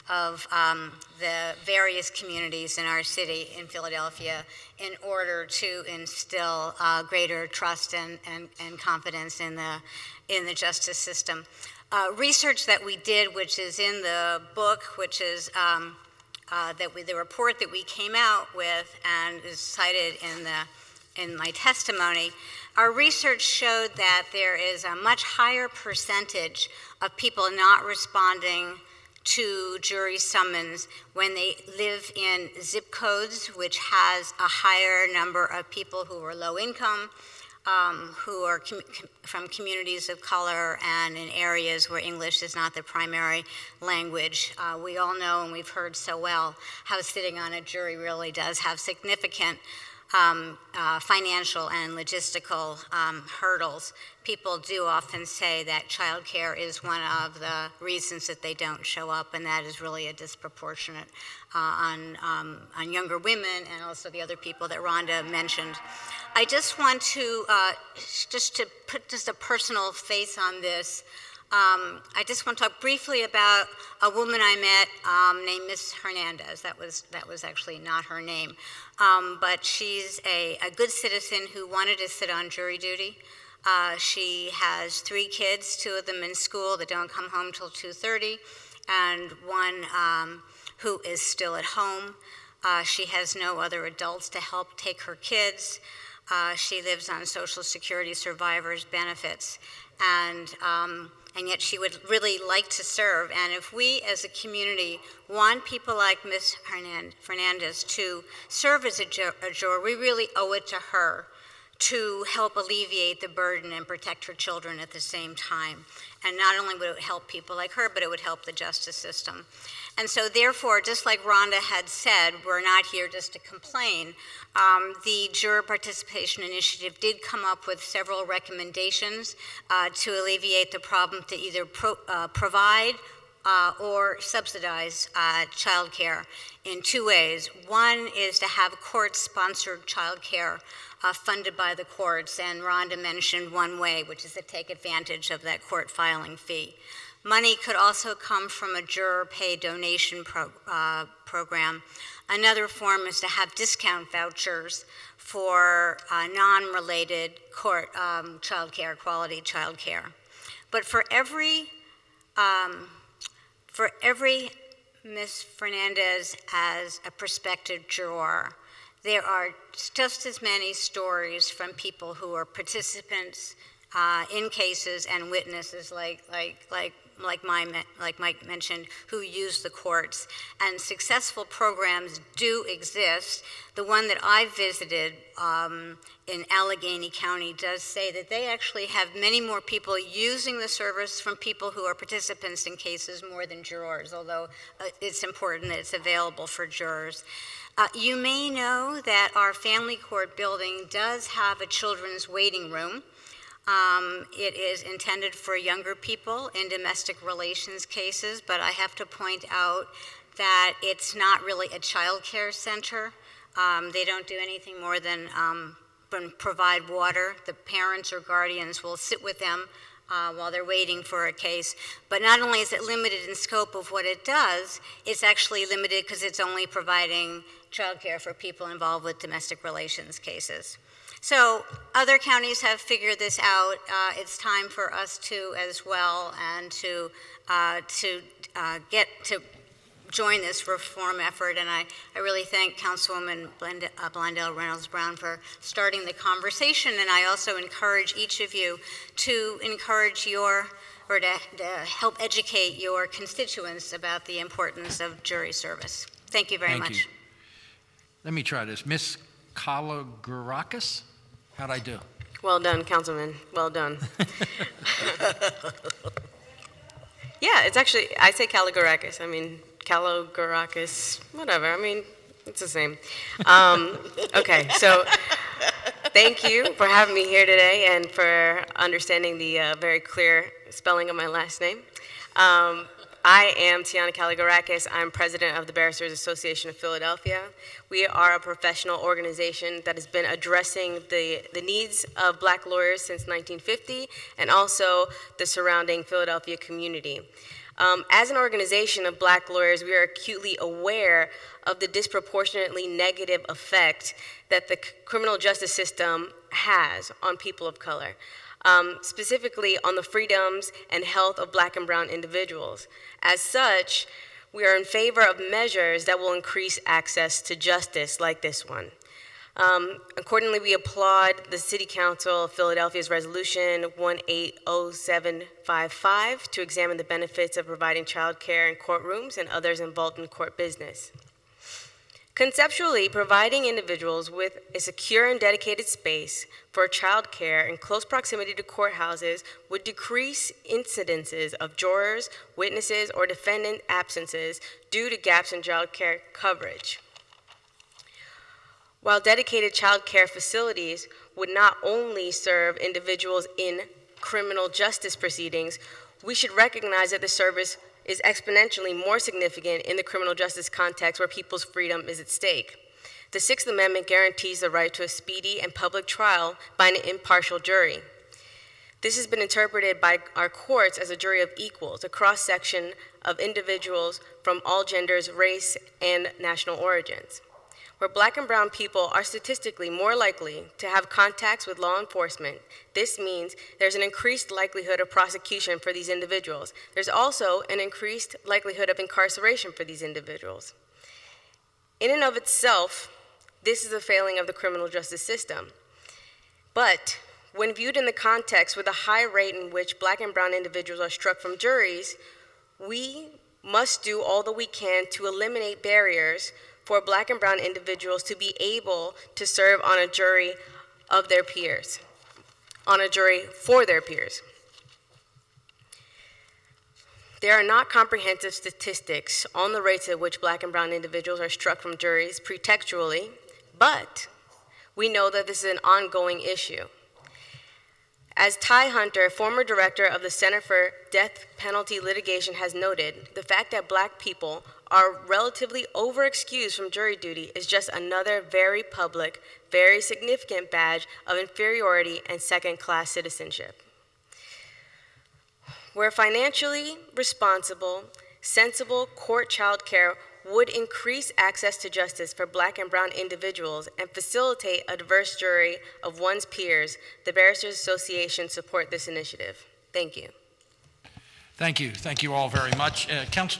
S17: of the various communities in our city, in Philadelphia, in order to instill greater trust and confidence in the justice system. Research that we did, which is in the book, which is the report that we came out with and is cited in my testimony, our research showed that there is a much higher percentage of people not responding to jury summons when they live in zip codes, which has a higher number of people who are low income, who are from communities of color and in areas where English is not the primary language. We all know, and we've heard so well, how sitting on a jury really does have significant financial and logistical hurdles. People do often say that childcare is one of the reasons that they don't show up, and that is really a disproportionate on younger women and also the other people that Rhonda mentioned. I just want to, to put just a personal face on this, I just want to talk briefly about a woman I met named Miss Hernandez. That was actually not her name, but she's a good citizen who wanted to sit on jury duty. She has 3 kids, 2 of them in school that don't come home till 2:30, and one who is still at home. She has no other adults to help take her kids. She lives on Social Security survivors benefits, and yet she would really like to serve. And if we as a community want people like Ms. Fernandez to serve as a juror, we really owe it to her to help alleviate the burden and protect her children at the same time. And not only would it help people like her, but it would help the justice system. And so therefore, just like Rhonda had said, we're not here just to complain. The Juror Participation Initiative did come up with several recommendations to alleviate the problem, to either provide or subsidize childcare in 2 ways. One is to have court-sponsored childcare funded by the courts, and Rhonda mentioned one way, which is to take advantage of that court filing fee. Money could also come from a juror pay donation program. Another form is to have discount vouchers for non-related court childcare, quality childcare. But for every Ms. Fernandez as a prospective juror, there are just as many stories from people who are participants in cases and witnesses like Mike mentioned, who use the courts. And successful programs do exist. The one that I visited in Allegheny County does say that they actually have many more people using the service from people who are participants in cases more than jurors, although it's important that it's available for jurors. You may know that our family court building does have a children's waiting room. It is intended for younger people in domestic relations cases, but I have to point out that it's not really a child care center. They don't do anything more than provide water. The parents or guardians will sit with them while they're waiting for a case. But not only is it limited in scope of what it does, it's actually limited because it's only providing child care for people involved with domestic relations cases. So other counties have figured this out. It's time for us to as well, and to get to join this reform effort. And I really thank Councilwoman Blondell Reynolds Brown for starting the conversation. And I also encourage each of you to encourage to help educate your constituents about the importance of jury service. Thank you very much.
S1: Thank you. Let me try this. Ms. Kalogerakis, how'd I do?
S2: Well done, Councilman. Well done. Yeah, it's actually, I say Kalogerakis. I mean, Kalogerakis, whatever. I mean, it's the same. Okay, so thank you for having me here today and for understanding the very clear spelling of my last name. I am Tiana Kalogerakis. I'm president of the Barristers Association of Philadelphia. We are a professional organization that has been addressing the needs of black lawyers since 1950 and also the surrounding Philadelphia community. As an organization of black lawyers, we are acutely aware of the disproportionately negative effect that the criminal justice system has on people of color. Specifically on the freedoms and health of black and brown individuals. As such, we are in favor of measures that will increase access to justice like this one. Accordingly, we applaud the City Council of Philadelphia's Resolution 180755 to examine the benefits of providing child care in courtrooms and others involved in court business. Conceptually, providing individuals with a secure and dedicated space for child care in close proximity to courthouses would decrease incidences of jurors, witnesses, or defendant absences due to gaps in child care coverage. While dedicated child care facilities would not only serve individuals in criminal justice proceedings, we should recognize that the service is exponentially more significant in the criminal justice context where people's freedom is at stake. The Sixth Amendment guarantees the right to a speedy and public trial by an impartial jury. This has been interpreted by our courts as a jury of equals, a cross-section of individuals from all genders, race, and national origins. Where black and brown people are statistically more likely to have contacts with law enforcement, this means there's an increased likelihood of prosecution for these individuals. There's also an increased likelihood of incarceration for these individuals. In and of itself, this is a failing of the criminal justice system. But when viewed in the context with a high rate in which black and brown individuals are struck from juries, we must do all that we can to eliminate barriers for black and brown individuals to be able to serve on a jury of their peers, on a jury for their peers. There are not comprehensive statistics on the rates at which black and brown individuals are struck from juries pretextually, but we know that this is an ongoing issue. As Ty Hunter, former director of the Center for Death Penalty Litigation, has noted, the fact that black people are relatively overexcused from jury duty is just another very public, very significant badge of inferiority and second-class citizenship. Where financially responsible, sensible court child care would increase access to justice for black and brown individuals and facilitate a diverse jury of one's peers, the Barristers Association support this initiative. Thank you.
S1: Thank you. Thank you all very much.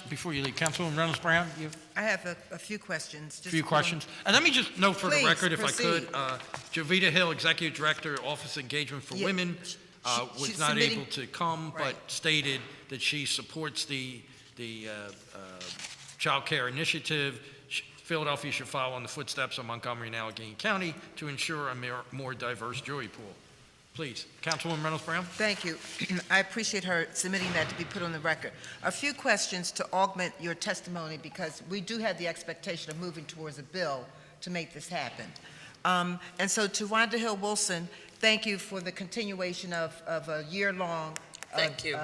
S1: Before you leave, Councilwoman Reynolds Brown, you have
S12: I have a few questions.
S1: a few questions. And let me just note for the
S12: Please,
S1: record, if
S12: proceed.
S1: I could, Jovita Hill, Executive Director, Office Engagement for
S12: Yeah,
S1: Women, was
S12: she's
S1: not
S12: submitting-
S1: able to come,
S12: Right.
S1: but stated that she supports the child care initiative. Philadelphia should follow in the footsteps of Montgomery and Allegheny County to ensure a more diverse jury pool. Please, Councilwoman Reynolds Brown.
S12: Thank you. I appreciate her submitting that to be put on the record. A few questions to augment your testimony, because we do have the expectation of moving towards a bill to make this happen. And so to Wanda Hill Wilson, thank you for the continuation of a year-long
S2: Thank you.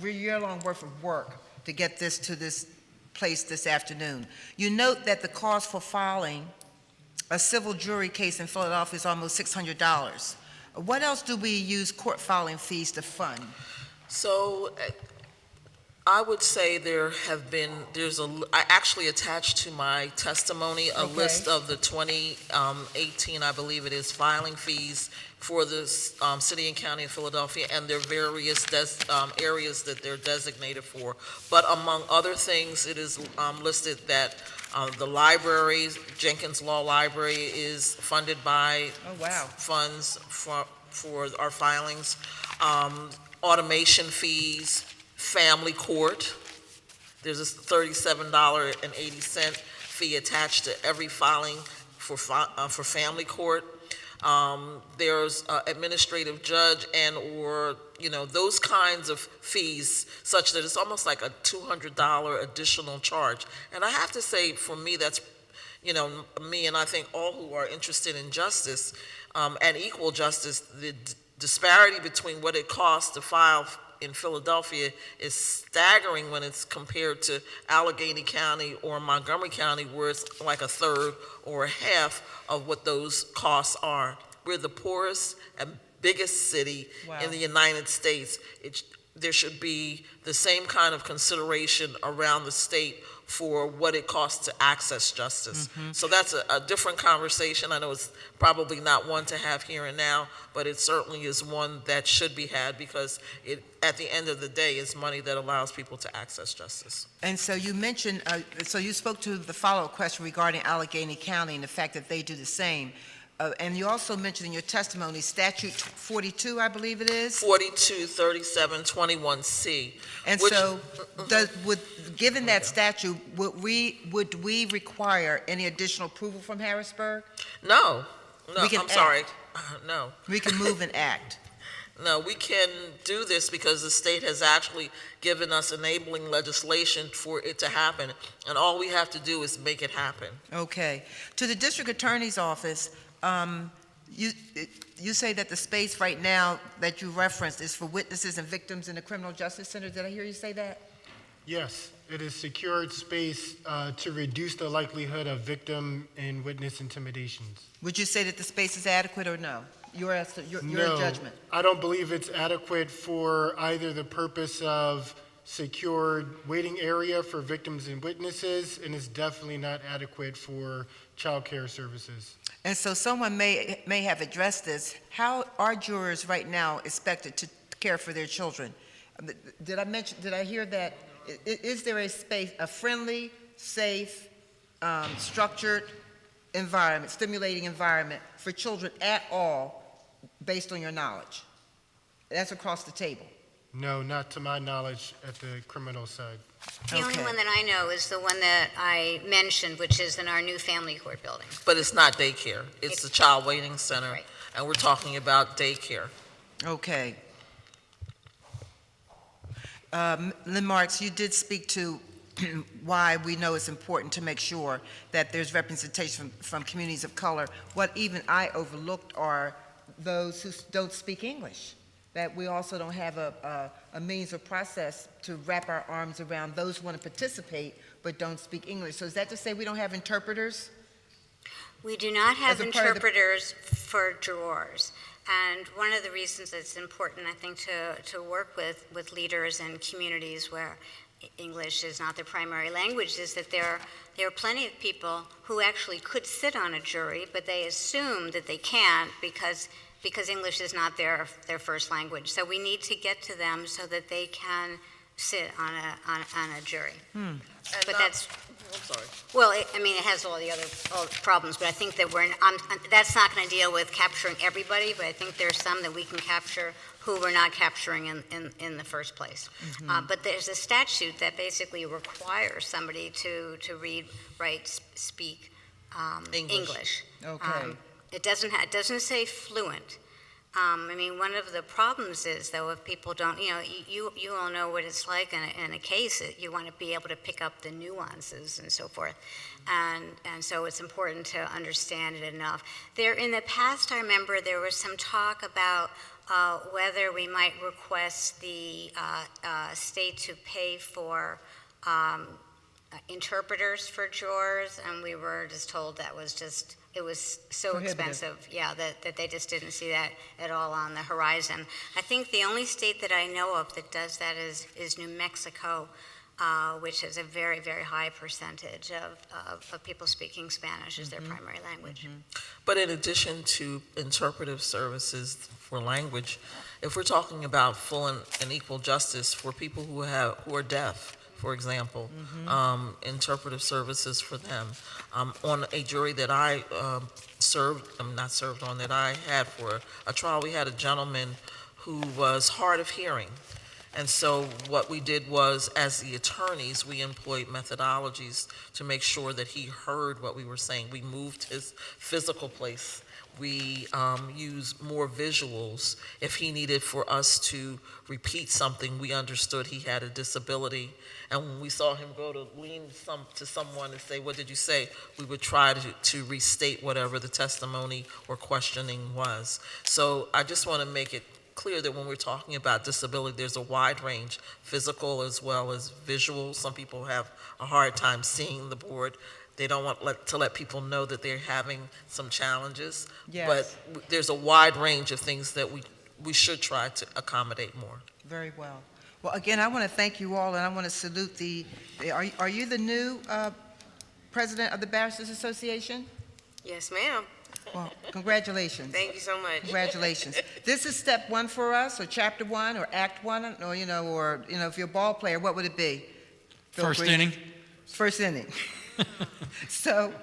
S12: year-long worth of work to get this to this placed this afternoon. You note that the cost for filing a civil jury case in Philadelphia is almost $600. What else do we use court filing fees to fund?
S17: So I would say I actually attached to my testimony a list of the 2018, I believe it is, filing fees for the city and county of Philadelphia, and their various areas that they're designated for. But among other things, it is listed that the library, Jenkins Law Library, is funded by funds for our filings. Automation fees, family court. There's a $37.80 fee attached to every filing for family court. There's administrative judge or those kinds of fees, such that it's almost like a $200 additional charge. And I have to say, for me, that's, me and I think all who are interested in justice and equal justice, the disparity between what it costs to file in Philadelphia is staggering when it's compared to Allegheny County or Montgomery County, where it's like a third or a half of what those costs are. We're the poorest and biggest city in the United States. There should be the same kind of consideration around the state for what it costs to access justice. So that's a different conversation. I know it's probably not one to have here and now, but it certainly is one that should be had, because it, at the end of the day, is money that allows people to access justice.
S12: And so you mentioned, so you spoke to the follow-up question regarding Allegheny County and the fact that they do the same. And you also mentioned in your testimony statute 42, I believe it is?
S17: 423721C.
S12: And so, given that statute, would we require any additional approval from Harrisburg?
S17: No,
S12: We can
S17: I'm sorry.
S12: act.
S17: No.
S12: We can move and act.
S17: No, we can do this because the state has actually given us enabling legislation for it to happen, and all we have to do is make it happen.
S12: Okay. To the district attorney's office, you say that the space right now that you referenced is for witnesses and victims in the criminal justice center. Did I hear you say that?
S2: Yes, it is secured space to reduce the likelihood of victim and witness intimidations.
S12: Would you say that the space is adequate or no? Your
S2: No,
S12: judgment.
S2: I don't believe it's adequate for either the purpose of secured waiting area for victims and witnesses, and it's definitely not adequate for child care services.
S12: And so someone may have addressed this. How are jurors right now expected to care for their children? Did I hear that? Is there a space, a friendly, safe, structured environment, stimulating environment for children at all, based on your knowledge? That's across the table.
S2: No, not to my knowledge at the criminal side.
S14: The only one that I know is the one that I mentioned, which is in our new family court building.
S17: But it's not daycare. It's the child waiting center,
S14: Right.
S17: and we're talking about daycare.
S12: Okay. Lynn Marks, you did speak to why we know it's important to make sure that there's representation from communities of color. What even I overlooked are those who don't speak English, that we also don't have a means or process to wrap our arms around those who want to participate but don't speak English. So is that to say we don't have interpreters?
S14: We do not have
S12: As a part of the-
S14: interpreters for jurors. And one of the reasons it's important, I think, to work with leaders and communities where English is not their primary language is that there are plenty of people who actually could sit on a jury, but they assume that they can't because English is not their first language. So we need to get to them so that they can sit on a jury. But that's,
S17: I'm sorry.
S14: well, it has all the problems, but I think that that's not going to deal with capturing everybody, but I think there's some that we can capture who we're not capturing in the first place. But there's a statute that basically requires somebody to read, write, speak English.
S12: Okay.
S14: It doesn't say fluent. One of the problems is, though, if people don't, you all know what it's like in a case. You want to be able to pick up the nuances and so forth. And so it's important to understand it enough. In the past, I remember there was some talk about whether we might request the state to pay for
S17: interpreters for jurors, and we were just told that was just, it was so
S12: Prohibitive.
S17: expensive, yeah, that they just didn't see that at all on the horizon. I think the only state that I know of that does that is New Mexico, which is a very, very high percentage of people speaking Spanish as their primary language.
S14: But in addition to interpretive services for language, if we're talking about full and equal justice for people who are deaf, for example, interpretive services for them. On a jury that I that I had for a trial, we had a gentleman who was hard of hearing. And so what we did was, as the attorneys, we employed methodologies to make sure that he heard what we were saying. We moved his physical place. We used more visuals. If he needed for us to repeat something, we understood he had a disability. And when we saw him go to lean to someone and say, "What did you say?" we would try to restate whatever the testimony or questioning was. So I just want to make it clear that when we're talking about disability, there's a wide range, physical as well as visual. Some people have a hard time seeing the board. They don't want to let people know that they're having some challenges.
S12: Yes.
S14: But there's a wide range of things that we should try to accommodate more.
S12: Very well. Well, again, I want to thank you all, and I want to salute are you the new president of the Barristers Association?
S17: Yes, ma'am.
S12: Well, congratulations.
S17: Thank you so much.
S12: Congratulations. This is step one for us, or chapter one, or act one, or, if you're a ball player, what would it be? Bill
S1: First
S12: Green?
S1: inning.
S12: First inning. So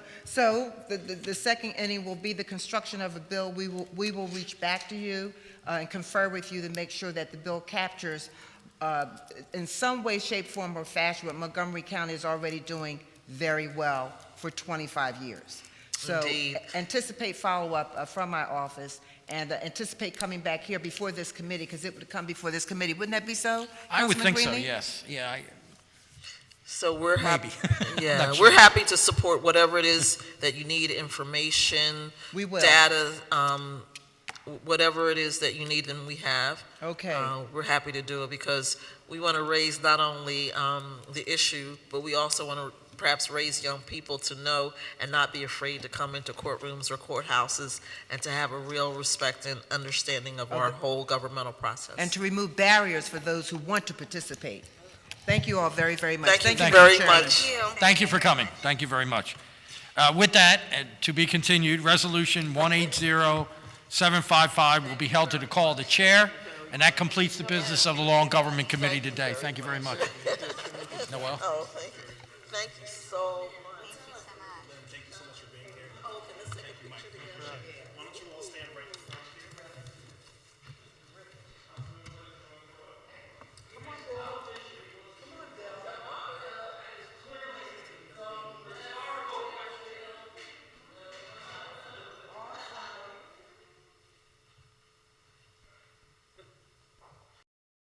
S12: the second inning will be the construction of a bill. We will reach back to you and confer with you to make sure that the bill captures in some way, shape, form, or fashion what Montgomery County is already doing very well for 25 years. So
S14: Indeed.
S12: anticipate follow-up from my office, and anticipate coming back here before this committee, because it would come before this committee. Wouldn't that be so,
S1: I would
S12: Councilman
S1: think so,
S12: Greenlee?
S1: yes. Yeah,
S14: So we're happy.
S1: Maybe.
S14: Yeah,
S1: Not
S14: we're
S1: sure.
S14: happy to support whatever it is that you need, information,
S12: We will.
S14: data, whatever it is that you need, and we have.
S12: Okay.
S14: We're happy to do it because we want to raise not only the issue, but we also want to perhaps raise young people to know and not be afraid to come into courtrooms or courthouses, and to have a real respect and understanding of our whole governmental process.
S12: And to remove barriers for those who want to participate. Thank you all very, very much.
S14: Thank you
S12: Mr.
S14: very
S12: Chairman.
S14: much.
S1: Thank you for coming. Thank you very much. With that, to be continued, Resolution 180755 will be held to the call of the chair, and that completes the business of the Law and Government Committee today. Thank you very much. Noel?
S14: Oh, thank you. Thank you so much.